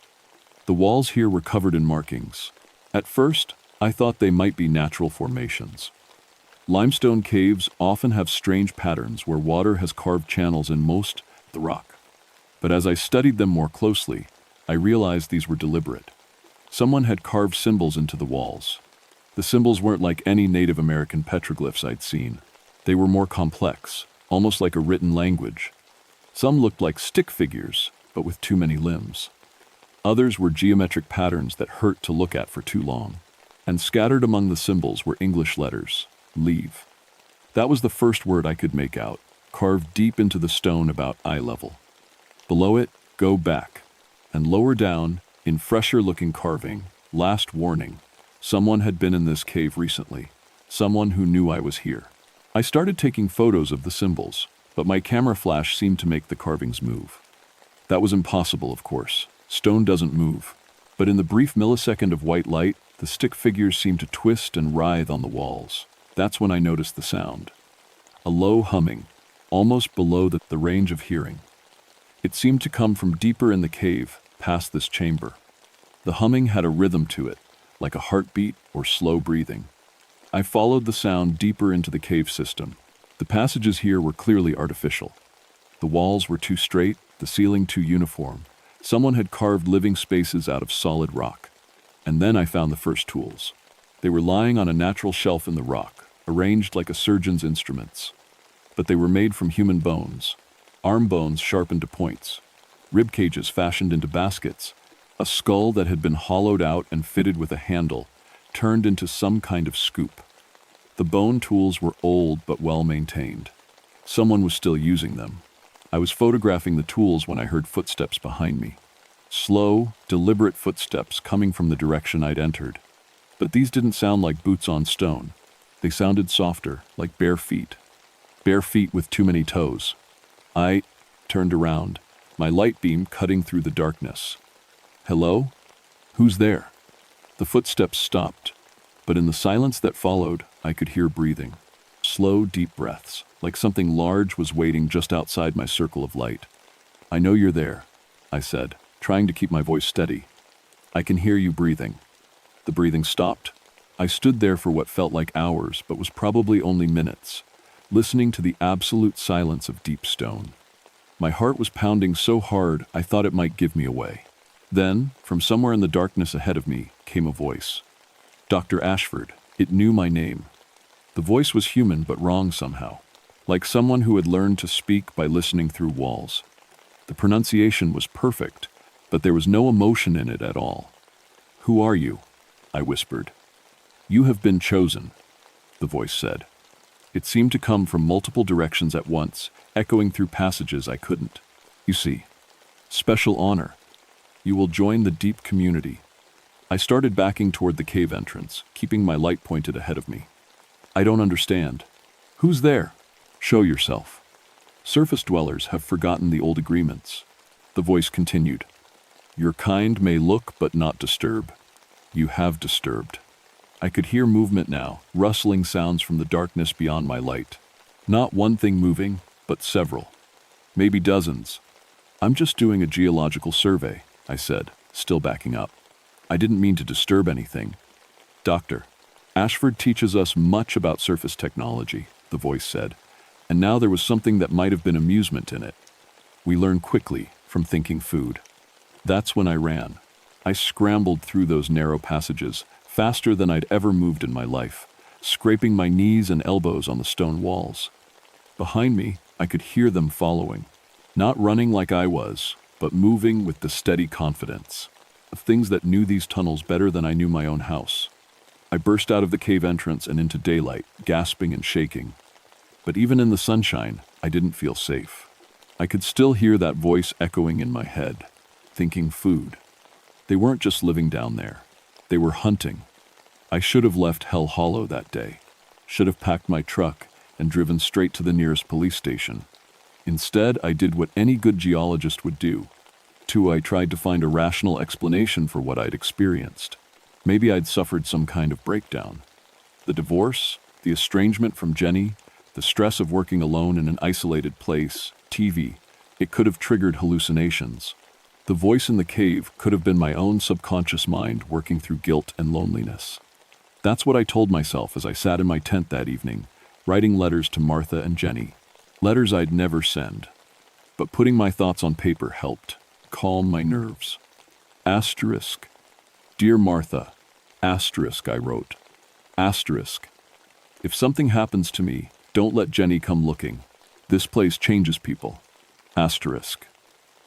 The walls here were covered in markings. At first, I thought they might be natural formations. Limestone caves often have strange patterns where water has carved channels in most of the rock. But as I studied them more closely, I realized these were deliberate. Someone had carved symbols into the walls. The symbols weren't like any Native American petroglyphs I'd seen. They were more complex, almost like a written language. Some looked like stick figures, but with too many limbs. Others were geometric patterns that hurt to look at for too long. And scattered among the symbols were English letters. Leave. That was the first word I could make out, carved deep into the stone about eye level. Below it, go back. And lower down, in fresher-looking carving, last warning. Someone had been in this cave recently. Someone who knew I was here. I started taking photos of the symbols, but my camera flash seemed to make the carvings move. That was impossible, of course. Stone doesn't move. But in the brief millisecond of white light, the stick figures seemed to twist and writhe on the walls. That's when I noticed the sound. A low humming, almost below the range of hearing. It seemed to come from deeper in the cave, past this chamber. The humming had a rhythm to it, like a heartbeat or slow breathing. I followed the sound deeper into the cave system. The passages here were clearly artificial. The walls were too straight, the ceiling too uniform. Someone had carved living spaces out of solid rock. And then I found the first tools. They were lying on a natural shelf in the rock, arranged like a surgeon's instruments. But they were made from human bones. Arm bones sharpened to points. Rib cages fashioned into baskets. A skull that had been hollowed out and fitted with a handle, turned into some kind of scoop. The bone tools were old but well maintained. Someone was still using them. I was photographing the tools when I heard footsteps behind me. Slow, deliberate footsteps coming from the direction I'd entered. But these didn't sound like boots on stone. They sounded softer, like bare feet. Bare feet with too many toes. I turned around, my light beam cutting through the darkness. "Hello? Who's there?" The footsteps stopped, but in the silence that followed, I could hear breathing. Slow, deep breaths, like something large was waiting just outside my circle of light. "I know you're there," I said, trying to keep my voice steady. "I can hear you breathing." The breathing stopped. I stood there for what felt like hours, but was probably only minutes, listening to the absolute silence of deep stone. My heart was pounding so hard I thought it might give me away. Then, from somewhere in the darkness ahead of me, came a voice. Dr. Ashford. It knew my name. The voice was human but wrong somehow, like someone who had learned to speak by listening through walls. The pronunciation was perfect, but there was no emotion in it at all. "Who are you?" I whispered. "You have been chosen," the voice said. It seemed to come from multiple directions at once, echoing through passages I couldn't. "You see, special honor. You will join the deep community." I started backing toward the cave entrance, keeping my light pointed ahead of me. "I don't understand." "Who's there?" "Show yourself. Surface dwellers have forgotten the old agreements." The voice continued. "Your kind may look but not disturb. You have disturbed." I could hear movement now, rustling sounds from the darkness beyond my light. Not one thing moving, but several. Maybe dozens. "I'm just doing a geological survey," I said, still backing up. "I didn't mean to disturb anything." "Dr. Ashford teaches us much about surface technology," the voice said, and now there was something that might have been amusement in it. "We learn quickly from thinking food." That's when I ran. I scrambled through those narrow passages, faster than I'd ever moved in my life, scraping my knees and elbows on the stone walls. Behind me, I could hear them following, not running like I was, but moving with the steady confidence of things that knew these tunnels better than I knew my own house. I burst out of the cave entrance and into daylight, gasping and shaking. But even in the sunshine, I didn't feel safe. I could still hear that voice echoing in my head, thinking food. They weren't just living down there. They were hunting. I should have left Hell Hollow that day. Should have packed my truck and driven straight to the nearest police station. Instead, I did what any good geologist would do. I tried to find a rational explanation for what I'd experienced. Maybe I'd suffered some kind of breakdown. The divorce, the estrangement from Jenny, the stress of working alone in an isolated place, TV, it could have triggered hallucinations. The voice in the cave could have been my own subconscious mind working through guilt and loneliness. That's what I told myself as I sat in my tent that evening, writing letters to Martha and Jenny. Letters I'd never send. But putting my thoughts on paper helped calm my nerves. Asterisk. "Dear Martha," asterisk I wrote. Asterisk. "If something happens to me, don't let Jenny come looking. This place changes people." Asterisk.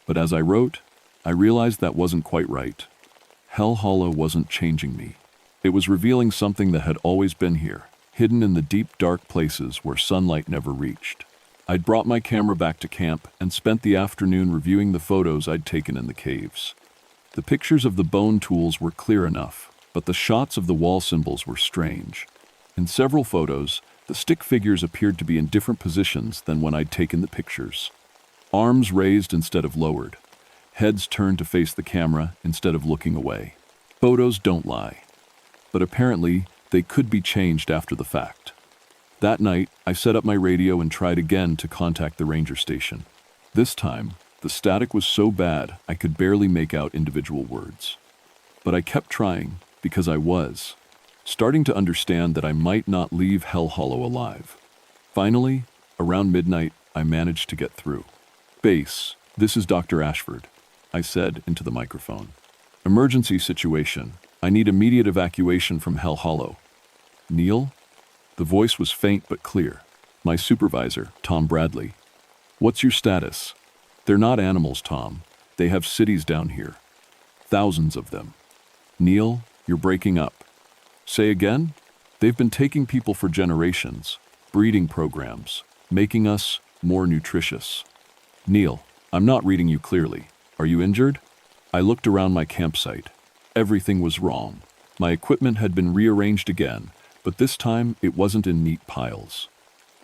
But as I wrote, I realized that wasn't quite right. Hell Hollow wasn't changing me. It was revealing something that had always been here, hidden in the deep, dark places where sunlight never reached. I'd brought my camera back to camp and spent the afternoon reviewing the photos I'd taken in the caves. The pictures of the bone tools were clear enough, but the shots of the wall symbols were strange. In several photos, the stick figures appeared to be in different positions than when I'd taken the pictures. Arms raised instead of lowered. Heads turned to face the camera instead of looking away. Photos don't lie. But apparently, they could be changed after the fact. That night, I set up my radio and tried again to contact the ranger station. This time, the static was so bad I could barely make out individual words. But I kept trying because I was starting to understand that I might not leave Hell Hollow alive. Finally, around midnight, I managed to get through. "Base, this is Dr. Ashford," I said into the microphone. "Emergency situation. I need immediate evacuation from Hell Hollow." "Neil?" The voice was faint but clear. "My supervisor, Tom Bradley." "What's your status?" "They're not animals, Tom. They have cities down here. Thousands of them." "Neil, you're breaking up." "Say again?" "They've been taking people for generations. Breeding programs. Making us more nutritious." "Neil, I'm not reading you clearly. Are you injured?" I looked around my campsite. Everything was wrong. My equipment had been rearranged again, but this time it wasn't in neat piles.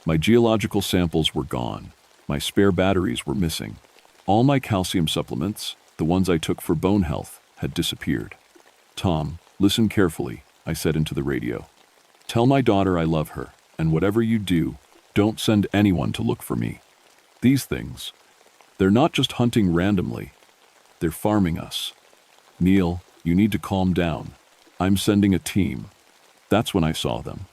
My geological samples were gone. My spare batteries were missing. All my calcium supplements, the ones I took for bone health, had disappeared. Tom, listen carefully, I said into the radio. Tell my daughter I love her, and whatever you do, don't send anyone to look for me. These things, they're not just hunting randomly. They're farming us. Neil, you need to calm down. I'm sending a team. That's when I saw them.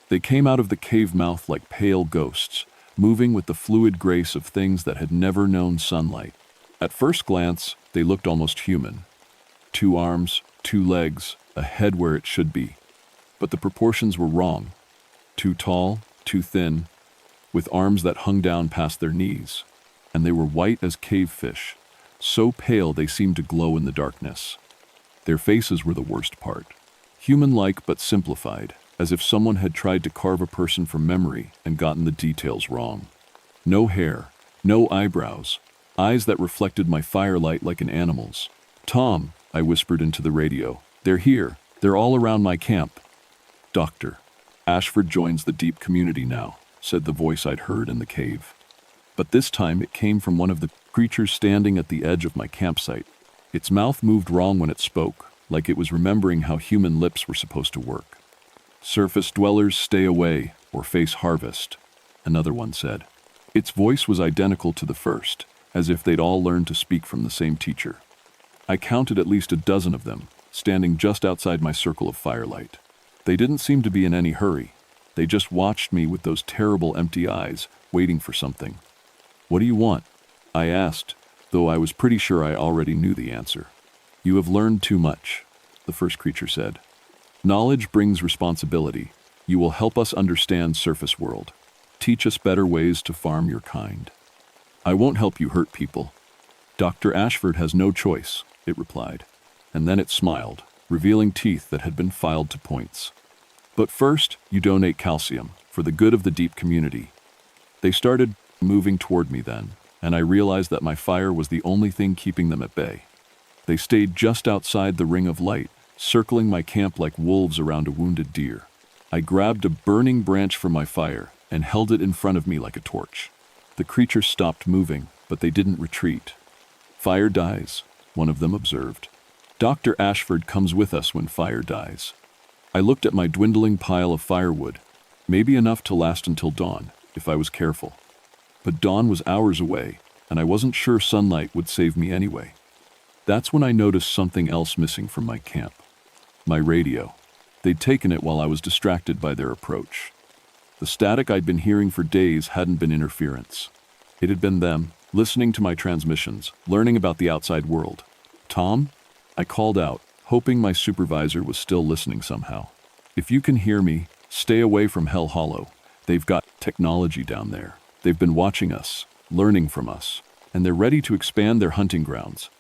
They came out of the cave mouth like pale ghosts, moving with the fluid grace of things that had never known sunlight. At first glance, they looked almost human. 2 arms, 2 legs, a head where it should be. But the proportions were wrong. Too tall, too thin, with arms that hung down past their knees. And they were white as cave fish, so pale they seemed to glow in the darkness. Their faces were the worst part. Human-like but simplified, as if someone had tried to carve a person from memory and gotten the details wrong. No hair, no eyebrows, eyes that reflected my firelight like an animal's. Tom, I whispered into the radio, they're here. They're all around my camp. Doctor, Ashford joins the deep community now, said the voice I'd heard in the cave. But this time it came from one of the creatures standing at the edge of my campsite. Its mouth moved wrong when it spoke, like it was remembering how human lips were supposed to work. Surface dwellers stay away or face harvest, another one said. Its voice was identical to the first, as if they'd all learned to speak from the same teacher. I counted at least a dozen of them, standing just outside my circle of firelight. They didn't seem to be in any hurry. They just watched me with those terrible empty eyes, waiting for something. What do you want? I asked, though I was pretty sure I already knew the answer. You have learned too much, the first creature said. Knowledge brings responsibility. You will help us understand surface world. Teach us better ways to farm your kind. I won't help you hurt people. Dr. Ashford has no choice, it replied. And then it smiled, revealing teeth that had been filed to points. But first, you donate calcium, for the good of the deep community. They started moving toward me then, and I realized that my fire was the only thing keeping them at bay. They stayed just outside the ring of light, circling my camp like wolves around a wounded deer. I grabbed a burning branch from my fire and held it in front of me like a torch. The creatures stopped moving, but they didn't retreat. Fire dies, one of them observed. Dr. Ashford comes with us when fire dies. I looked at my dwindling pile of firewood, maybe enough to last until dawn, if I was careful. But dawn was hours away, and I wasn't sure sunlight would save me anyway. That's when I noticed something else missing from my camp. My radio. They'd taken it while I was distracted by their approach. The static I'd been hearing for days hadn't been interference. It had been them, listening to my transmissions, learning about the outside world. Tom? I called out, hoping my supervisor was still listening somehow. If you can hear me, stay away from Hell Hollow. They've got technology down there. They've been watching us, learning from us, and they're ready to expand their hunting grounds.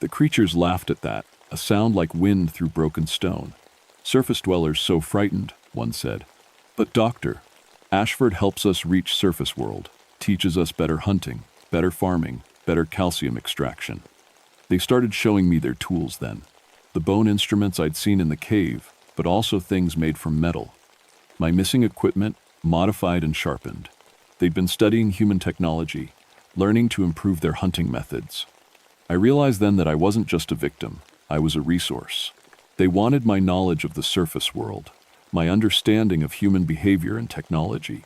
The creatures laughed at that, a sound like wind through broken stone. Surface dwellers so frightened, one said. But doctor, Ashford helps us reach surface world, teaches us better hunting, better farming, better calcium extraction. They started showing me their tools then. The bone instruments I'd seen in the cave, but also things made from metal. My missing equipment, modified and sharpened. They'd been studying human technology, learning to improve their hunting methods. I realized then that I wasn't just a victim, I was a resource. They wanted my knowledge of the surface world, my understanding of human behavior and technology.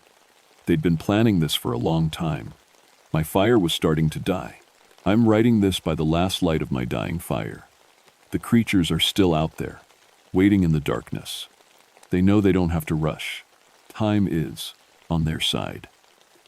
They'd been planning this for a long time. My fire was starting to die. I'm writing this by the last light of my dying fire. The creatures are still out there, waiting in the darkness. They know they don't have to rush. Time is on their side.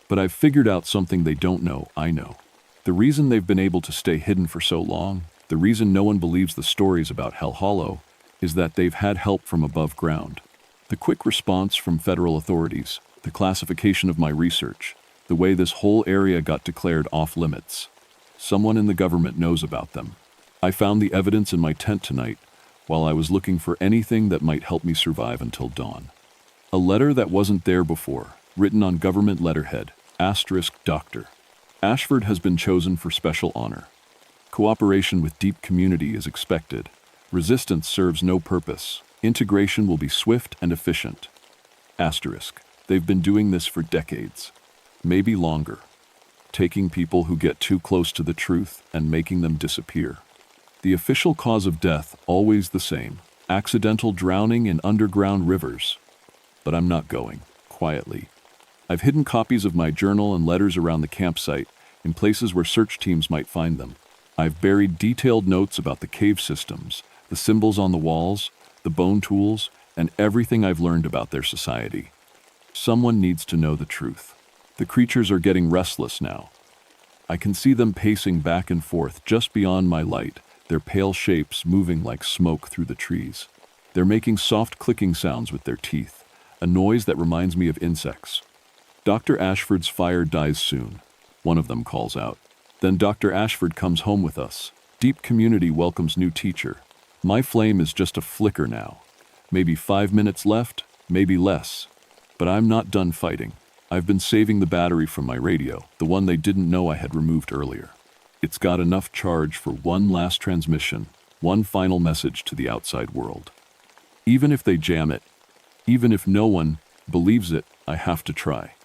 But I've figured out something they don't know, I know. The reason they've been able to stay hidden for so long, the reason no one believes the stories about Hell Hollow, is that they've had help from above ground. The quick response from federal authorities, the classification of my research, the way this whole area got declared off-limits. Someone in the government knows about them. I found the evidence in my tent tonight while I was looking for anything that might help me survive until dawn. A letter that wasn't there before, written on government letterhead, *Doctor. Ashford has been chosen for special honor. Cooperation with deep community is expected. Resistance serves no purpose. Integration will be swift and efficient. *. They've been doing this for decades. Maybe longer. taking people who get too close to the truth and making them disappear. The official cause of death, always the same: accidental drowning in underground rivers. But I'm not going quietly. I've hidden copies of my journal and letters around the campsite, in places where search teams might find them. I've buried detailed notes about the cave systems, the symbols on the walls, the bone tools, and everything I've learned about their society. Someone needs to know the truth. The creatures are getting restless now. I can see them pacing back and forth just beyond my light, their pale shapes moving like smoke through the trees. They're making soft clicking sounds with their teeth, a noise that reminds me of insects. Dr. Ashford's fire dies soon, one of them calls out. Then Dr. Ashford comes home with us. Deep community welcomes new teacher. My flame is just a flicker now. Maybe 5 minutes left, maybe less. But I'm not done fighting. I've been saving the battery from my radio, the one they didn't know I had removed earlier. It's got enough charge for one last transmission, one final message to the outside world. Even if they jam it, even if no one believes it, I have to try.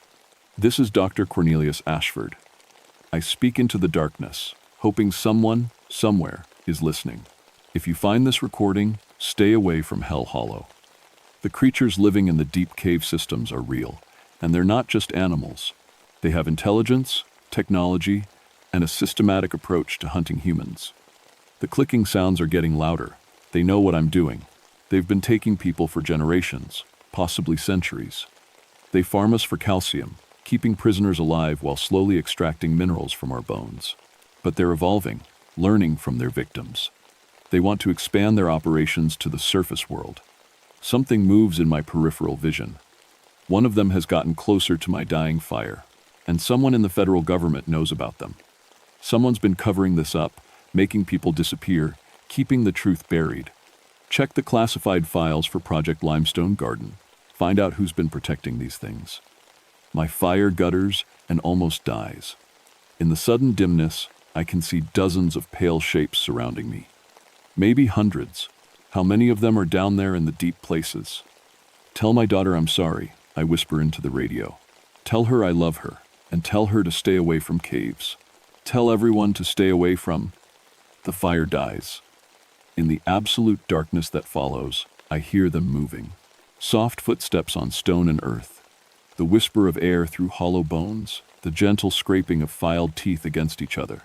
This is Dr. Cornelius Ashford. I speak into the darkness, hoping someone, somewhere, is listening. If you find this recording, stay away from Hell Hollow. The creatures living in the deep cave systems are real, and they're not just animals. They have intelligence, technology, and a systematic approach to hunting humans. The clicking sounds are getting louder. They know what I'm doing. They've been taking people for generations, possibly centuries. They farm us for calcium, keeping prisoners alive while slowly extracting minerals from our bones. But they're evolving, learning from their victims. They want to expand their operations to the surface world. Something moves in my peripheral vision. One of them has gotten closer to my dying fire, and someone in the federal government knows about them. Someone's been covering this up, making people disappear, keeping the truth buried. Check the classified files for Project Limestone Garden. Find out who's been protecting these things. My fire gutters and almost dies. In the sudden dimness, I can see dozens of pale shapes surrounding me. Maybe hundreds. How many of them are down there in the deep places? Tell my daughter I'm sorry, I whisper into the radio. Tell her I love her, and tell her to stay away from caves. Tell everyone to stay away from... The fire dies. In the absolute darkness that follows, I hear them moving. Soft footsteps on stone and earth. The whisper of air through hollow bones, the gentle scraping of filed teeth against each other.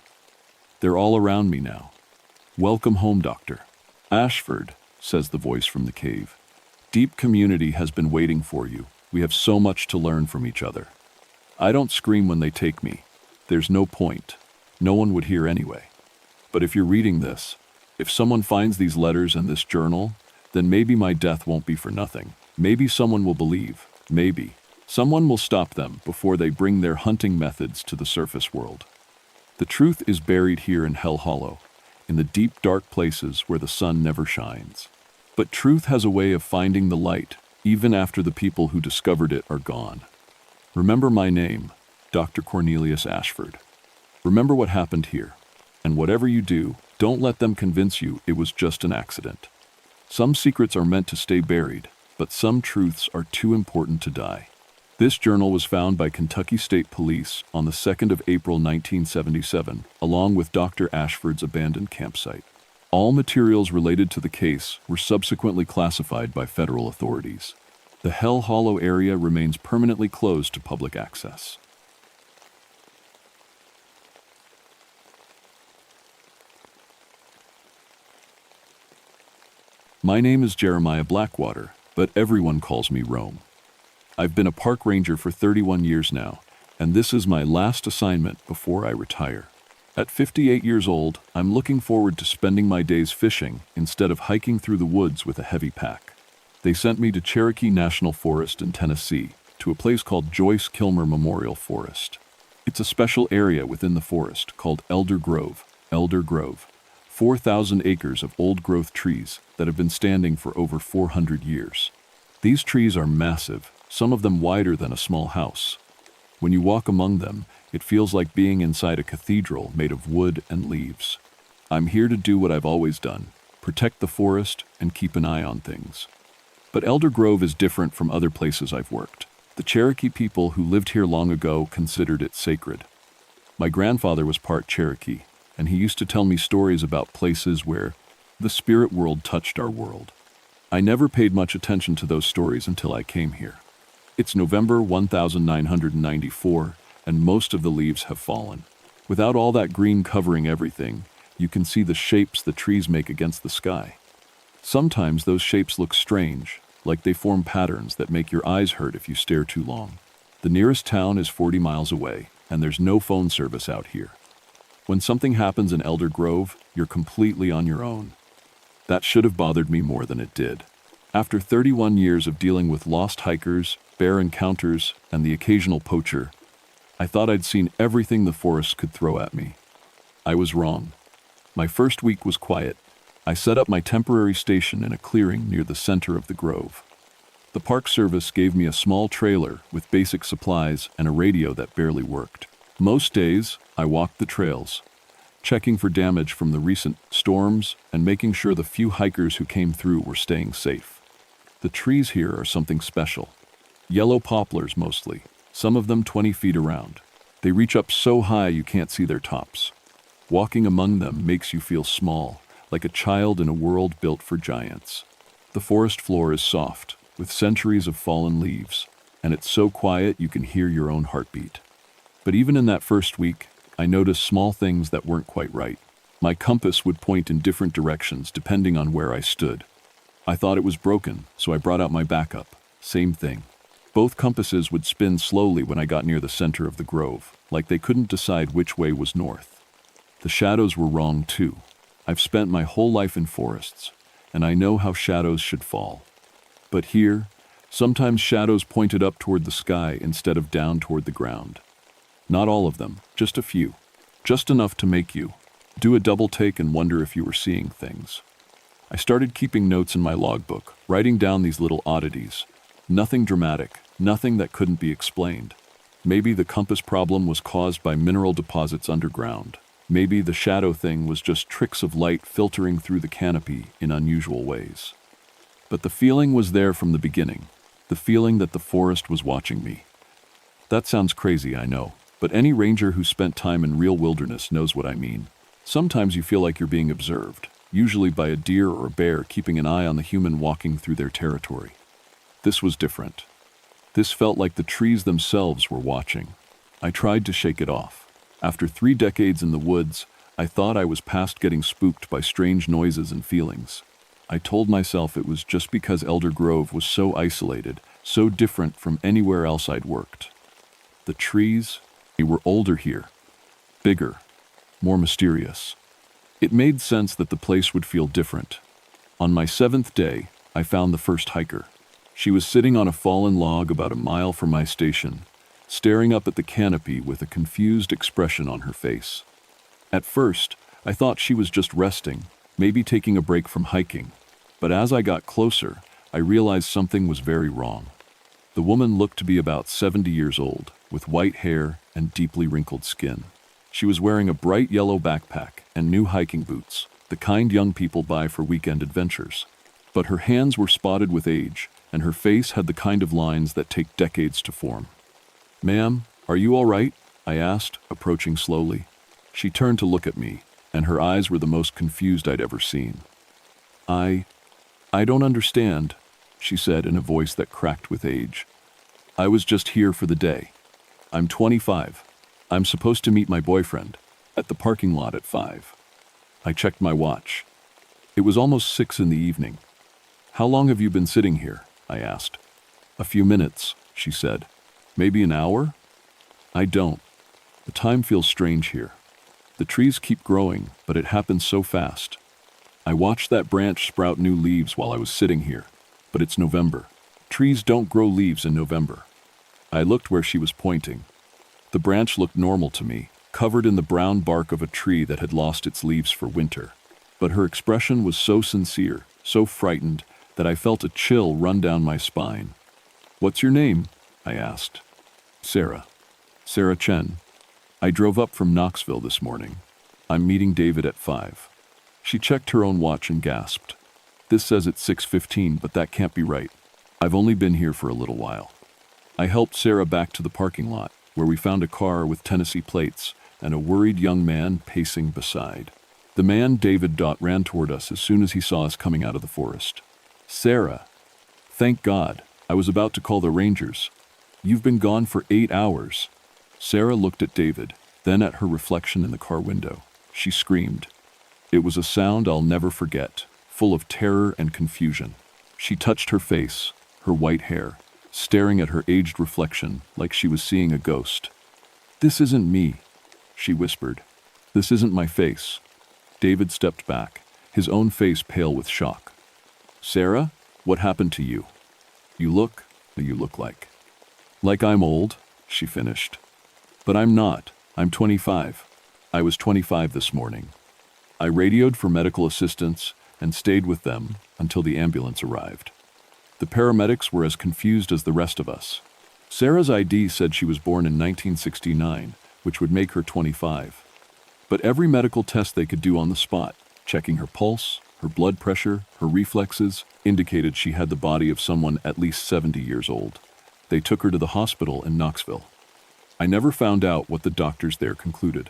They're all around me now. Welcome home, Dr. Ashford, says the voice from the cave. Deep community has been waiting for you. We have so much to learn from each other. I don't scream when they take me. There's no point. No one would hear anyway. But if you're reading this, if someone finds these letters and this journal, then maybe my death won't be for nothing. Maybe someone will believe. Maybe. Someone will stop them before they bring their hunting methods to the surface world. The truth is buried here in Hell Hollow, in the deep, dark places where the sun never shines. But truth has a way of finding the light, even after the people who discovered it are gone. Remember my name, Dr. Cornelius Ashford. Remember what happened here. And whatever you do, don't let them convince you it was just an accident. Some secrets are meant to stay buried, but some truths are too important to die. This journal was found by Kentucky State Police on the 2nd of April 1977, along with Dr. Ashford's abandoned campsite. All materials related to the case were subsequently classified by federal authorities. The Hell Hollow area remains permanently closed to public access. My name is Jeremiah Blackwater, but everyone calls me Rome. I've been a park ranger for 31 years now, and this is my last assignment before I retire. At 58 years old, I'm looking forward to spending my days fishing instead of hiking through the woods with a heavy pack. They sent me to Cherokee National Forest in Tennessee, to a place called Joyce Kilmer Memorial Forest. It's a special area within the forest called Elder Grove. 4,000 acres of old-growth trees that have been standing for over 400 years. These trees are massive, some of them wider than a small house. When you walk among them, it feels like being inside a cathedral made of wood and leaves. I'm here to do what I've always done, protect the forest and keep an eye on things. But Elder Grove is different from other places I've worked. The Cherokee people who lived here long ago considered it sacred. My grandfather was part Cherokee, and he used to tell me stories about places where the spirit world touched our world. I never paid much attention to those stories until I came here. It's November 1994, and most of the leaves have fallen. Without all that green covering everything, you can see the shapes the trees make against the sky. Sometimes those shapes look strange, like they form patterns that make your eyes hurt if you stare too long. The nearest town is 40 miles away, and there's no phone service out here. When something happens in Elder Grove, you're completely on your own. That should have bothered me more than it did. After 31 years of dealing with lost hikers, bear encounters, and the occasional poacher, I thought I'd seen everything the forest could throw at me. I was wrong. My first week was quiet. I set up my temporary station in a clearing near the center of the grove. The Park Service gave me a small trailer with basic supplies and a radio that barely worked. Most days, I walked the trails, checking for damage from the recent storms and making sure the few hikers who came through were staying safe. The trees here are something special. Yellow poplars mostly, some of them 20 feet around. They reach up so high you can't see their tops. Walking among them makes you feel small, like a child in a world built for giants. The forest floor is soft, with centuries of fallen leaves, and it's so quiet you can hear your own heartbeat. But even in that first week, I noticed small things that weren't quite right. My compass would point in different directions depending on where I stood. I thought it was broken, so I brought out my backup. Same thing. Both compasses would spin slowly when I got near the center of the grove, like they couldn't decide which way was north. The shadows were wrong too. I've spent my whole life in forests, and I know how shadows should fall. But here, sometimes shadows pointed up toward the sky instead of down toward the ground. Not all of them, just a few. Just enough to make you do a double take and wonder if you were seeing things. I started keeping notes in my logbook, writing down these little oddities. Nothing dramatic, nothing that couldn't be explained. Maybe the compass problem was caused by mineral deposits underground. Maybe the shadow thing was just tricks of light filtering through the canopy in unusual ways. But the feeling was there from the beginning, the feeling that the forest was watching me. That sounds crazy, I know, but any ranger who spent time in real wilderness knows what I mean. Sometimes you feel like you're being observed, usually by a deer or a bear keeping an eye on the human walking through their territory. This was different. This felt like the trees themselves were watching. I tried to shake it off. After 3 decades in the woods, I thought I was past getting spooked by strange noises and feelings. I told myself it was just because Elder Grove was so isolated, so different from anywhere else I'd worked. The trees, they were older here, bigger, more mysterious. It made sense that the place would feel different. On my 7th day, I found the first hiker. She was sitting on a fallen log about a mile from my station, staring up at the canopy with a confused expression on her face. At first, I thought she was just resting, maybe taking a break from hiking. But as I got closer, I realized something was very wrong. The woman looked to be about 70 years old, with white hair and deeply wrinkled skin. She was wearing a bright yellow backpack and new hiking boots, the kind young people buy for weekend adventures. But her hands were spotted with age, and her face had the kind of lines that take decades to form. "Ma'am, are you all right?" I asked, approaching slowly. She turned to look at me, and her eyes were the most confused I'd ever seen. I don't understand," she said in a voice that cracked with age. "I was just here for the day. I'm 25. I'm supposed to meet my boyfriend at the parking lot at 5. I checked my watch. It was almost 6 in the evening. "How long have you been sitting here?" I asked. "A few minutes," she said. "Maybe an hour?" "I don't. The time feels strange here. The trees keep growing, but it happens so fast. I watched that branch sprout new leaves while I was sitting here, but it's November. Trees don't grow leaves in November." I looked where she was pointing. The branch looked normal to me, covered in the brown bark of a tree that had lost its leaves for winter. But her expression was so sincere, so frightened, that I felt a chill run down my spine. "What's your name?" I asked. "Sarah. Sarah Chen. I drove up from Knoxville this morning. I'm meeting David at 5. She checked her own watch and gasped. "This says it's 6:15, but that can't be right. I've only been here for a little while." I helped Sarah back to the parking lot, where we found a car with Tennessee plates and a worried young man pacing beside. The man, David, ran toward us as soon as he saw us coming out of the forest. "Sarah, thank God. I was about to call the rangers. You've been gone for 8 hours." Sarah looked at David, then at her reflection in the car window. She screamed. It was a sound I'll never forget, full of terror and confusion. She touched her face, her white hair, staring at her aged reflection like she was seeing a ghost. "This isn't me," she whispered. "This isn't my face." David stepped back, his own face pale with shock. "Sarah, what happened to you? You look like I'm old," she finished. "But I'm not. I'm 25. I was 25 this morning. I radioed for medical assistance and stayed with them until the ambulance arrived. The paramedics were as confused as the rest of us. Sarah's ID said she was born in 1969, which would make her 25. But every medical test they could do on the spot, checking her pulse, her blood pressure, her reflexes, indicated she had the body of someone at least 70 years old. They took her to the hospital in Knoxville. I never found out what the doctors there concluded.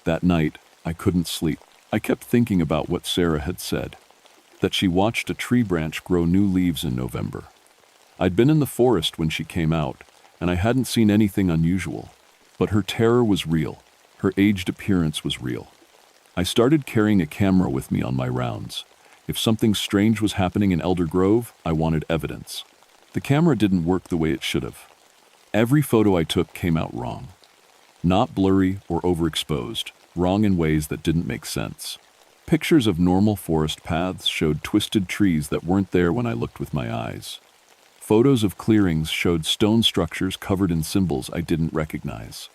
That night, I couldn't sleep. I kept thinking about what Sarah had said, that she watched a tree branch grow new leaves in November. I'd been in the forest when she came out, and I hadn't seen anything unusual. But her terror was real. Her aged appearance was real. I started carrying a camera with me on my rounds. If something strange was happening in Elder Grove, I wanted evidence. The camera didn't work the way it should have. Every photo I took came out wrong. Not blurry or overexposed, wrong in ways that didn't make sense. Pictures of normal forest paths showed twisted trees that weren't there when I looked with my eyes. Photos of clearings showed stone structures covered in symbols I didn't recognize.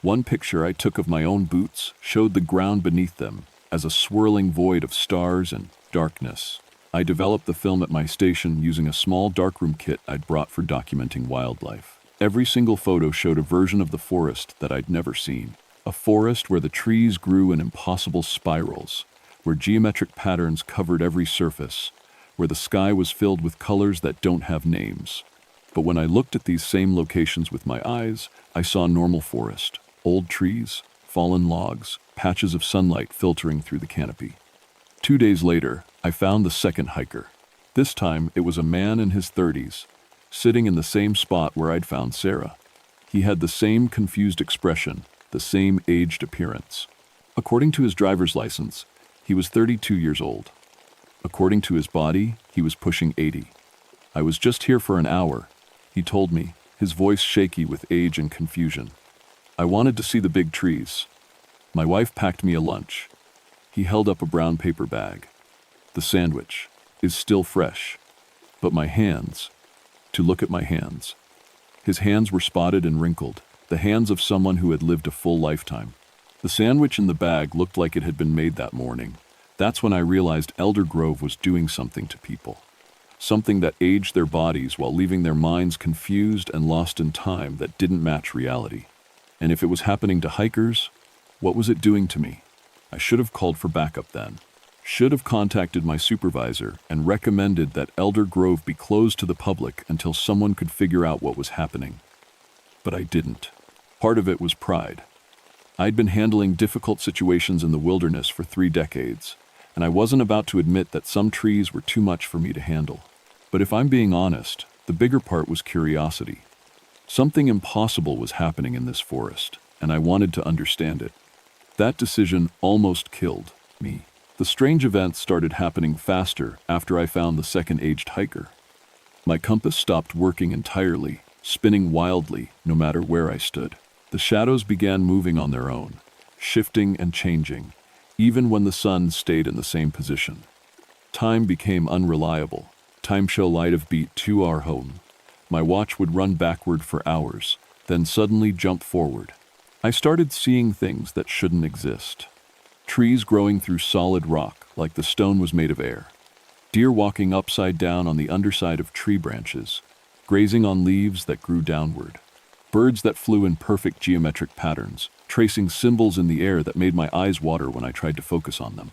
One picture I took of my own boots showed the ground beneath them as a swirling void of stars and darkness. I developed the film at my station using a small darkroom kit I'd brought for documenting wildlife. Every single photo showed a version of the forest that I'd never seen. A forest where the trees grew in impossible spirals, where geometric patterns covered every surface, where the sky was filled with colors that don't have names. But when I looked at these same locations with my eyes, I saw normal forest, old trees, fallen logs, patches of sunlight filtering through the canopy. 2 days later, I found the second hiker. This time, it was a man in his 30s, sitting in the same spot where I'd found Sarah. He had the same confused expression, the same aged appearance. According to his driver's license, he was 32 years old. According to his body, he was pushing 80. "I was just here for an hour," he told me, his voice shaky with age and confusion. "I wanted to see the big trees. My wife packed me a lunch." He held up a brown paper bag. "The sandwich is still fresh. But my hands," to look at my hands. His hands were spotted and wrinkled, the hands of someone who had lived a full lifetime. The sandwich in the bag looked like it had been made that morning. That's when I realized Elder Grove was doing something to people. Something that aged their bodies while leaving their minds confused and lost in time that didn't match reality. And if it was happening to hikers, what was it doing to me? I should have called for backup then. Should have contacted my supervisor and recommended that Elder Grove be closed to the public until someone could figure out what was happening. But I didn't. Part of it was pride. I'd been handling difficult situations in the wilderness for 3 decades, and I wasn't about to admit that some trees were too much for me to handle. But if I'm being honest, the bigger part was curiosity. Something impossible was happening in this forest, and I wanted to understand it. That decision almost killed me. The strange events started happening faster after I found the second aged hiker. My compass stopped working entirely, spinning wildly no matter where I stood. The shadows began moving on their own, shifting and changing, even when the sun stayed in the same position. Time became unreliable. Time show light of beat 2 hour home. My watch would run backward for hours, then suddenly jump forward. I started seeing things that shouldn't exist. Trees growing through solid rock like the stone was made of air. Deer walking upside down on the underside of tree branches, grazing on leaves that grew downward. Birds that flew in perfect geometric patterns, tracing symbols in the air that made my eyes water when I tried to focus on them.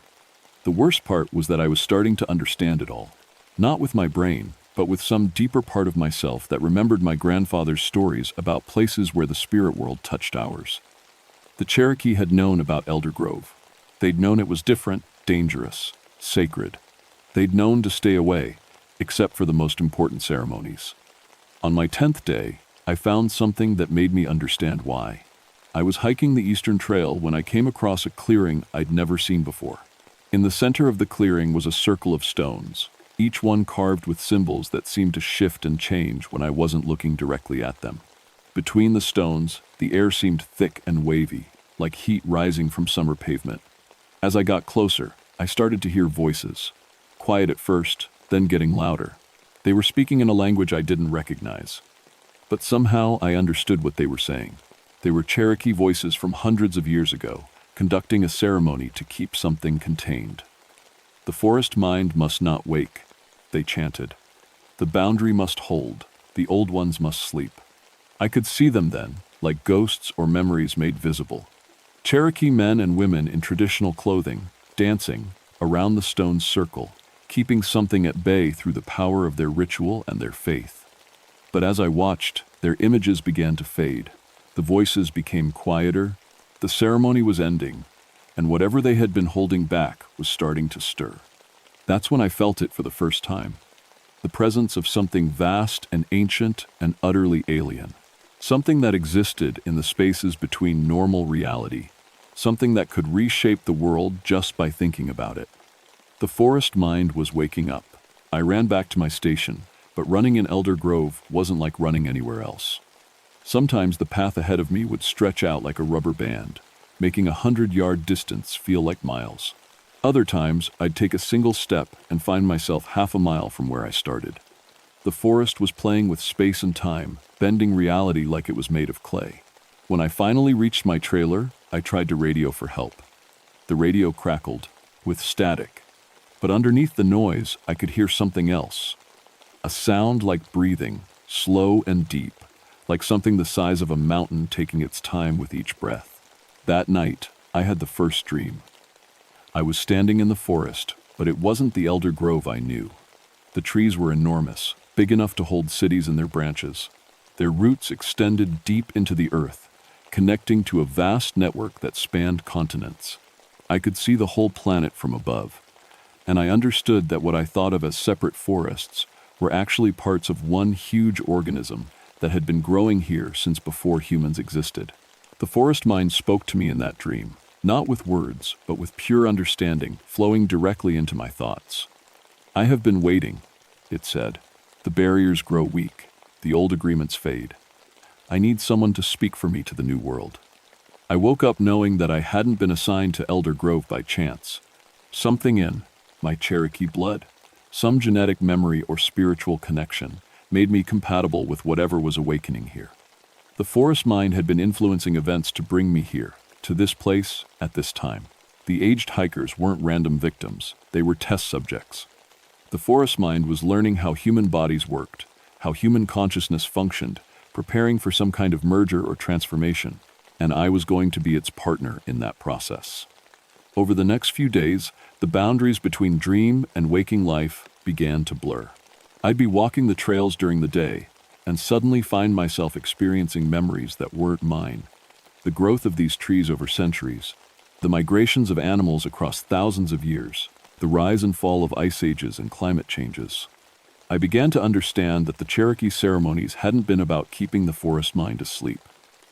The worst part was that I was starting to understand it all. Not with my brain, but with some deeper part of myself that remembered my grandfather's stories about places where the spirit world touched ours. The Cherokee had known about Elder Grove. They'd known it was different, dangerous, sacred. They'd known to stay away, except for the most important ceremonies. On my 10th day, I found something that made me understand why. I was hiking the Eastern Trail when I came across a clearing I'd never seen before. In the center of the clearing was a circle of stones, each one carved with symbols that seemed to shift and change when I wasn't looking directly at them. Between the stones, the air seemed thick and wavy, like heat rising from summer pavement. As I got closer, I started to hear voices, quiet at first, then getting louder. They were speaking in a language I didn't recognize. But somehow I understood what they were saying. They were Cherokee voices from hundreds of years ago, conducting a ceremony to keep something contained. The forest mind must not wake, they chanted. The boundary must hold, the old ones must sleep. I could see them then, like ghosts or memories made visible. Cherokee men and women in traditional clothing, dancing around the stone's circle, keeping something at bay through the power of their ritual and their faith. But as I watched, their images began to fade. The voices became quieter, the ceremony was ending, and whatever they had been holding back was starting to stir. That's when I felt it for the first time. The presence of something vast and ancient and utterly alien. Something that existed in the spaces between normal reality. Something that could reshape the world just by thinking about it. The forest mind was waking up. I ran back to my station, but running in Elder Grove wasn't like running anywhere else. Sometimes the path ahead of me would stretch out like a rubber band, making 100-yard distance feel like miles. Other times, I'd take a single step and find myself half a mile from where I started. The forest was playing with space and time, bending reality like it was made of clay. When I finally reached my trailer, I tried to radio for help. The radio crackled, with static. But underneath the noise, I could hear something else. A sound like breathing, slow and deep, like something the size of a mountain taking its time with each breath. That night, I had the first dream. I was standing in the forest, but it wasn't the Elder Grove I knew. The trees were enormous, big enough to hold cities in their branches. Their roots extended deep into the earth, connecting to a vast network that spanned continents. I could see the whole planet from above, and I understood that what I thought of as separate forests were actually parts of one huge organism that had been growing here since before humans existed. The forest mind spoke to me in that dream, not with words, but with pure understanding flowing directly into my thoughts. I have been waiting, it said. The barriers grow weak, the old agreements fade. I need someone to speak for me to the new world. I woke up knowing that I hadn't been assigned to Elder Grove by chance. Something in my Cherokee blood, some genetic memory or spiritual connection, made me compatible with whatever was awakening here. The forest mind had been influencing events to bring me here, to this place, at this time. The aged hikers weren't random victims, they were test subjects. The forest mind was learning how human bodies worked, how human consciousness functioned, preparing for some kind of merger or transformation, and I was going to be its partner in that process. Over the next few days, the boundaries between dream and waking life began to blur. I'd be walking the trails during the day, and suddenly find myself experiencing memories that weren't mine. The growth of these trees over centuries, the migrations of animals across thousands of years, the rise and fall of ice ages and climate changes. I began to understand that the Cherokee ceremonies hadn't been about keeping the forest mind asleep.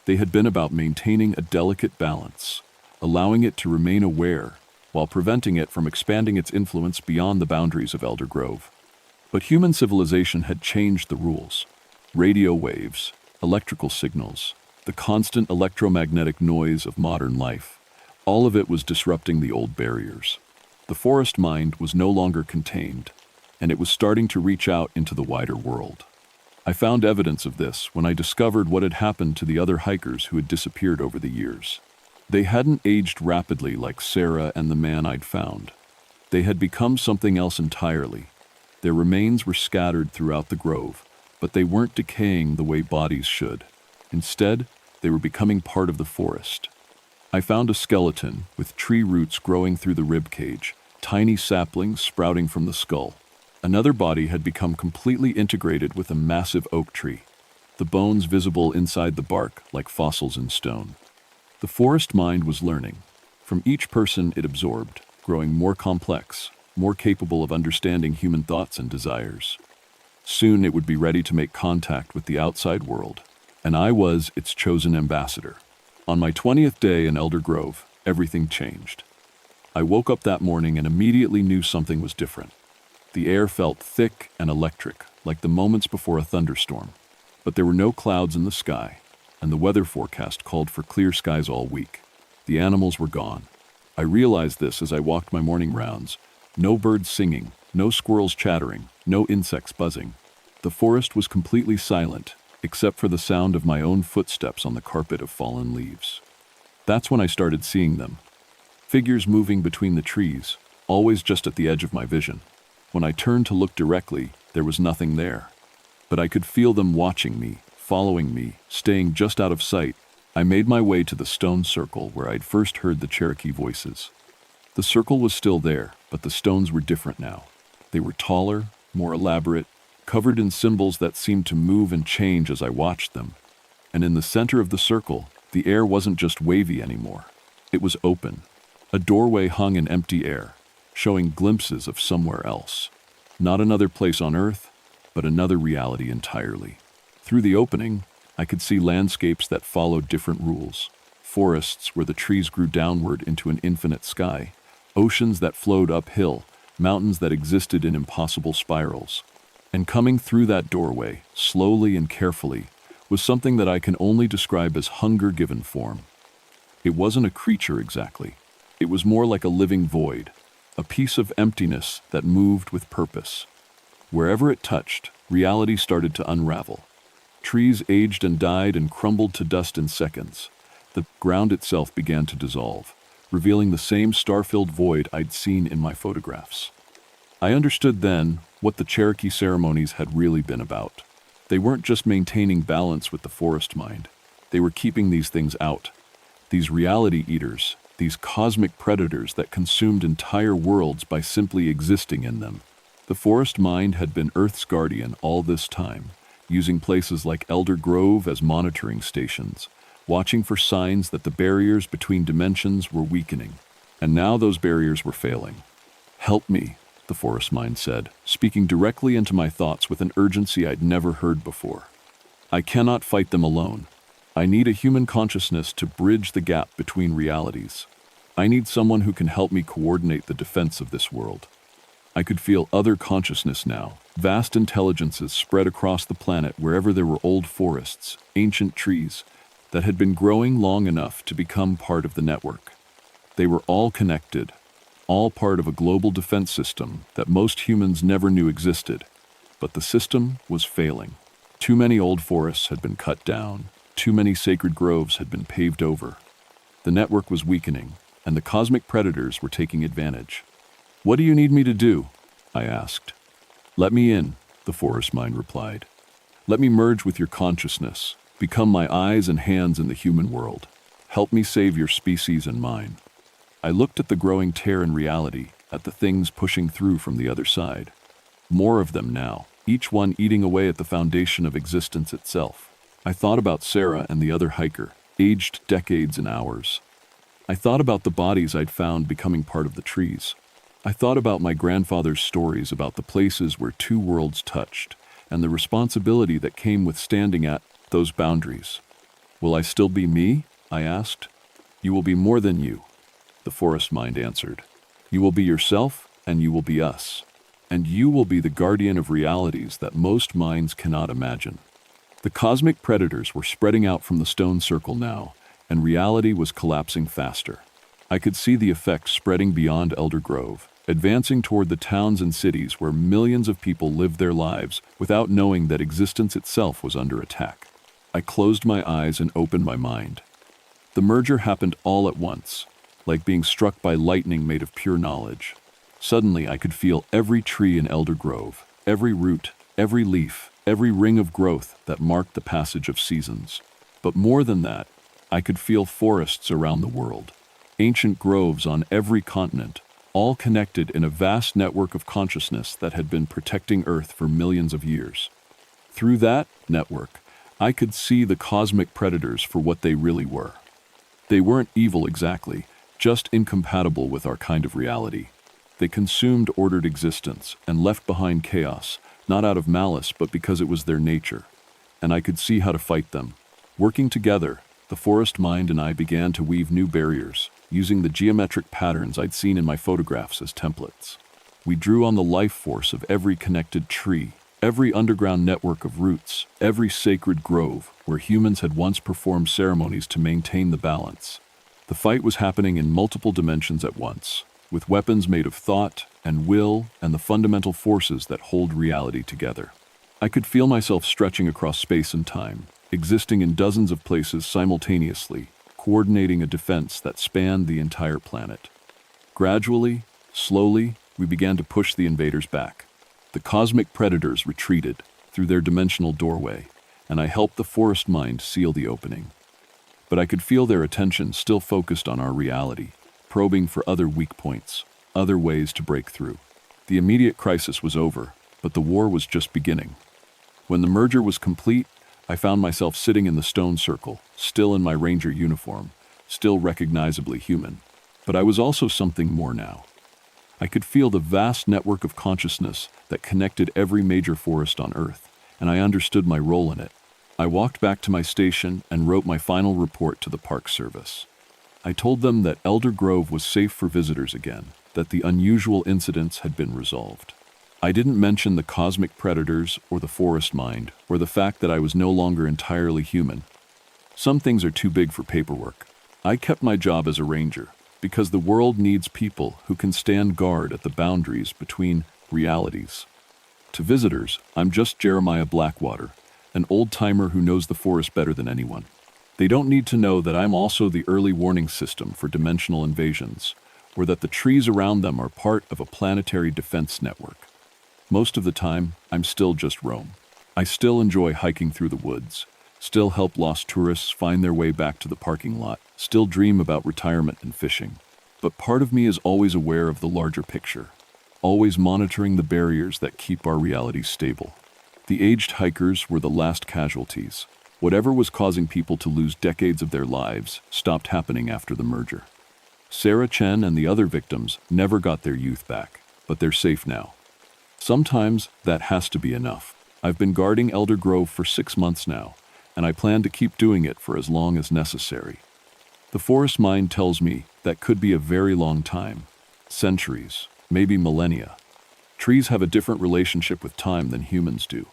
They had been about maintaining a delicate balance, allowing it to remain aware, while preventing it from expanding its influence beyond the boundaries of Elder Grove. But human civilization had changed the rules. Radio waves, electrical signals, the constant electromagnetic noise of modern life, all of it was disrupting the old barriers. The forest mind was no longer contained, and it was starting to reach out into the wider world. I found evidence of this when I discovered what had happened to the other hikers who had disappeared over the years. They hadn't aged rapidly like Sarah and the man I'd found. They had become something else entirely. Their remains were scattered throughout the grove, but they weren't decaying the way bodies should. Instead, they were becoming part of the forest. I found a skeleton with tree roots growing through the rib cage, tiny saplings sprouting from the skull. Another body had become completely integrated with a massive oak tree, the bones visible inside the bark like fossils in stone. The forest mind was learning. From each person it absorbed, growing more complex, more capable of understanding human thoughts and desires. Soon it would be ready to make contact with the outside world, and I was its chosen ambassador. On my 20th day in Elder Grove, everything changed. I woke up that morning and immediately knew something was different. The air felt thick and electric, like the moments before a thunderstorm. But there were no clouds in the sky, and the weather forecast called for clear skies all week. The animals were gone. I realized this as I walked my morning rounds. No birds singing, no squirrels chattering, no insects buzzing. The forest was completely silent, except for the sound of my own footsteps on the carpet of fallen leaves. That's when I started seeing them. Figures moving between the trees, always just at the edge of my vision. When I turned to look directly, there was nothing there. But I could feel them watching me, following me, staying just out of sight. I made my way to the stone circle where I'd first heard the Cherokee voices. The circle was still there, but the stones were different now. They were taller, more elaborate, covered in symbols that seemed to move and change as I watched them. And in the center of the circle, the air wasn't just wavy anymore. It was open. A doorway hung in empty air, showing glimpses of somewhere else. Not another place on Earth, but another reality entirely. Through the opening, I could see landscapes that followed different rules. Forests where the trees grew downward into an infinite sky, oceans that flowed uphill, mountains that existed in impossible spirals. And coming through that doorway, slowly and carefully, was something that I can only describe as hunger given form. It wasn't a creature exactly. It was more like a living void, a piece of emptiness that moved with purpose. Wherever it touched, reality started to unravel. Trees aged and died and crumbled to dust in seconds. The ground itself began to dissolve, revealing the same star-filled void I'd seen in my photographs. I understood then what the Cherokee ceremonies had really been about. They weren't just maintaining balance with the forest mind. They were keeping these things out. These reality eaters, these cosmic predators that consumed entire worlds by simply existing in them. The forest mind had been Earth's guardian all this time, using places like Elder Grove as monitoring stations, watching for signs that the barriers between dimensions were weakening. And now those barriers were failing. "Help me," the forest mind said, speaking directly into my thoughts with an urgency I'd never heard before. "I cannot fight them alone. I need a human consciousness to bridge the gap between realities. I need someone who can help me coordinate the defense of this world." I could feel other consciousness now, vast intelligences spread across the planet wherever there were old forests, ancient trees, that had been growing long enough to become part of the network. They were all connected, all part of a global defense system that most humans never knew existed. But the system was failing. Too many old forests had been cut down, too many sacred groves had been paved over. The network was weakening, and the cosmic predators were taking advantage. "What do you need me to do?" I asked. "Let me in," the forest mind replied. "Let me merge with your consciousness, become my eyes and hands in the human world. Help me save your species and mine." I looked at the growing tear in reality, at the things pushing through from the other side. More of them now, each one eating away at the foundation of existence itself. I thought about Sarah and the other hiker, aged decades and hours. I thought about the bodies I'd found becoming part of the trees. I thought about my grandfather's stories about the places where two worlds touched, and the responsibility that came with standing at those boundaries. "Will I still be me?" I asked. "You will be more than you," the forest mind answered. "You will be yourself, and you will be us. And you will be the guardian of realities that most minds cannot imagine." The cosmic predators were spreading out from the stone circle now, and reality was collapsing faster. I could see the effects spreading beyond Elder Grove, advancing toward the towns and cities where millions of people lived their lives without knowing that existence itself was under attack. I closed my eyes and opened my mind. The merger happened all at once, like being struck by lightning made of pure knowledge. Suddenly I could feel every tree in Elder Grove, every root, every leaf, every ring of growth that marked the passage of seasons. But more than that, I could feel forests around the world, ancient groves on every continent, all connected in a vast network of consciousness that had been protecting Earth for millions of years. Through that network, I could see the cosmic predators for what they really were. They weren't evil exactly, just incompatible with our kind of reality. They consumed ordered existence and left behind chaos, not out of malice but because it was their nature. And I could see how to fight them. Working together, the forest mind and I began to weave new barriers, using the geometric patterns I'd seen in my photographs as templates. We drew on the life force of every connected tree, every underground network of roots, every sacred grove where humans had once performed ceremonies to maintain the balance. The fight was happening in multiple dimensions at once, with weapons made of thought and will and the fundamental forces that hold reality together. I could feel myself stretching across space and time, existing in dozens of places simultaneously, coordinating a defense that spanned the entire planet. Gradually, slowly, we began to push the invaders back. The cosmic predators retreated through their dimensional doorway, and I helped the forest mind seal the opening. But I could feel their attention still focused on our reality, probing for other weak points, other ways to break through. The immediate crisis was over, but the war was just beginning. When the merger was complete, I found myself sitting in the stone circle, still in my ranger uniform, still recognizably human. But I was also something more now. I could feel the vast network of consciousness that connected every major forest on Earth, and I understood my role in it. I walked back to my station and wrote my final report to the Park Service. I told them that Elder Grove was safe for visitors again, that the unusual incidents had been resolved. I didn't mention the cosmic predators or the forest mind or the fact that I was no longer entirely human. Some things are too big for paperwork. I kept my job as a ranger because the world needs people who can stand guard at the boundaries between realities. To visitors, I'm just Jeremiah Blackwater, an old-timer who knows the forest better than anyone. They don't need to know that I'm also the early warning system for dimensional invasions, or that the trees around them are part of a planetary defense network. Most of the time, I'm still just Rome. I still enjoy hiking through the woods, still help lost tourists find their way back to the parking lot, still dream about retirement and fishing. But part of me is always aware of the larger picture, always monitoring the barriers that keep our realities stable. The aged hikers were the last casualties. Whatever was causing people to lose decades of their lives stopped happening after the merger. Sarah Chen and the other victims never got their youth back, but they're safe now. Sometimes that has to be enough. I've been guarding Elder Grove for 6 months now, and I plan to keep doing it for as long as necessary. The forest mind tells me that could be a very long time, centuries, maybe millennia. Trees have a different relationship with time than humans do.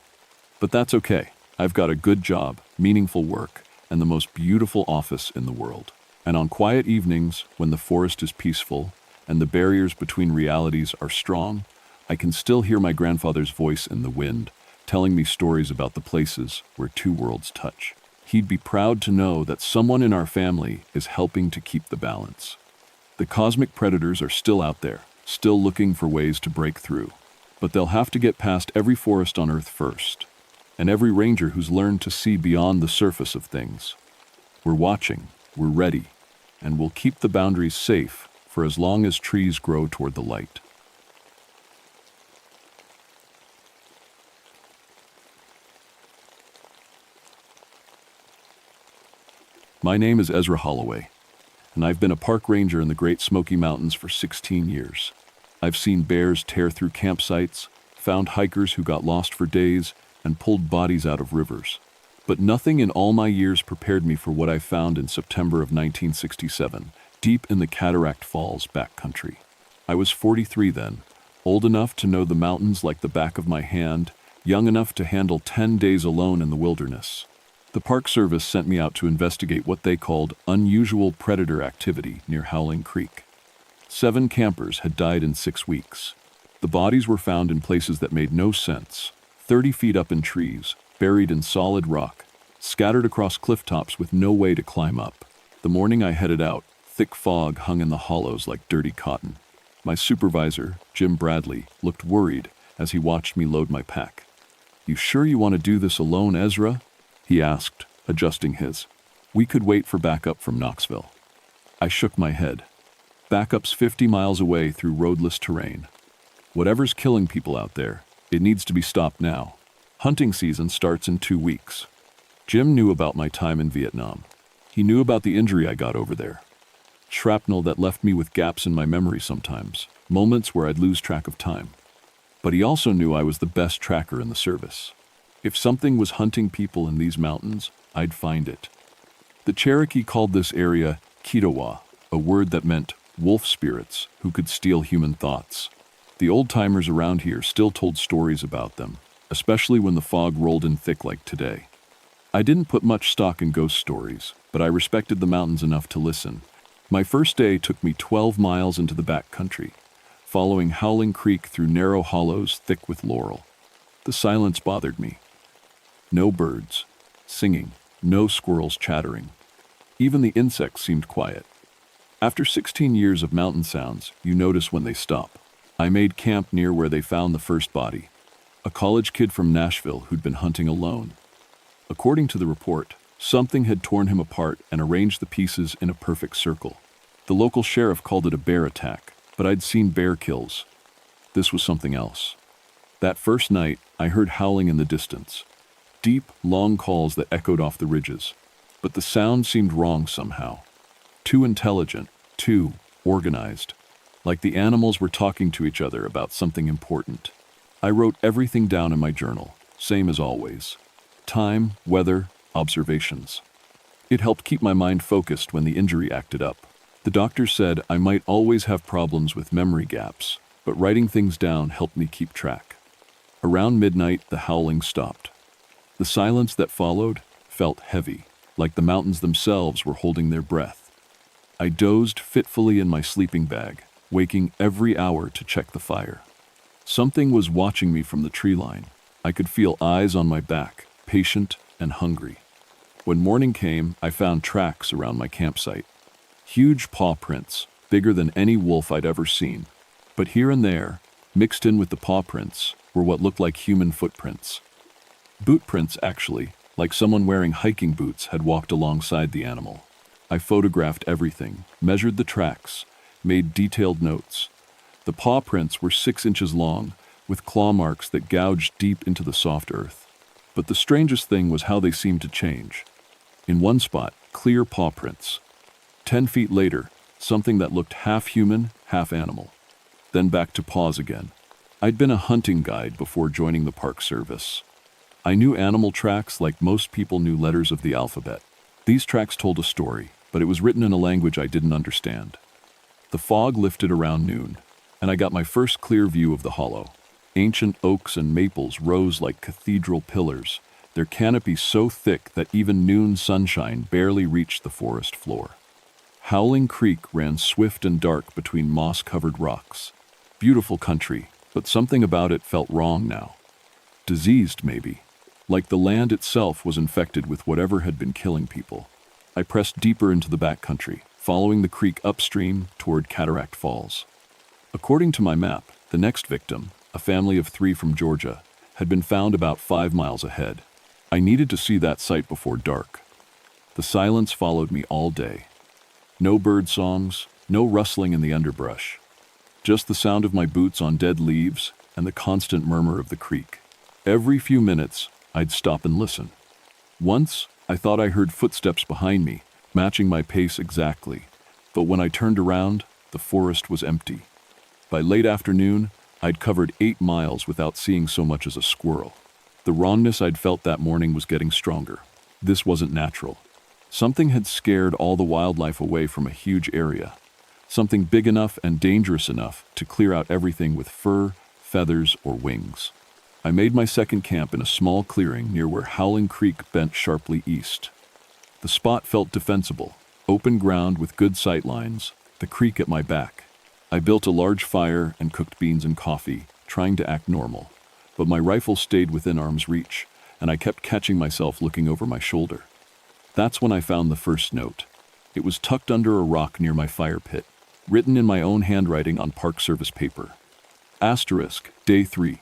But that's okay. I've got a good job, meaningful work, and the most beautiful office in the world. And on quiet evenings, when the forest is peaceful and the barriers between realities are strong, I can still hear my grandfather's voice in the wind, telling me stories about the places where two worlds touch. He'd be proud to know that someone in our family is helping to keep the balance. The cosmic predators are still out there, still looking for ways to break through. But they'll have to get past every forest on Earth first, and every ranger who's learned to see beyond the surface of things. We're watching, we're ready, and we'll keep the boundaries safe for as long as trees grow toward the light. My name is Ezra Holloway, and I've been a park ranger in the Great Smoky Mountains for 16 years. I've seen bears tear through campsites, found hikers who got lost for days, and pulled bodies out of rivers. But nothing in all my years prepared me for what I found in September of 1967, deep in the Cataract Falls backcountry. I was 43 then, old enough to know the mountains like the back of my hand, young enough to handle 10 days alone in the wilderness. The Park Service sent me out to investigate what they called unusual predator activity near Howling Creek. 7 campers had died in 6 weeks. The bodies were found in places that made no sense, 30 feet up in trees, buried in solid rock, scattered across cliff tops with no way to climb up. The morning I headed out, thick fog hung in the hollows like dirty cotton. My supervisor, Jim Bradley, looked worried as he watched me load my pack. "You sure you want to do this alone, Ezra?" he asked, adjusting his. "We could wait for backup from Knoxville." I shook my head. Backup's 50 miles away through roadless terrain. Whatever's killing people out there, it needs to be stopped now. Hunting season starts in 2 weeks. Jim knew about my time in Vietnam. He knew about the injury I got over there. Shrapnel that left me with gaps in my memory sometimes, moments where I'd lose track of time. But he also knew I was the best tracker in the service. If something was hunting people in these mountains, I'd find it. The Cherokee called this area Kitawa, a word that meant wolf spirits who could steal human thoughts. The old-timers around here still told stories about them, especially when the fog rolled in thick like today. I didn't put much stock in ghost stories, but I respected the mountains enough to listen. My first day took me 12 miles into the back country, following Howling Creek through narrow hollows thick with laurel. The silence bothered me. No birds singing, no squirrels chattering. Even the insects seemed quiet. After 16 years of mountain sounds, you notice when they stop. I made camp near where they found the first body, a college kid from Nashville who'd been hunting alone. According to the report, something had torn him apart and arranged the pieces in a perfect circle. The local sheriff called it a bear attack, but I'd seen bear kills. This was something else. That first night, I heard howling in the distance. Deep, long calls that echoed off the ridges. But the sound seemed wrong somehow. Too intelligent, too organized. Like the animals were talking to each other about something important. I wrote everything down in my journal, same as always. Time, weather, observations. It helped keep my mind focused when the injury acted up. The doctor said I might always have problems with memory gaps, but writing things down helped me keep track. Around midnight, the howling stopped. The silence that followed felt heavy, like the mountains themselves were holding their breath. I dozed fitfully in my sleeping bag, waking every hour to check the fire. Something was watching me from the tree line. I could feel eyes on my back, patient and hungry. When morning came, I found tracks around my campsite. Huge paw prints, bigger than any wolf I'd ever seen. But here and there, mixed in with the paw prints, were what looked like human footprints. Boot prints, actually, like someone wearing hiking boots had walked alongside the animal. I photographed everything, measured the tracks, made detailed notes. The paw prints were 6 inches long, with claw marks that gouged deep into the soft earth. But the strangest thing was how they seemed to change. In one spot, clear paw prints. 10 feet later, something that looked half human, half animal. Then back to paws again. I'd been a hunting guide before joining the Park Service. I knew animal tracks like most people knew letters of the alphabet. These tracks told a story, but it was written in a language I didn't understand. The fog lifted around noon, and I got my first clear view of the hollow. Ancient oaks and maples rose like cathedral pillars, their canopies so thick that even noon sunshine barely reached the forest floor. Howling Creek ran swift and dark between moss-covered rocks. Beautiful country, but something about it felt wrong now. Diseased, maybe. Like the land itself was infected with whatever had been killing people. I pressed deeper into the backcountry, following the creek upstream toward Cataract Falls. According to my map, the next victim, a family of 3 from Georgia, had been found about 5 miles ahead. I needed to see that site before dark. The silence followed me all day. No bird songs, no rustling in the underbrush. Just the sound of my boots on dead leaves and the constant murmur of the creek. Every few minutes, I'd stop and listen. Once, I thought I heard footsteps behind me, matching my pace exactly. But when I turned around, the forest was empty. By late afternoon, I'd covered 8 miles without seeing so much as a squirrel. The wrongness I'd felt that morning was getting stronger. This wasn't natural. Something had scared all the wildlife away from a huge area. Something big enough and dangerous enough to clear out everything with fur, feathers, or wings. I made my second camp in a small clearing near where Howling Creek bent sharply east. The spot felt defensible, open ground with good sight lines, the creek at my back. I built a large fire and cooked beans and coffee, trying to act normal. But my rifle stayed within arm's reach, and I kept catching myself looking over my shoulder. That's when I found the first note. It was tucked under a rock near my fire pit, written in my own handwriting on Park Service paper. Asterisk, Day 3.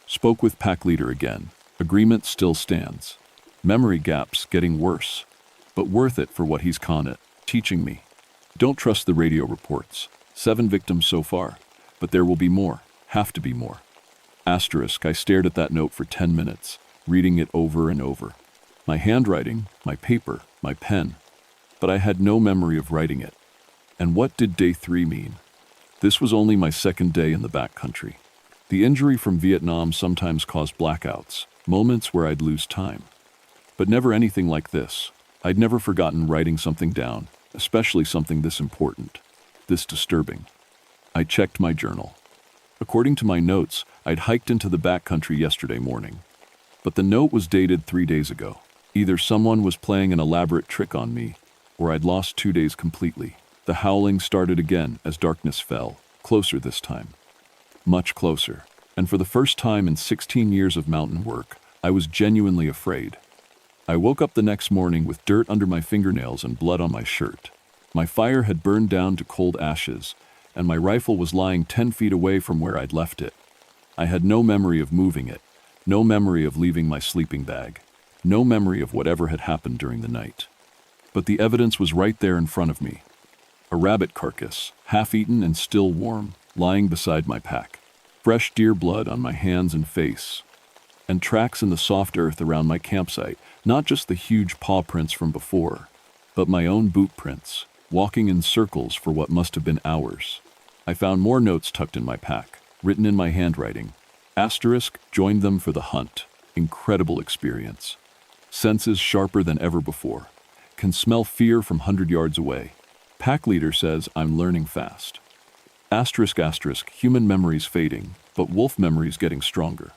Spoke with pack leader again. Agreement still stands. Memory gaps getting worse, but worth it for what he's teaching me. Don't trust the radio reports. 7 victims so far, but there will be more, have to be more. Asterisk, I stared at that note for 10 minutes, reading it over and over. My handwriting, my paper, my pen. but I had no memory of writing it. And what did day 3 mean? This was only my second day in the backcountry. The injury from Vietnam sometimes caused blackouts, moments where I'd lose time. But never anything like this. I'd never forgotten writing something down, especially something this important, this disturbing. I checked my journal. According to my notes, I'd hiked into the backcountry yesterday morning. But the note was dated 3 days ago. Either someone was playing an elaborate trick on me, or I'd lost 2 days completely. The howling started again as darkness fell, closer this time. Much closer. And for the first time in 16 years of mountain work, I was genuinely afraid. I woke up the next morning with dirt under my fingernails and blood on my shirt. My fire had burned down to cold ashes, and my rifle was lying 10 feet away from where I'd left it. I had no memory of moving it, no memory of leaving my sleeping bag, no memory of whatever had happened during the night. But the evidence was right there in front of me. A rabbit carcass, half-eaten and still warm, lying beside my pack. Fresh deer blood on my hands and face. And tracks in the soft earth around my campsite, not just the huge paw prints from before, but my own boot prints, walking in circles for what must have been hours. I found more notes tucked in my pack, written in my handwriting. Asterisk, joined them for the hunt. Incredible experience. Senses sharper than ever before. Can smell fear from 100 yards away. Pack leader says I'm learning fast. Asterisk, asterisk, human memories fading, but wolf memories getting stronger.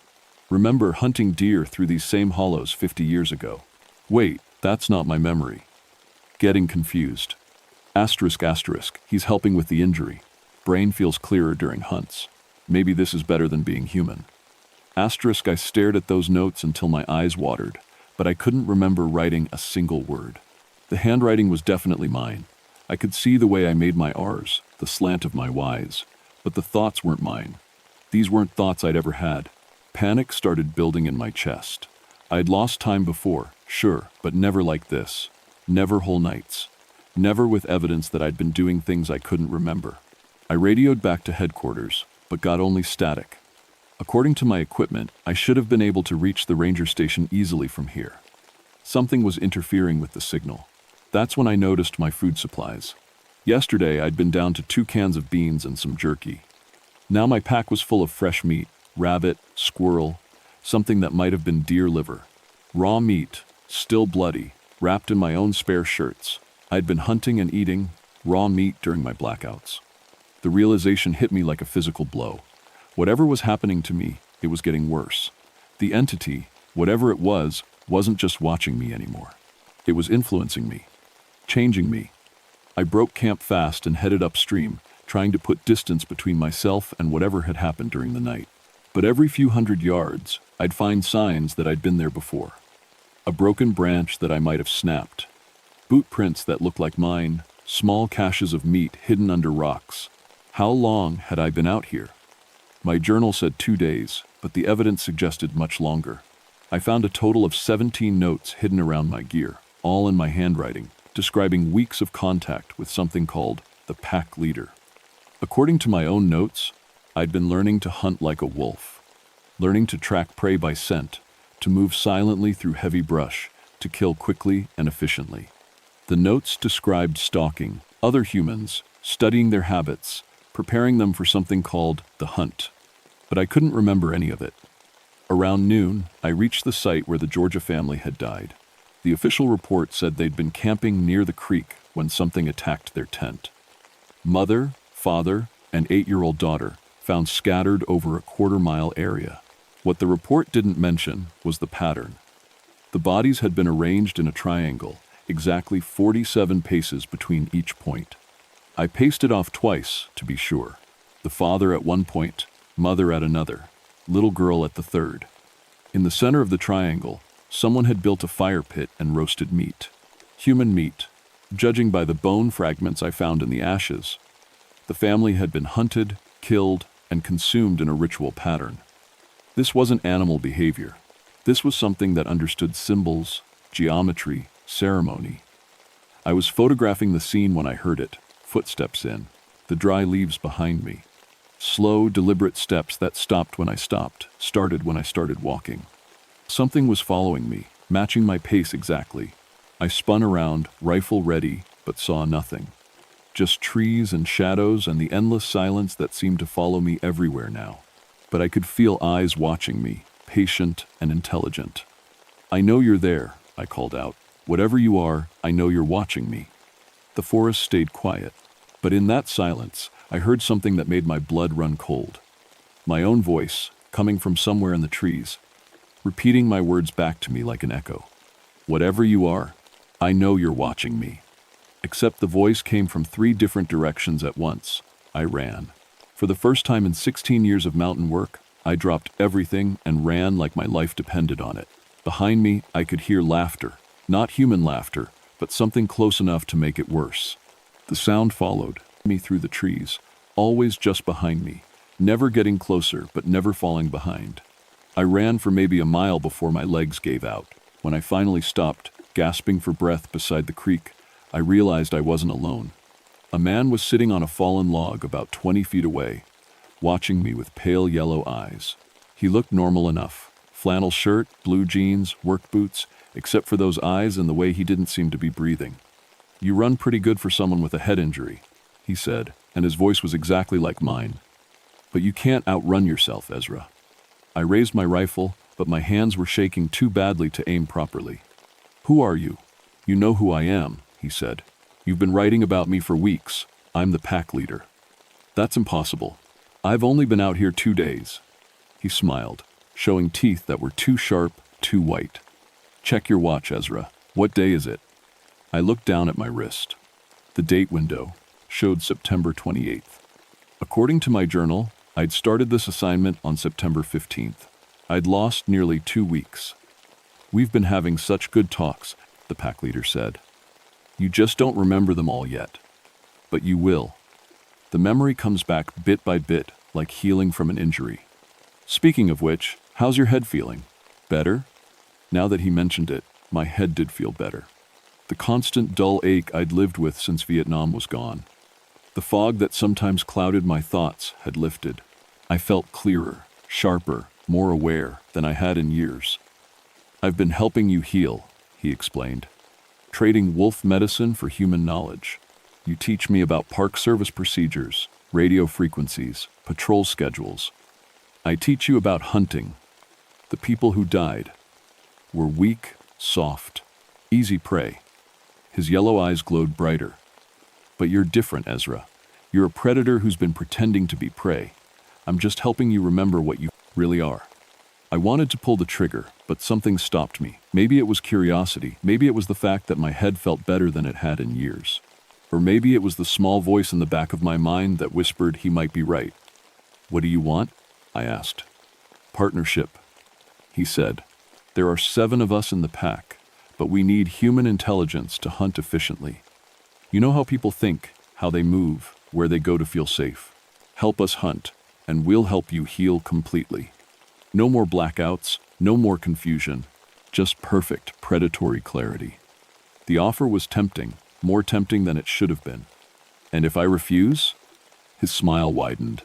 Remember hunting deer through these same hollows 50 years ago. Wait, that's not my memory. Getting confused. Asterisk, asterisk, he's helping with the injury. Brain feels clearer during hunts. Maybe this is better than being human. Asterisk, I stared at those notes until my eyes watered, but I couldn't remember writing a single word. The handwriting was definitely mine. I could see the way I made my R's, the slant of my Y's, but the thoughts weren't mine. These weren't thoughts I'd ever had. Panic started building in my chest. I'd lost time before, sure, but never like this. Never whole nights. Never with evidence that I'd been doing things I couldn't remember. I radioed back to headquarters, but got only static. According to my equipment, I should have been able to reach the ranger station easily from here. Something was interfering with the signal. That's when I noticed my food supplies. Yesterday, I'd been down to 2 cans of beans and some jerky. Now my pack was full of fresh meat, rabbit, squirrel, something that might have been deer liver. Raw meat, still bloody, wrapped in my own spare shirts. I'd been hunting and eating raw meat during my blackouts. The realization hit me like a physical blow. Whatever was happening to me, it was getting worse. The entity, whatever it was, wasn't just watching me anymore. It was influencing me. Changing me. I broke camp fast and headed upstream, trying to put distance between myself and whatever had happened during the night. But every few hundred yards, I'd find signs that I'd been there before. A broken branch that I might have snapped. Boot prints that looked like mine. Small caches of meat hidden under rocks. How long had I been out here? My journal said 2 days, but the evidence suggested much longer. I found a total of 17 notes hidden around my gear, all in my handwriting, describing weeks of contact with something called the pack leader. According to my own notes, I'd been learning to hunt like a wolf, learning to track prey by scent, to move silently through heavy brush, to kill quickly and efficiently. The notes described stalking other humans, studying their habits, preparing them for something called the hunt. But I couldn't remember any of it. Around noon, I reached the site where the Georgia family had died. The official report said they'd been camping near the creek when something attacked their tent. Mother, father, and 8-year-old daughter found scattered over a quarter-mile area. What the report didn't mention was the pattern. The bodies had been arranged in a triangle, exactly 47 paces between each point. I paced it off twice, to be sure. The father at one point, mother at another, little girl at the third. In the center of the triangle, someone had built a fire pit and roasted meat. Human meat, judging by the bone fragments I found in the ashes. The family had been hunted, killed, and consumed in a ritual pattern. This wasn't animal behavior. This was something that understood symbols, geometry, ceremony. I was photographing the scene when I heard it, footsteps in, the dry leaves behind me. Slow, deliberate steps that stopped when I stopped, started when I started walking. Something was following me, matching my pace exactly. I spun around, rifle ready, but saw nothing. Just trees and shadows and the endless silence that seemed to follow me everywhere now. But I could feel eyes watching me, patient and intelligent. "I know you're there," I called out. "Whatever you are, I know you're watching me." The forest stayed quiet, but in that silence, I heard something that made my blood run cold. My own voice, coming from somewhere in the trees, repeating my words back to me like an echo. "Whatever you are, I know you're watching me." Except the voice came from 3 different directions at once. I ran. For the first time in 16 years of mountain work, I dropped everything and ran like my life depended on it. Behind me, I could hear laughter. Not human laughter, but something close enough to make it worse. The sound followed me through the trees, always just behind me, never getting closer but never falling behind. I ran for maybe a mile before my legs gave out. When I finally stopped, gasping for breath beside the creek, I realized I wasn't alone. A man was sitting on a fallen log about 20 feet away, watching me with pale yellow eyes. He looked normal enough. Flannel shirt, blue jeans, work boots, except for those eyes and the way he didn't seem to be breathing. "You run pretty good for someone with a head injury," he said, and his voice was exactly like mine. "But you can't outrun yourself, Ezra." I raised my rifle, but my hands were shaking too badly to aim properly. "Who are you?" "You know who I am," he said. "You've been writing about me for weeks. I'm the pack leader." "That's impossible. I've only been out here 2 days." He smiled, showing teeth that were too sharp, too white. "Check your watch, Ezra. What day is it?" I looked down at my wrist. The date window showed September 28th. According to my journal, I'd started this assignment on September 15th. I'd lost nearly 2 weeks. "We've been having such good talks," the pack leader said. "You just don't remember them all yet. But you will. The memory comes back bit by bit, like healing from an injury. Speaking of which, how's your head feeling? Better?" Now that he mentioned it, my head did feel better. The constant dull ache I'd lived with since Vietnam was gone. The fog that sometimes clouded my thoughts had lifted. I felt clearer, sharper, more aware than I had in years. "I've been helping you heal," he explained. "Trading wolf medicine for human knowledge. You teach me about Park Service procedures, radio frequencies, patrol schedules. I teach you about hunting. The people who died were weak, soft, easy prey." His yellow eyes glowed brighter. "But you're different, Ezra. You're a predator who's been pretending to be prey. I'm just helping you remember what you really are." I wanted to pull the trigger, but something stopped me. Maybe it was curiosity. Maybe it was the fact that my head felt better than it had in years. Or maybe it was the small voice in the back of my mind that whispered he might be right. "What do you want?" I asked. "Partnership," he said. "There are 7 of us in the pack, but we need human intelligence to hunt efficiently. You know how people think, how they move, where they go to feel safe. Help us hunt, and we'll help you heal completely. No more blackouts, no more confusion, just perfect predatory clarity." The offer was tempting, more tempting than it should have been. "And if I refuse?" His smile widened.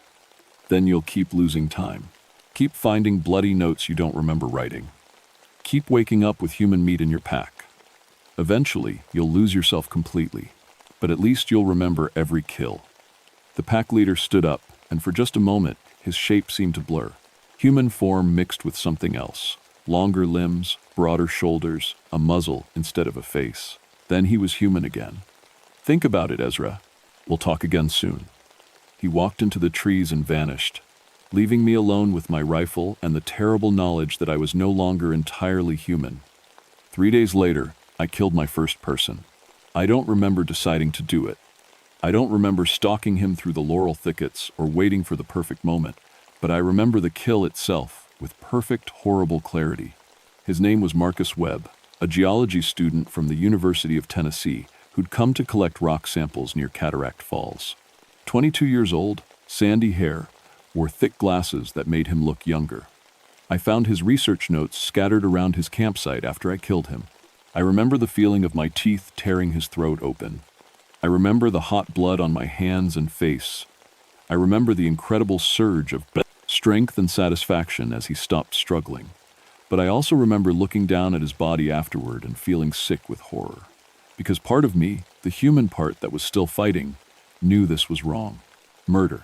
"Then you'll keep losing time. Keep finding bloody notes you don't remember writing. Keep waking up with human meat in your pack. Eventually, you'll lose yourself completely, but at least you'll remember every kill." The pack leader stood up, and for just a moment, his shape seemed to blur. Human form mixed with something else. Longer limbs, broader shoulders, a muzzle instead of a face. Then he was human again. "Think about it, Ezra. We'll talk again soon." He walked into the trees and vanished, leaving me alone with my rifle and the terrible knowledge that I was no longer entirely human. 3 days later, I killed my first person. I don't remember deciding to do it. I don't remember stalking him through the laurel thickets or waiting for the perfect moment, but I remember the kill itself with perfect, horrible clarity. His name was Marcus Webb, a geology student from the University of Tennessee who'd come to collect rock samples near Cataract Falls. 22 years old, sandy hair, wore thick glasses that made him look younger. I found his research notes scattered around his campsite after I killed him. I remember the feeling of my teeth tearing his throat open. I remember the hot blood on my hands and face. I remember the incredible surge of strength and satisfaction as he stopped struggling. But I also remember looking down at his body afterward and feeling sick with horror. because part of me, the human part that was still fighting, knew this was wrong. Murder.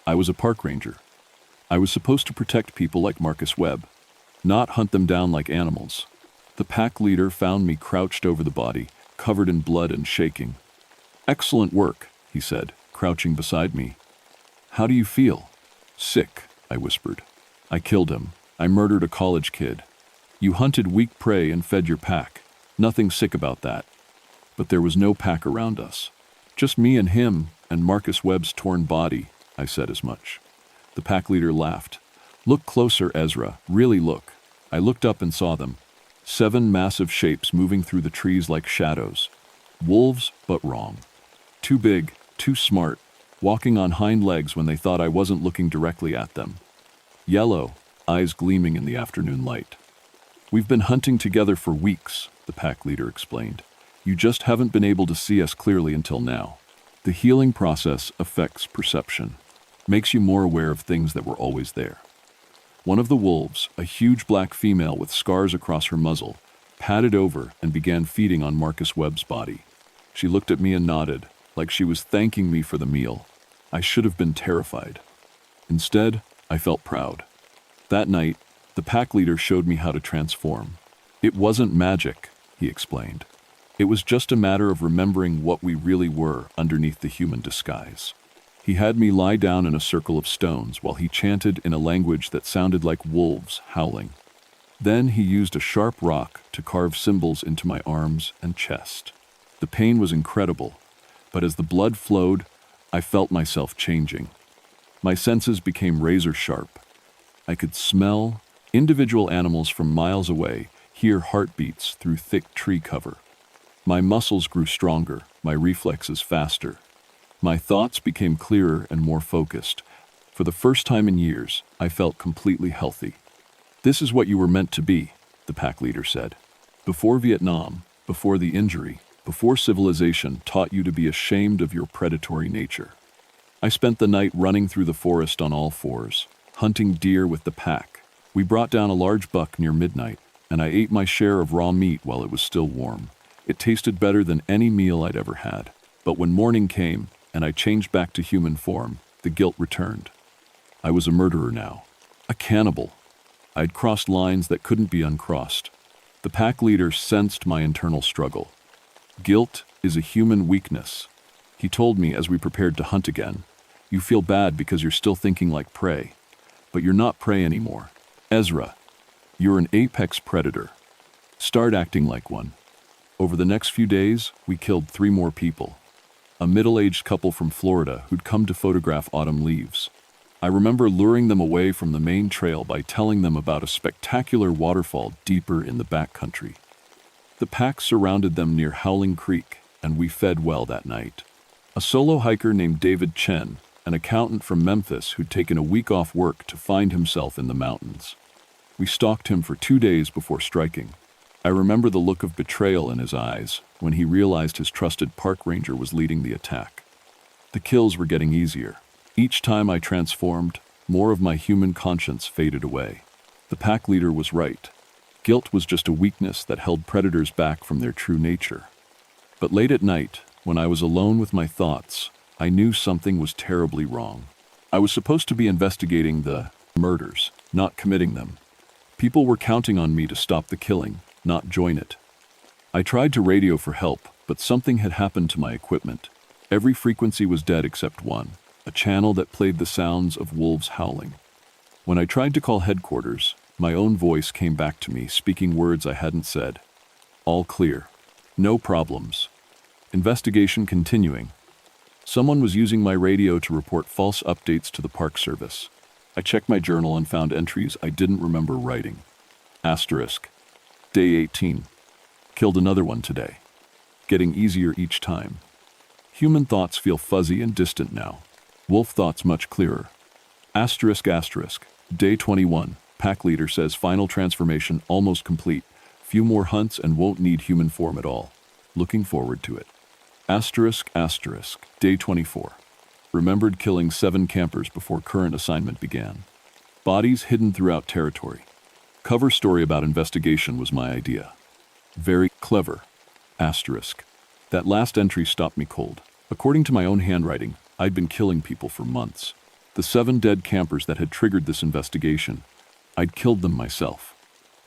I was a park ranger. I was supposed to protect people like Marcus Webb, not hunt them down like animals. The pack leader found me crouched over the body, covered in blood and shaking. "Excellent work," he said, crouching beside me. "How do you feel?" "Sick," I whispered. "I killed him. I murdered a college kid. You hunted weak prey and fed your pack. Nothing sick about that." But there was no pack around us. Just me and him and Marcus Webb's torn body. I said as much. The pack leader laughed. "Look closer, Ezra. Really look." I looked up and saw them. 7 massive shapes moving through the trees like shadows. Wolves, but wrong. Too big, too smart, walking on hind legs when they thought I wasn't looking directly at them. Yellow, eyes gleaming in the afternoon light. "We've been hunting together for weeks," the pack leader explained. "You just haven't been able to see us clearly until now. The healing process affects perception, makes you more aware of things that were always there." One of the wolves, a huge black female with scars across her muzzle, padded over and began feeding on Marcus Webb's body. She looked at me and nodded, like she was thanking me for the meal. I should have been terrified. Instead, I felt proud. That night, the pack leader showed me how to transform. It wasn't magic, he explained. It was just a matter of remembering what we really were underneath the human disguise. He had me lie down in a circle of stones while he chanted in a language that sounded like wolves howling. Then he used a sharp rock to carve symbols into my arms and chest. The pain was incredible, but as the blood flowed, I felt myself changing. My senses became razor sharp. I could smell individual animals from miles away, hear heartbeats through thick tree cover. My muscles grew stronger, my reflexes faster. My thoughts became clearer and more focused. For the first time in years, I felt completely healthy. "This is what you were meant to be," the pack leader said. "Before Vietnam, before the injury, before civilization taught you to be ashamed of your predatory nature." I spent the night running through the forest on all fours, hunting deer with the pack. We brought down a large buck near midnight, and I ate my share of raw meat while it was still warm. It tasted better than any meal I'd ever had. But when morning came, and I changed back to human form, the guilt returned. I was a murderer now, a cannibal. I'd crossed lines that couldn't be uncrossed. The pack leader sensed my internal struggle. "Guilt is a human weakness," he told me as we prepared to hunt again. "You feel bad because you're still thinking like prey. But you're not prey anymore. Ezra, you're an apex predator. Start acting like one." Over the next few days, we killed 3 more people. A middle-aged couple from Florida who'd come to photograph autumn leaves. I remember luring them away from the main trail by telling them about a spectacular waterfall deeper in the backcountry. The pack surrounded them near Howling Creek, and we fed well that night. A solo hiker named David Chen, an accountant from Memphis who'd taken a week off work to find himself in the mountains. We stalked him for 2 days before striking. I remember the look of betrayal in his eyes when he realized his trusted park ranger was leading the attack. The kills were getting easier. Each time I transformed, more of my human conscience faded away. The pack leader was right. Guilt was just a weakness that held predators back from their true nature. But late at night, when I was alone with my thoughts, I knew something was terribly wrong. I was supposed to be investigating the murders, not committing them. People were counting on me to stop the killing, not join it. I tried to radio for help, but something had happened to my equipment. Every frequency was dead except one, a channel that played the sounds of wolves howling. When I tried to call headquarters, my own voice came back to me, speaking words I hadn't said. "All clear. No problems. Investigation continuing." Someone was using my radio to report false updates to the Park Service. I checked my journal and found entries I didn't remember writing. Asterisk. Day 18. Killed another one today. Getting easier each time. Human thoughts feel fuzzy and distant now. Wolf thoughts much clearer. Asterisk asterisk. Day 21. Pack leader says final transformation almost complete. Few more hunts and won't need human form at all. Looking forward to it. Asterisk asterisk. Day 24. Remembered killing 7 campers before current assignment began. Bodies hidden throughout territory. Cover story about investigation was my idea. Very clever. Asterisk. That last entry stopped me cold. According to my own handwriting, I'd been killing people for months. The 7 dead campers that had triggered this investigation, I'd killed them myself.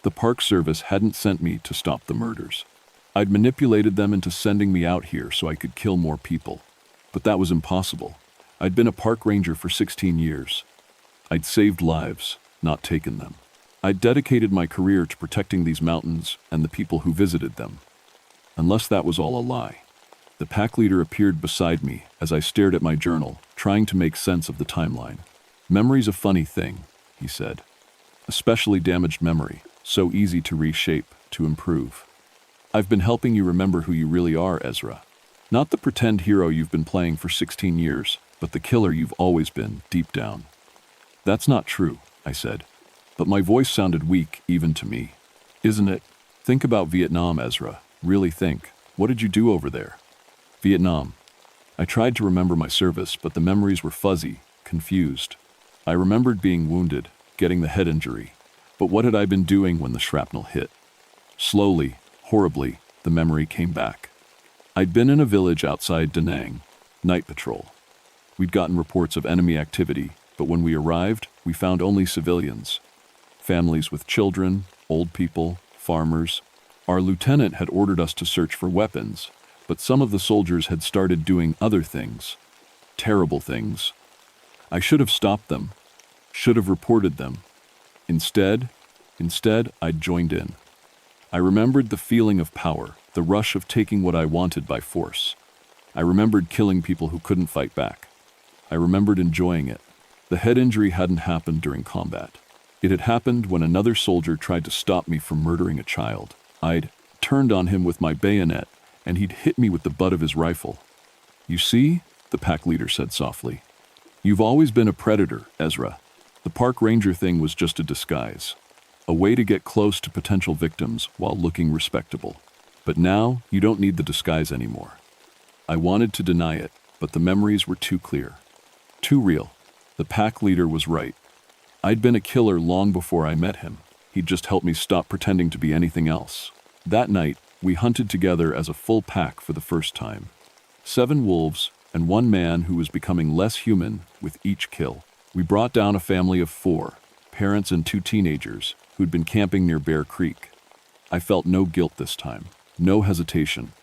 The Park Service hadn't sent me to stop the murders. I'd manipulated them into sending me out here so I could kill more people. But that was impossible. I'd been a park ranger for 16 years. I'd saved lives, not taken them. I'd dedicated my career to protecting these mountains and the people who visited them. Unless that was all a lie. The pack leader appeared beside me as I stared at my journal, trying to make sense of the timeline. "Memory's a funny thing," he said. "Especially damaged memory, so easy to reshape, to improve. I've been helping you remember who you really are, Ezra. Not the pretend hero you've been playing for 16 years, but the killer you've always been, deep down." "That's not true," I said, but my voice sounded weak even to me. "Isn't it? Think about Vietnam, Ezra. Really think. What did you do over there?" "Vietnam." I tried to remember my service, but the memories were fuzzy, confused. I remembered being wounded, getting the head injury. But what had I been doing when the shrapnel hit? Slowly, horribly, the memory came back. I'd been in a village outside Da Nang, night patrol. We'd gotten reports of enemy activity, but when we arrived, we found only civilians. Families with children, old people, farmers. Our lieutenant had ordered us to search for weapons, but some of the soldiers had started doing other things. Terrible things. I should have stopped them. Should have reported them. Instead, I'd joined in. I remembered the feeling of power, the rush of taking what I wanted by force. I remembered killing people who couldn't fight back. I remembered enjoying it. The head injury hadn't happened during combat. It had happened when another soldier tried to stop me from murdering a child. I'd turned on him with my bayonet, and he'd hit me with the butt of his rifle. "You see," the pack leader said softly, "you've always been a predator, Ezra. The park ranger thing was just a disguise, a way to get close to potential victims while looking respectable. But now, you don't need the disguise anymore." I wanted to deny it, but the memories were too clear. Too real. The pack leader was right. I'd been a killer long before I met him. He'd just helped me stop pretending to be anything else. That night, we hunted together as a full pack for the first time. 7 wolves and 1 man who was becoming less human with each kill. We brought down a family of 4, parents and 2 teenagers, who'd been camping near Bear Creek. I felt no guilt this time, no hesitation.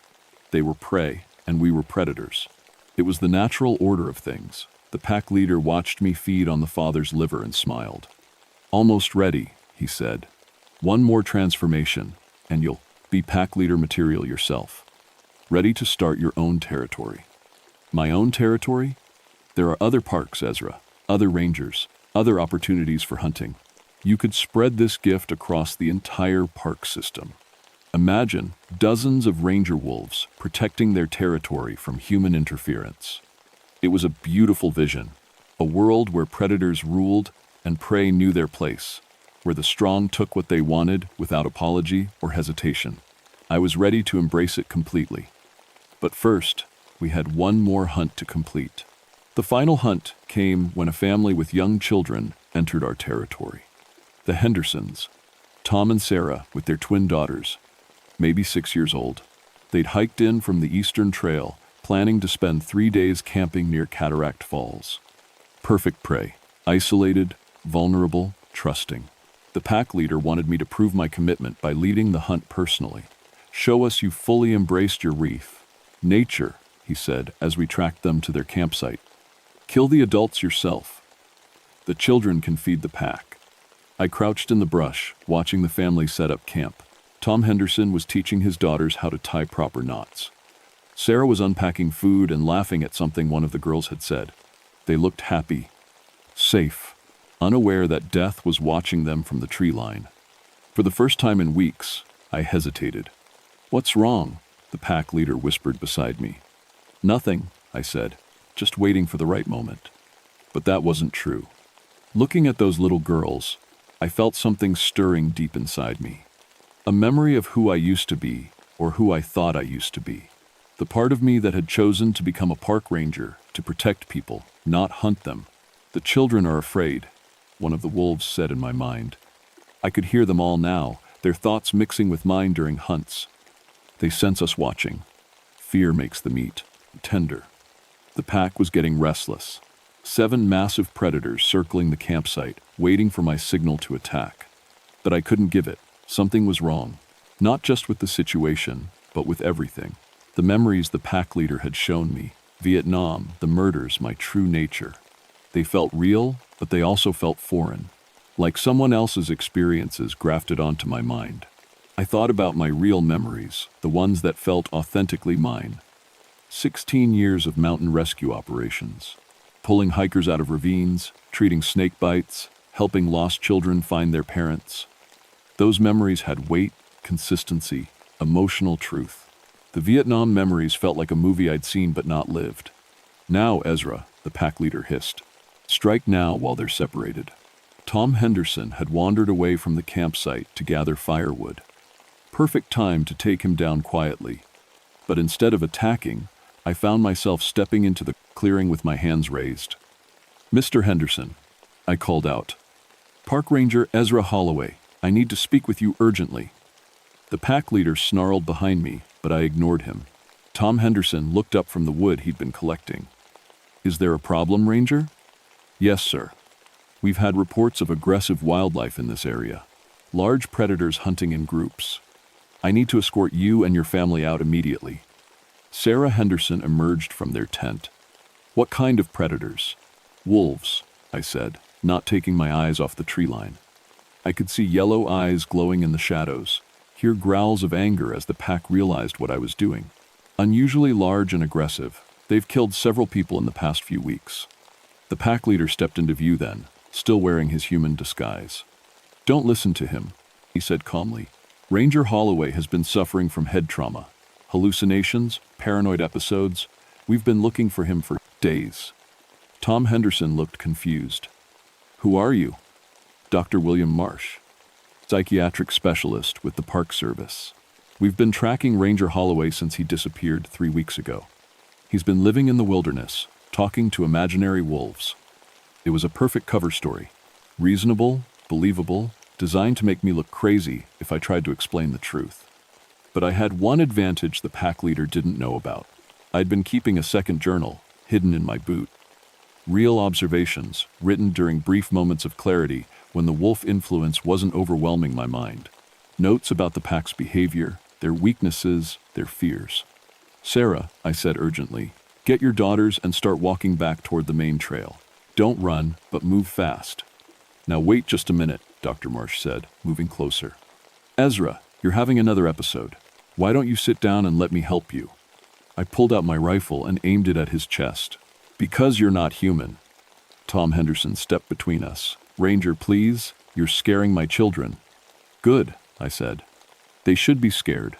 They were prey, and we were predators. It was the natural order of things. The pack leader watched me feed on the father's liver and smiled. "Almost ready," he said. "One more transformation, and you'll be pack leader material yourself. Ready to start your own territory." My own territory? There are other parks, Ezra, other rangers, other opportunities for hunting. You could spread this gift across the entire park system. Imagine dozens of ranger wolves protecting their territory from human interference. It was a beautiful vision, a world where predators ruled and prey knew their place, where the strong took what they wanted without apology or hesitation. I was ready to embrace it completely. But first, we had one more hunt to complete. The final hunt came when a family with young children entered our territory. The Hendersons, Tom and Sarah with their twin daughters, maybe 6 years old. They'd hiked in from the Eastern Trail, planning to spend 3 days camping near Cataract Falls. Perfect prey, isolated, vulnerable, trusting. The pack leader wanted me to prove my commitment by leading the hunt personally. "Show us you fully embraced your reef. Nature," he said as we tracked them to their campsite. "Kill the adults yourself. The children can feed the pack." I crouched in the brush, watching the family set up camp. Tom Henderson was teaching his daughters how to tie proper knots. Sarah was unpacking food and laughing at something one of the girls had said. They looked happy, safe, unaware that death was watching them from the tree line. For the first time in weeks, I hesitated. "What's wrong?" the pack leader whispered beside me. "Nothing," I said, just waiting for the right moment. But that wasn't true. Looking at those little girls, I felt something stirring deep inside me. A memory of who I used to be, or who I thought I used to be. The part of me that had chosen to become a park ranger, to protect people, not hunt them. "The children are afraid," one of the wolves said in my mind. I could hear them all now, their thoughts mixing with mine during hunts. "They sense us watching. Fear makes the meat tender. The pack was getting restless. 7 massive predators circling the campsite, waiting for my signal to attack. But I couldn't give it. Something was wrong. Not just with the situation, but with everything. The memories the pack leader had shown me, Vietnam, the murders, my true nature. They felt real, but they also felt foreign. Like someone else's experiences grafted onto my mind. I thought about my real memories, the ones that felt authentically mine. 16 years of mountain rescue operations. Pulling hikers out of ravines, treating snake bites, helping lost children find their parents. Those memories had weight, consistency, emotional truth. The Vietnam memories felt like a movie I'd seen but not lived. Now, Ezra, the pack leader hissed. Strike now while they're separated. Tom Henderson had wandered away from the campsite to gather firewood. Perfect time to take him down quietly. But instead of attacking, I found myself stepping into the clearing with my hands raised. Mr. Henderson, I called out. Park Ranger Ezra Holloway, I need to speak with you urgently. The pack leader snarled behind me, but I ignored him. Tom Henderson looked up from the wood he'd been collecting. Is there a problem, Ranger? Yes, sir. We've had reports of aggressive wildlife in this area. Large predators hunting in groups. I need to escort you and your family out immediately. Sarah Henderson emerged from their tent. What kind of predators? Wolves, I said, not taking my eyes off the tree line. I could see yellow eyes glowing in the shadows, hear growls of anger as the pack realized what I was doing. Unusually large and aggressive, they've killed several people in the past few weeks. The pack leader stepped into view then, still wearing his human disguise. Don't listen to him, he said calmly. Ranger Holloway has been suffering from head trauma, hallucinations, paranoid episodes. We've been looking for him for days. Tom Henderson looked confused. Who are you? Dr. William Marsh, psychiatric specialist with the Park Service. We've been tracking Ranger Holloway since he disappeared 3 weeks ago. He's been living in the wilderness, talking to imaginary wolves. It was a perfect cover story. Reasonable, believable, designed to make me look crazy if I tried to explain the truth. But I had one advantage the pack leader didn't know about. I'd been keeping a second journal, hidden in my boot. Real observations, written during brief moments of clarity when the wolf influence wasn't overwhelming my mind. Notes about the pack's behavior, their weaknesses, their fears. Sarah, I said urgently, get your daughters and start walking back toward the main trail. Don't run, but move fast. Now wait just a minute, Dr. Marsh said, moving closer. Ezra, you're having another episode. Why don't you sit down and let me help you? I pulled out my rifle and aimed it at his chest. Because you're not human. Tom Henderson stepped between us. Ranger, please, you're scaring my children. Good, I said. They should be scared.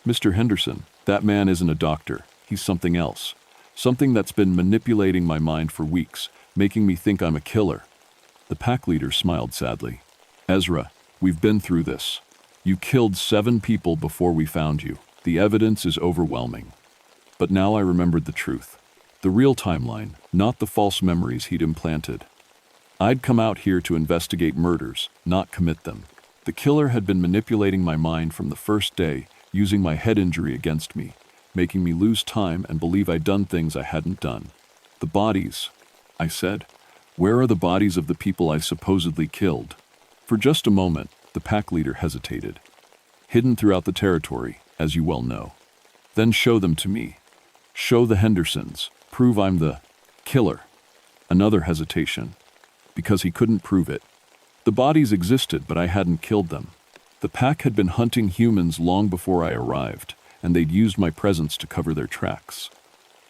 Mr. Henderson, that man isn't a doctor. He's something else. Something that's been manipulating my mind for weeks, making me think I'm a killer. The pack leader smiled sadly. Ezra, we've been through this. You killed 7 people before we found you. The evidence is overwhelming. But now I remembered the truth. The real timeline, not the false memories he'd implanted. I'd come out here to investigate murders, not commit them. The killer had been manipulating my mind from the first day, using my head injury against me, making me lose time and believe I'd done things I hadn't done. The bodies, I said. Where are the bodies of the people I supposedly killed? For just a moment, the pack leader hesitated. Hidden throughout the territory, as you well know. Then show them to me. Show the Hendersons. Prove I'm the killer. Another hesitation. Because he couldn't prove it. The bodies existed, but I hadn't killed them. The pack had been hunting humans long before I arrived, and they'd used my presence to cover their tracks.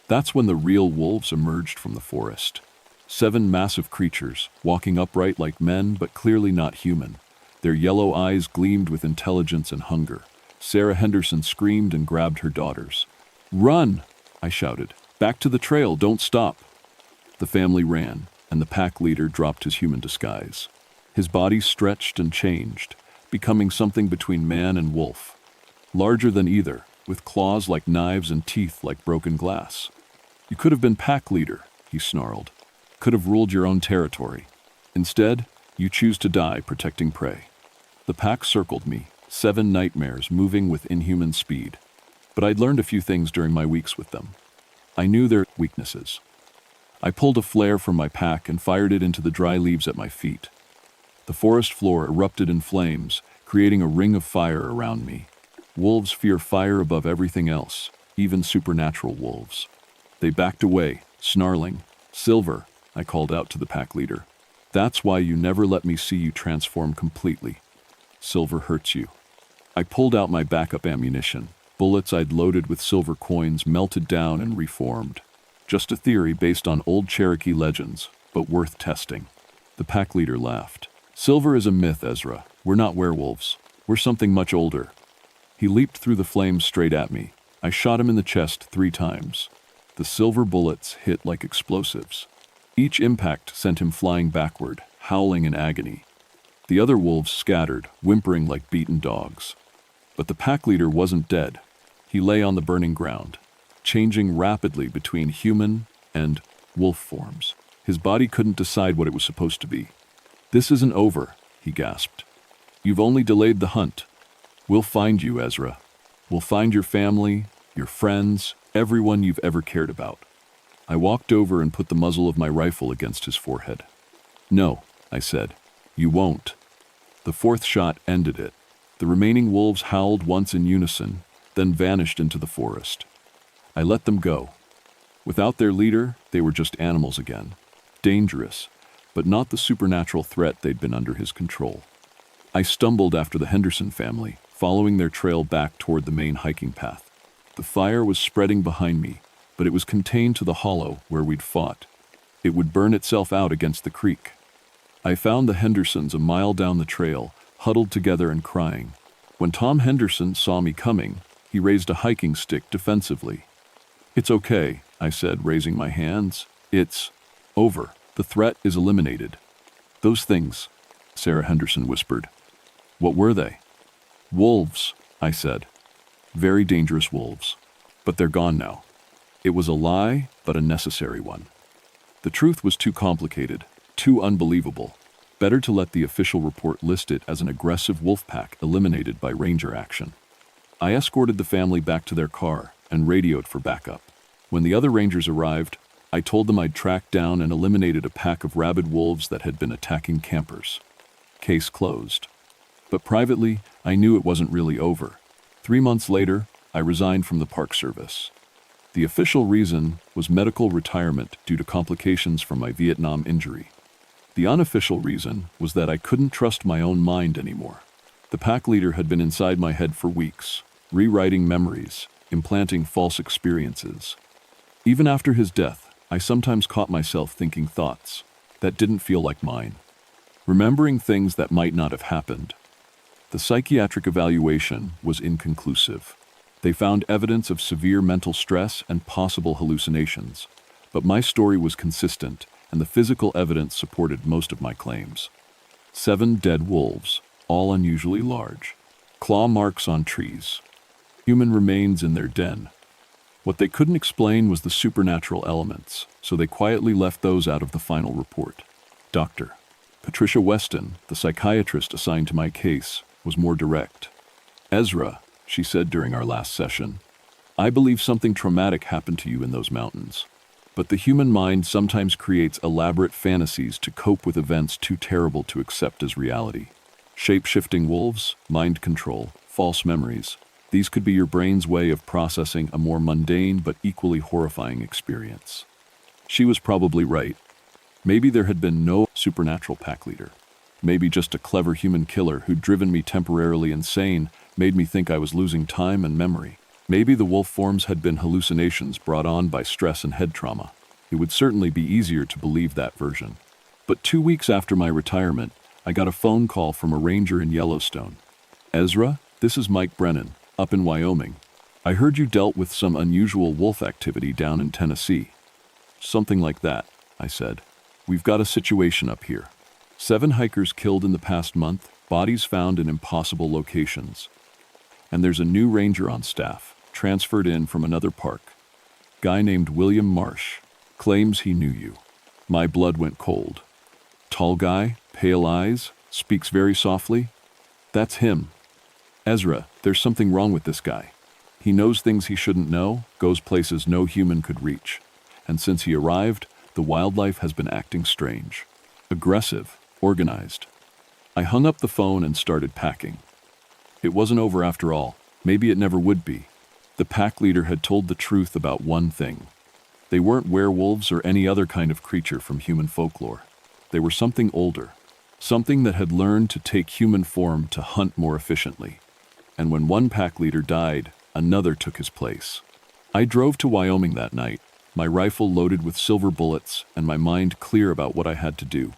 That's when the real wolves emerged from the forest. 7 massive creatures, walking upright like men, but clearly not human. Their yellow eyes gleamed with intelligence and hunger. Sarah Henderson screamed and grabbed her daughters. Run! I shouted. Back to the trail, don't stop. The family ran, and the pack leader dropped his human disguise. His body stretched and changed, becoming something between man and wolf. Larger than either, with claws like knives and teeth like broken glass. You could have been pack leader, he snarled. Could have ruled your own territory. Instead, you choose to die protecting prey. The pack circled me, 7 nightmares moving with inhuman speed. But I'd learned a few things during my weeks with them. I knew their weaknesses. I pulled a flare from my pack and fired it into the dry leaves at my feet. The forest floor erupted in flames, creating a ring of fire around me. Wolves fear fire above everything else, even supernatural wolves. They backed away, snarling. "Silver," I called out to the pack leader. "That's why you never let me see you transform completely. Silver hurts you." I pulled out my backup ammunition. Bullets I'd loaded with silver coins melted down and reformed. Just a theory based on old Cherokee legends, but worth testing. The pack leader laughed. "Silver is a myth, Ezra. We're not werewolves. We're something much older." He leaped through the flames straight at me. I shot him in the chest 3 times. The silver bullets hit like explosives. Each impact sent him flying backward, howling in agony. The other wolves scattered, whimpering like beaten dogs. But the pack leader wasn't dead. He lay on the burning ground, changing rapidly between human and wolf forms. His body couldn't decide what it was supposed to be. "This isn't over," he gasped. "You've only delayed the hunt. We'll find you, Ezra. We'll find your family, your friends, everyone you've ever cared about." I walked over and put the muzzle of my rifle against his forehead. "No," I said. "You won't." The 4th shot ended it. The remaining wolves howled once in unison, then vanished into the forest. I let them go. Without their leader, they were just animals again. Dangerous, but not the supernatural threat they'd been under his control. I stumbled after the Henderson family, following their trail back toward the main hiking path. The fire was spreading behind me, but it was contained to the hollow where we'd fought. It would burn itself out against the creek. I found the Hendersons a mile down the trail, huddled together and crying. When Tom Henderson saw me coming, he raised a hiking stick defensively. "It's okay," I said, raising my hands. "It's over. The threat is eliminated." "Those things," Sarah Henderson whispered. "What were they?" "Wolves," I said. "Very dangerous wolves. But they're gone now." It was a lie, but a necessary one. The truth was too complicated, too unbelievable. Better to let the official report list it as an aggressive wolf pack eliminated by ranger action. I escorted the family back to their car and radioed for backup. When the other rangers arrived, I told them I'd tracked down and eliminated a pack of rabid wolves that had been attacking campers. Case closed. But privately, I knew it wasn't really over. 3 months later, I resigned from the Park Service. The official reason was medical retirement due to complications from my Vietnam injury. The unofficial reason was that I couldn't trust my own mind anymore. The pack leader had been inside my head for weeks, rewriting memories, implanting false experiences. Even after his death, I sometimes caught myself thinking thoughts that didn't feel like mine, remembering things that might not have happened. The psychiatric evaluation was inconclusive. They found evidence of severe mental stress and possible hallucinations, but my story was consistent, and the physical evidence supported most of my claims. 7 dead wolves, all unusually large. Claw marks on trees. Human remains in their den. What they couldn't explain was the supernatural elements, so they quietly left those out of the final report. Dr. Patricia Weston, the psychiatrist assigned to my case, was more direct. "Ezra," she said during our last session, "I believe something traumatic happened to you in those mountains. But the human mind sometimes creates elaborate fantasies to cope with events too terrible to accept as reality. Shape-shifting wolves, mind control, false memories. These could be your brain's way of processing a more mundane but equally horrifying experience." She was probably right. Maybe there had been no supernatural pack leader. Maybe just a clever human killer who'd driven me temporarily insane, made me think I was losing time and memory. Maybe the wolf forms had been hallucinations brought on by stress and head trauma. It would certainly be easier to believe that version. But 2 weeks after my retirement, I got a phone call from a ranger in Yellowstone. "Ezra, this is Mike Brennan, up in Wyoming. I heard you dealt with some unusual wolf activity down in Tennessee." "Something like that," I said. "We've got a situation up here. 7 hikers killed in the past month, bodies found in impossible locations. And there's a new ranger on staff, transferred in from another park. Guy named William Marsh. Claims he knew you." My blood went cold. "Tall guy, pale eyes, speaks very softly?" "That's him." "Ezra, there's something wrong with this guy. He knows things he shouldn't know, goes places no human could reach. And since he arrived, the wildlife has been acting strange. Aggressive, organized. I hung up the phone and started packing. It wasn't over after all. Maybe it never would be. The pack leader had told the truth about one thing. They weren't werewolves or any other kind of creature from human folklore. They were something older, something that had learned to take human form to hunt more efficiently. And when one pack leader died, another took his place. I drove to Wyoming that night, my rifle loaded with silver bullets and my mind clear about what I had to do.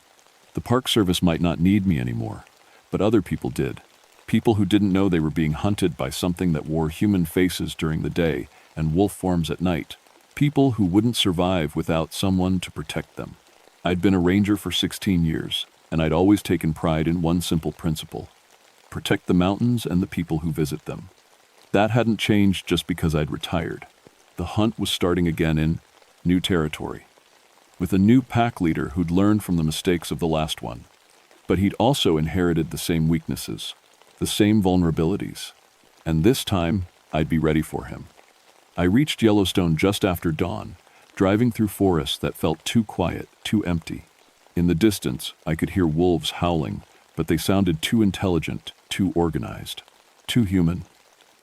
The Park Service might not need me anymore, but other people did. People who didn't know they were being hunted by something that wore human faces during the day and wolf forms at night. People who wouldn't survive without someone to protect them. I'd been a ranger for 16 years, and I'd always taken pride in one simple principle: protect the mountains and the people who visit them. That hadn't changed just because I'd retired. The hunt was starting again in new territory, with a new pack leader who'd learned from the mistakes of the last one. But he'd also inherited the same weaknesses, the same vulnerabilities. And this time, I'd be ready for him. I reached Yellowstone just after dawn, driving through forests that felt too quiet, too empty. In the distance, I could hear wolves howling, but they sounded too intelligent, too organized, too human.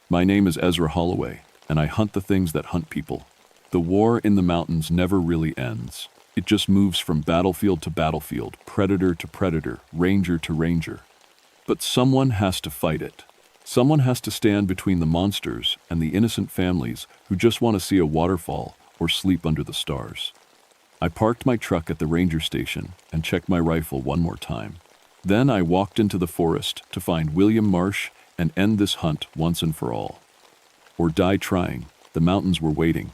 My name is Ezra Holloway, and I hunt the things that hunt people. The war in the mountains never really ends. It just moves from battlefield to battlefield, predator to predator, ranger to ranger. But someone has to fight it. Someone has to stand between the monsters and the innocent families who just want to see a waterfall or sleep under the stars. I parked my truck at the ranger station and checked my rifle one more time. Then I walked into the forest to find William Marsh and end this hunt once and for all. Or die trying. The mountains were waiting.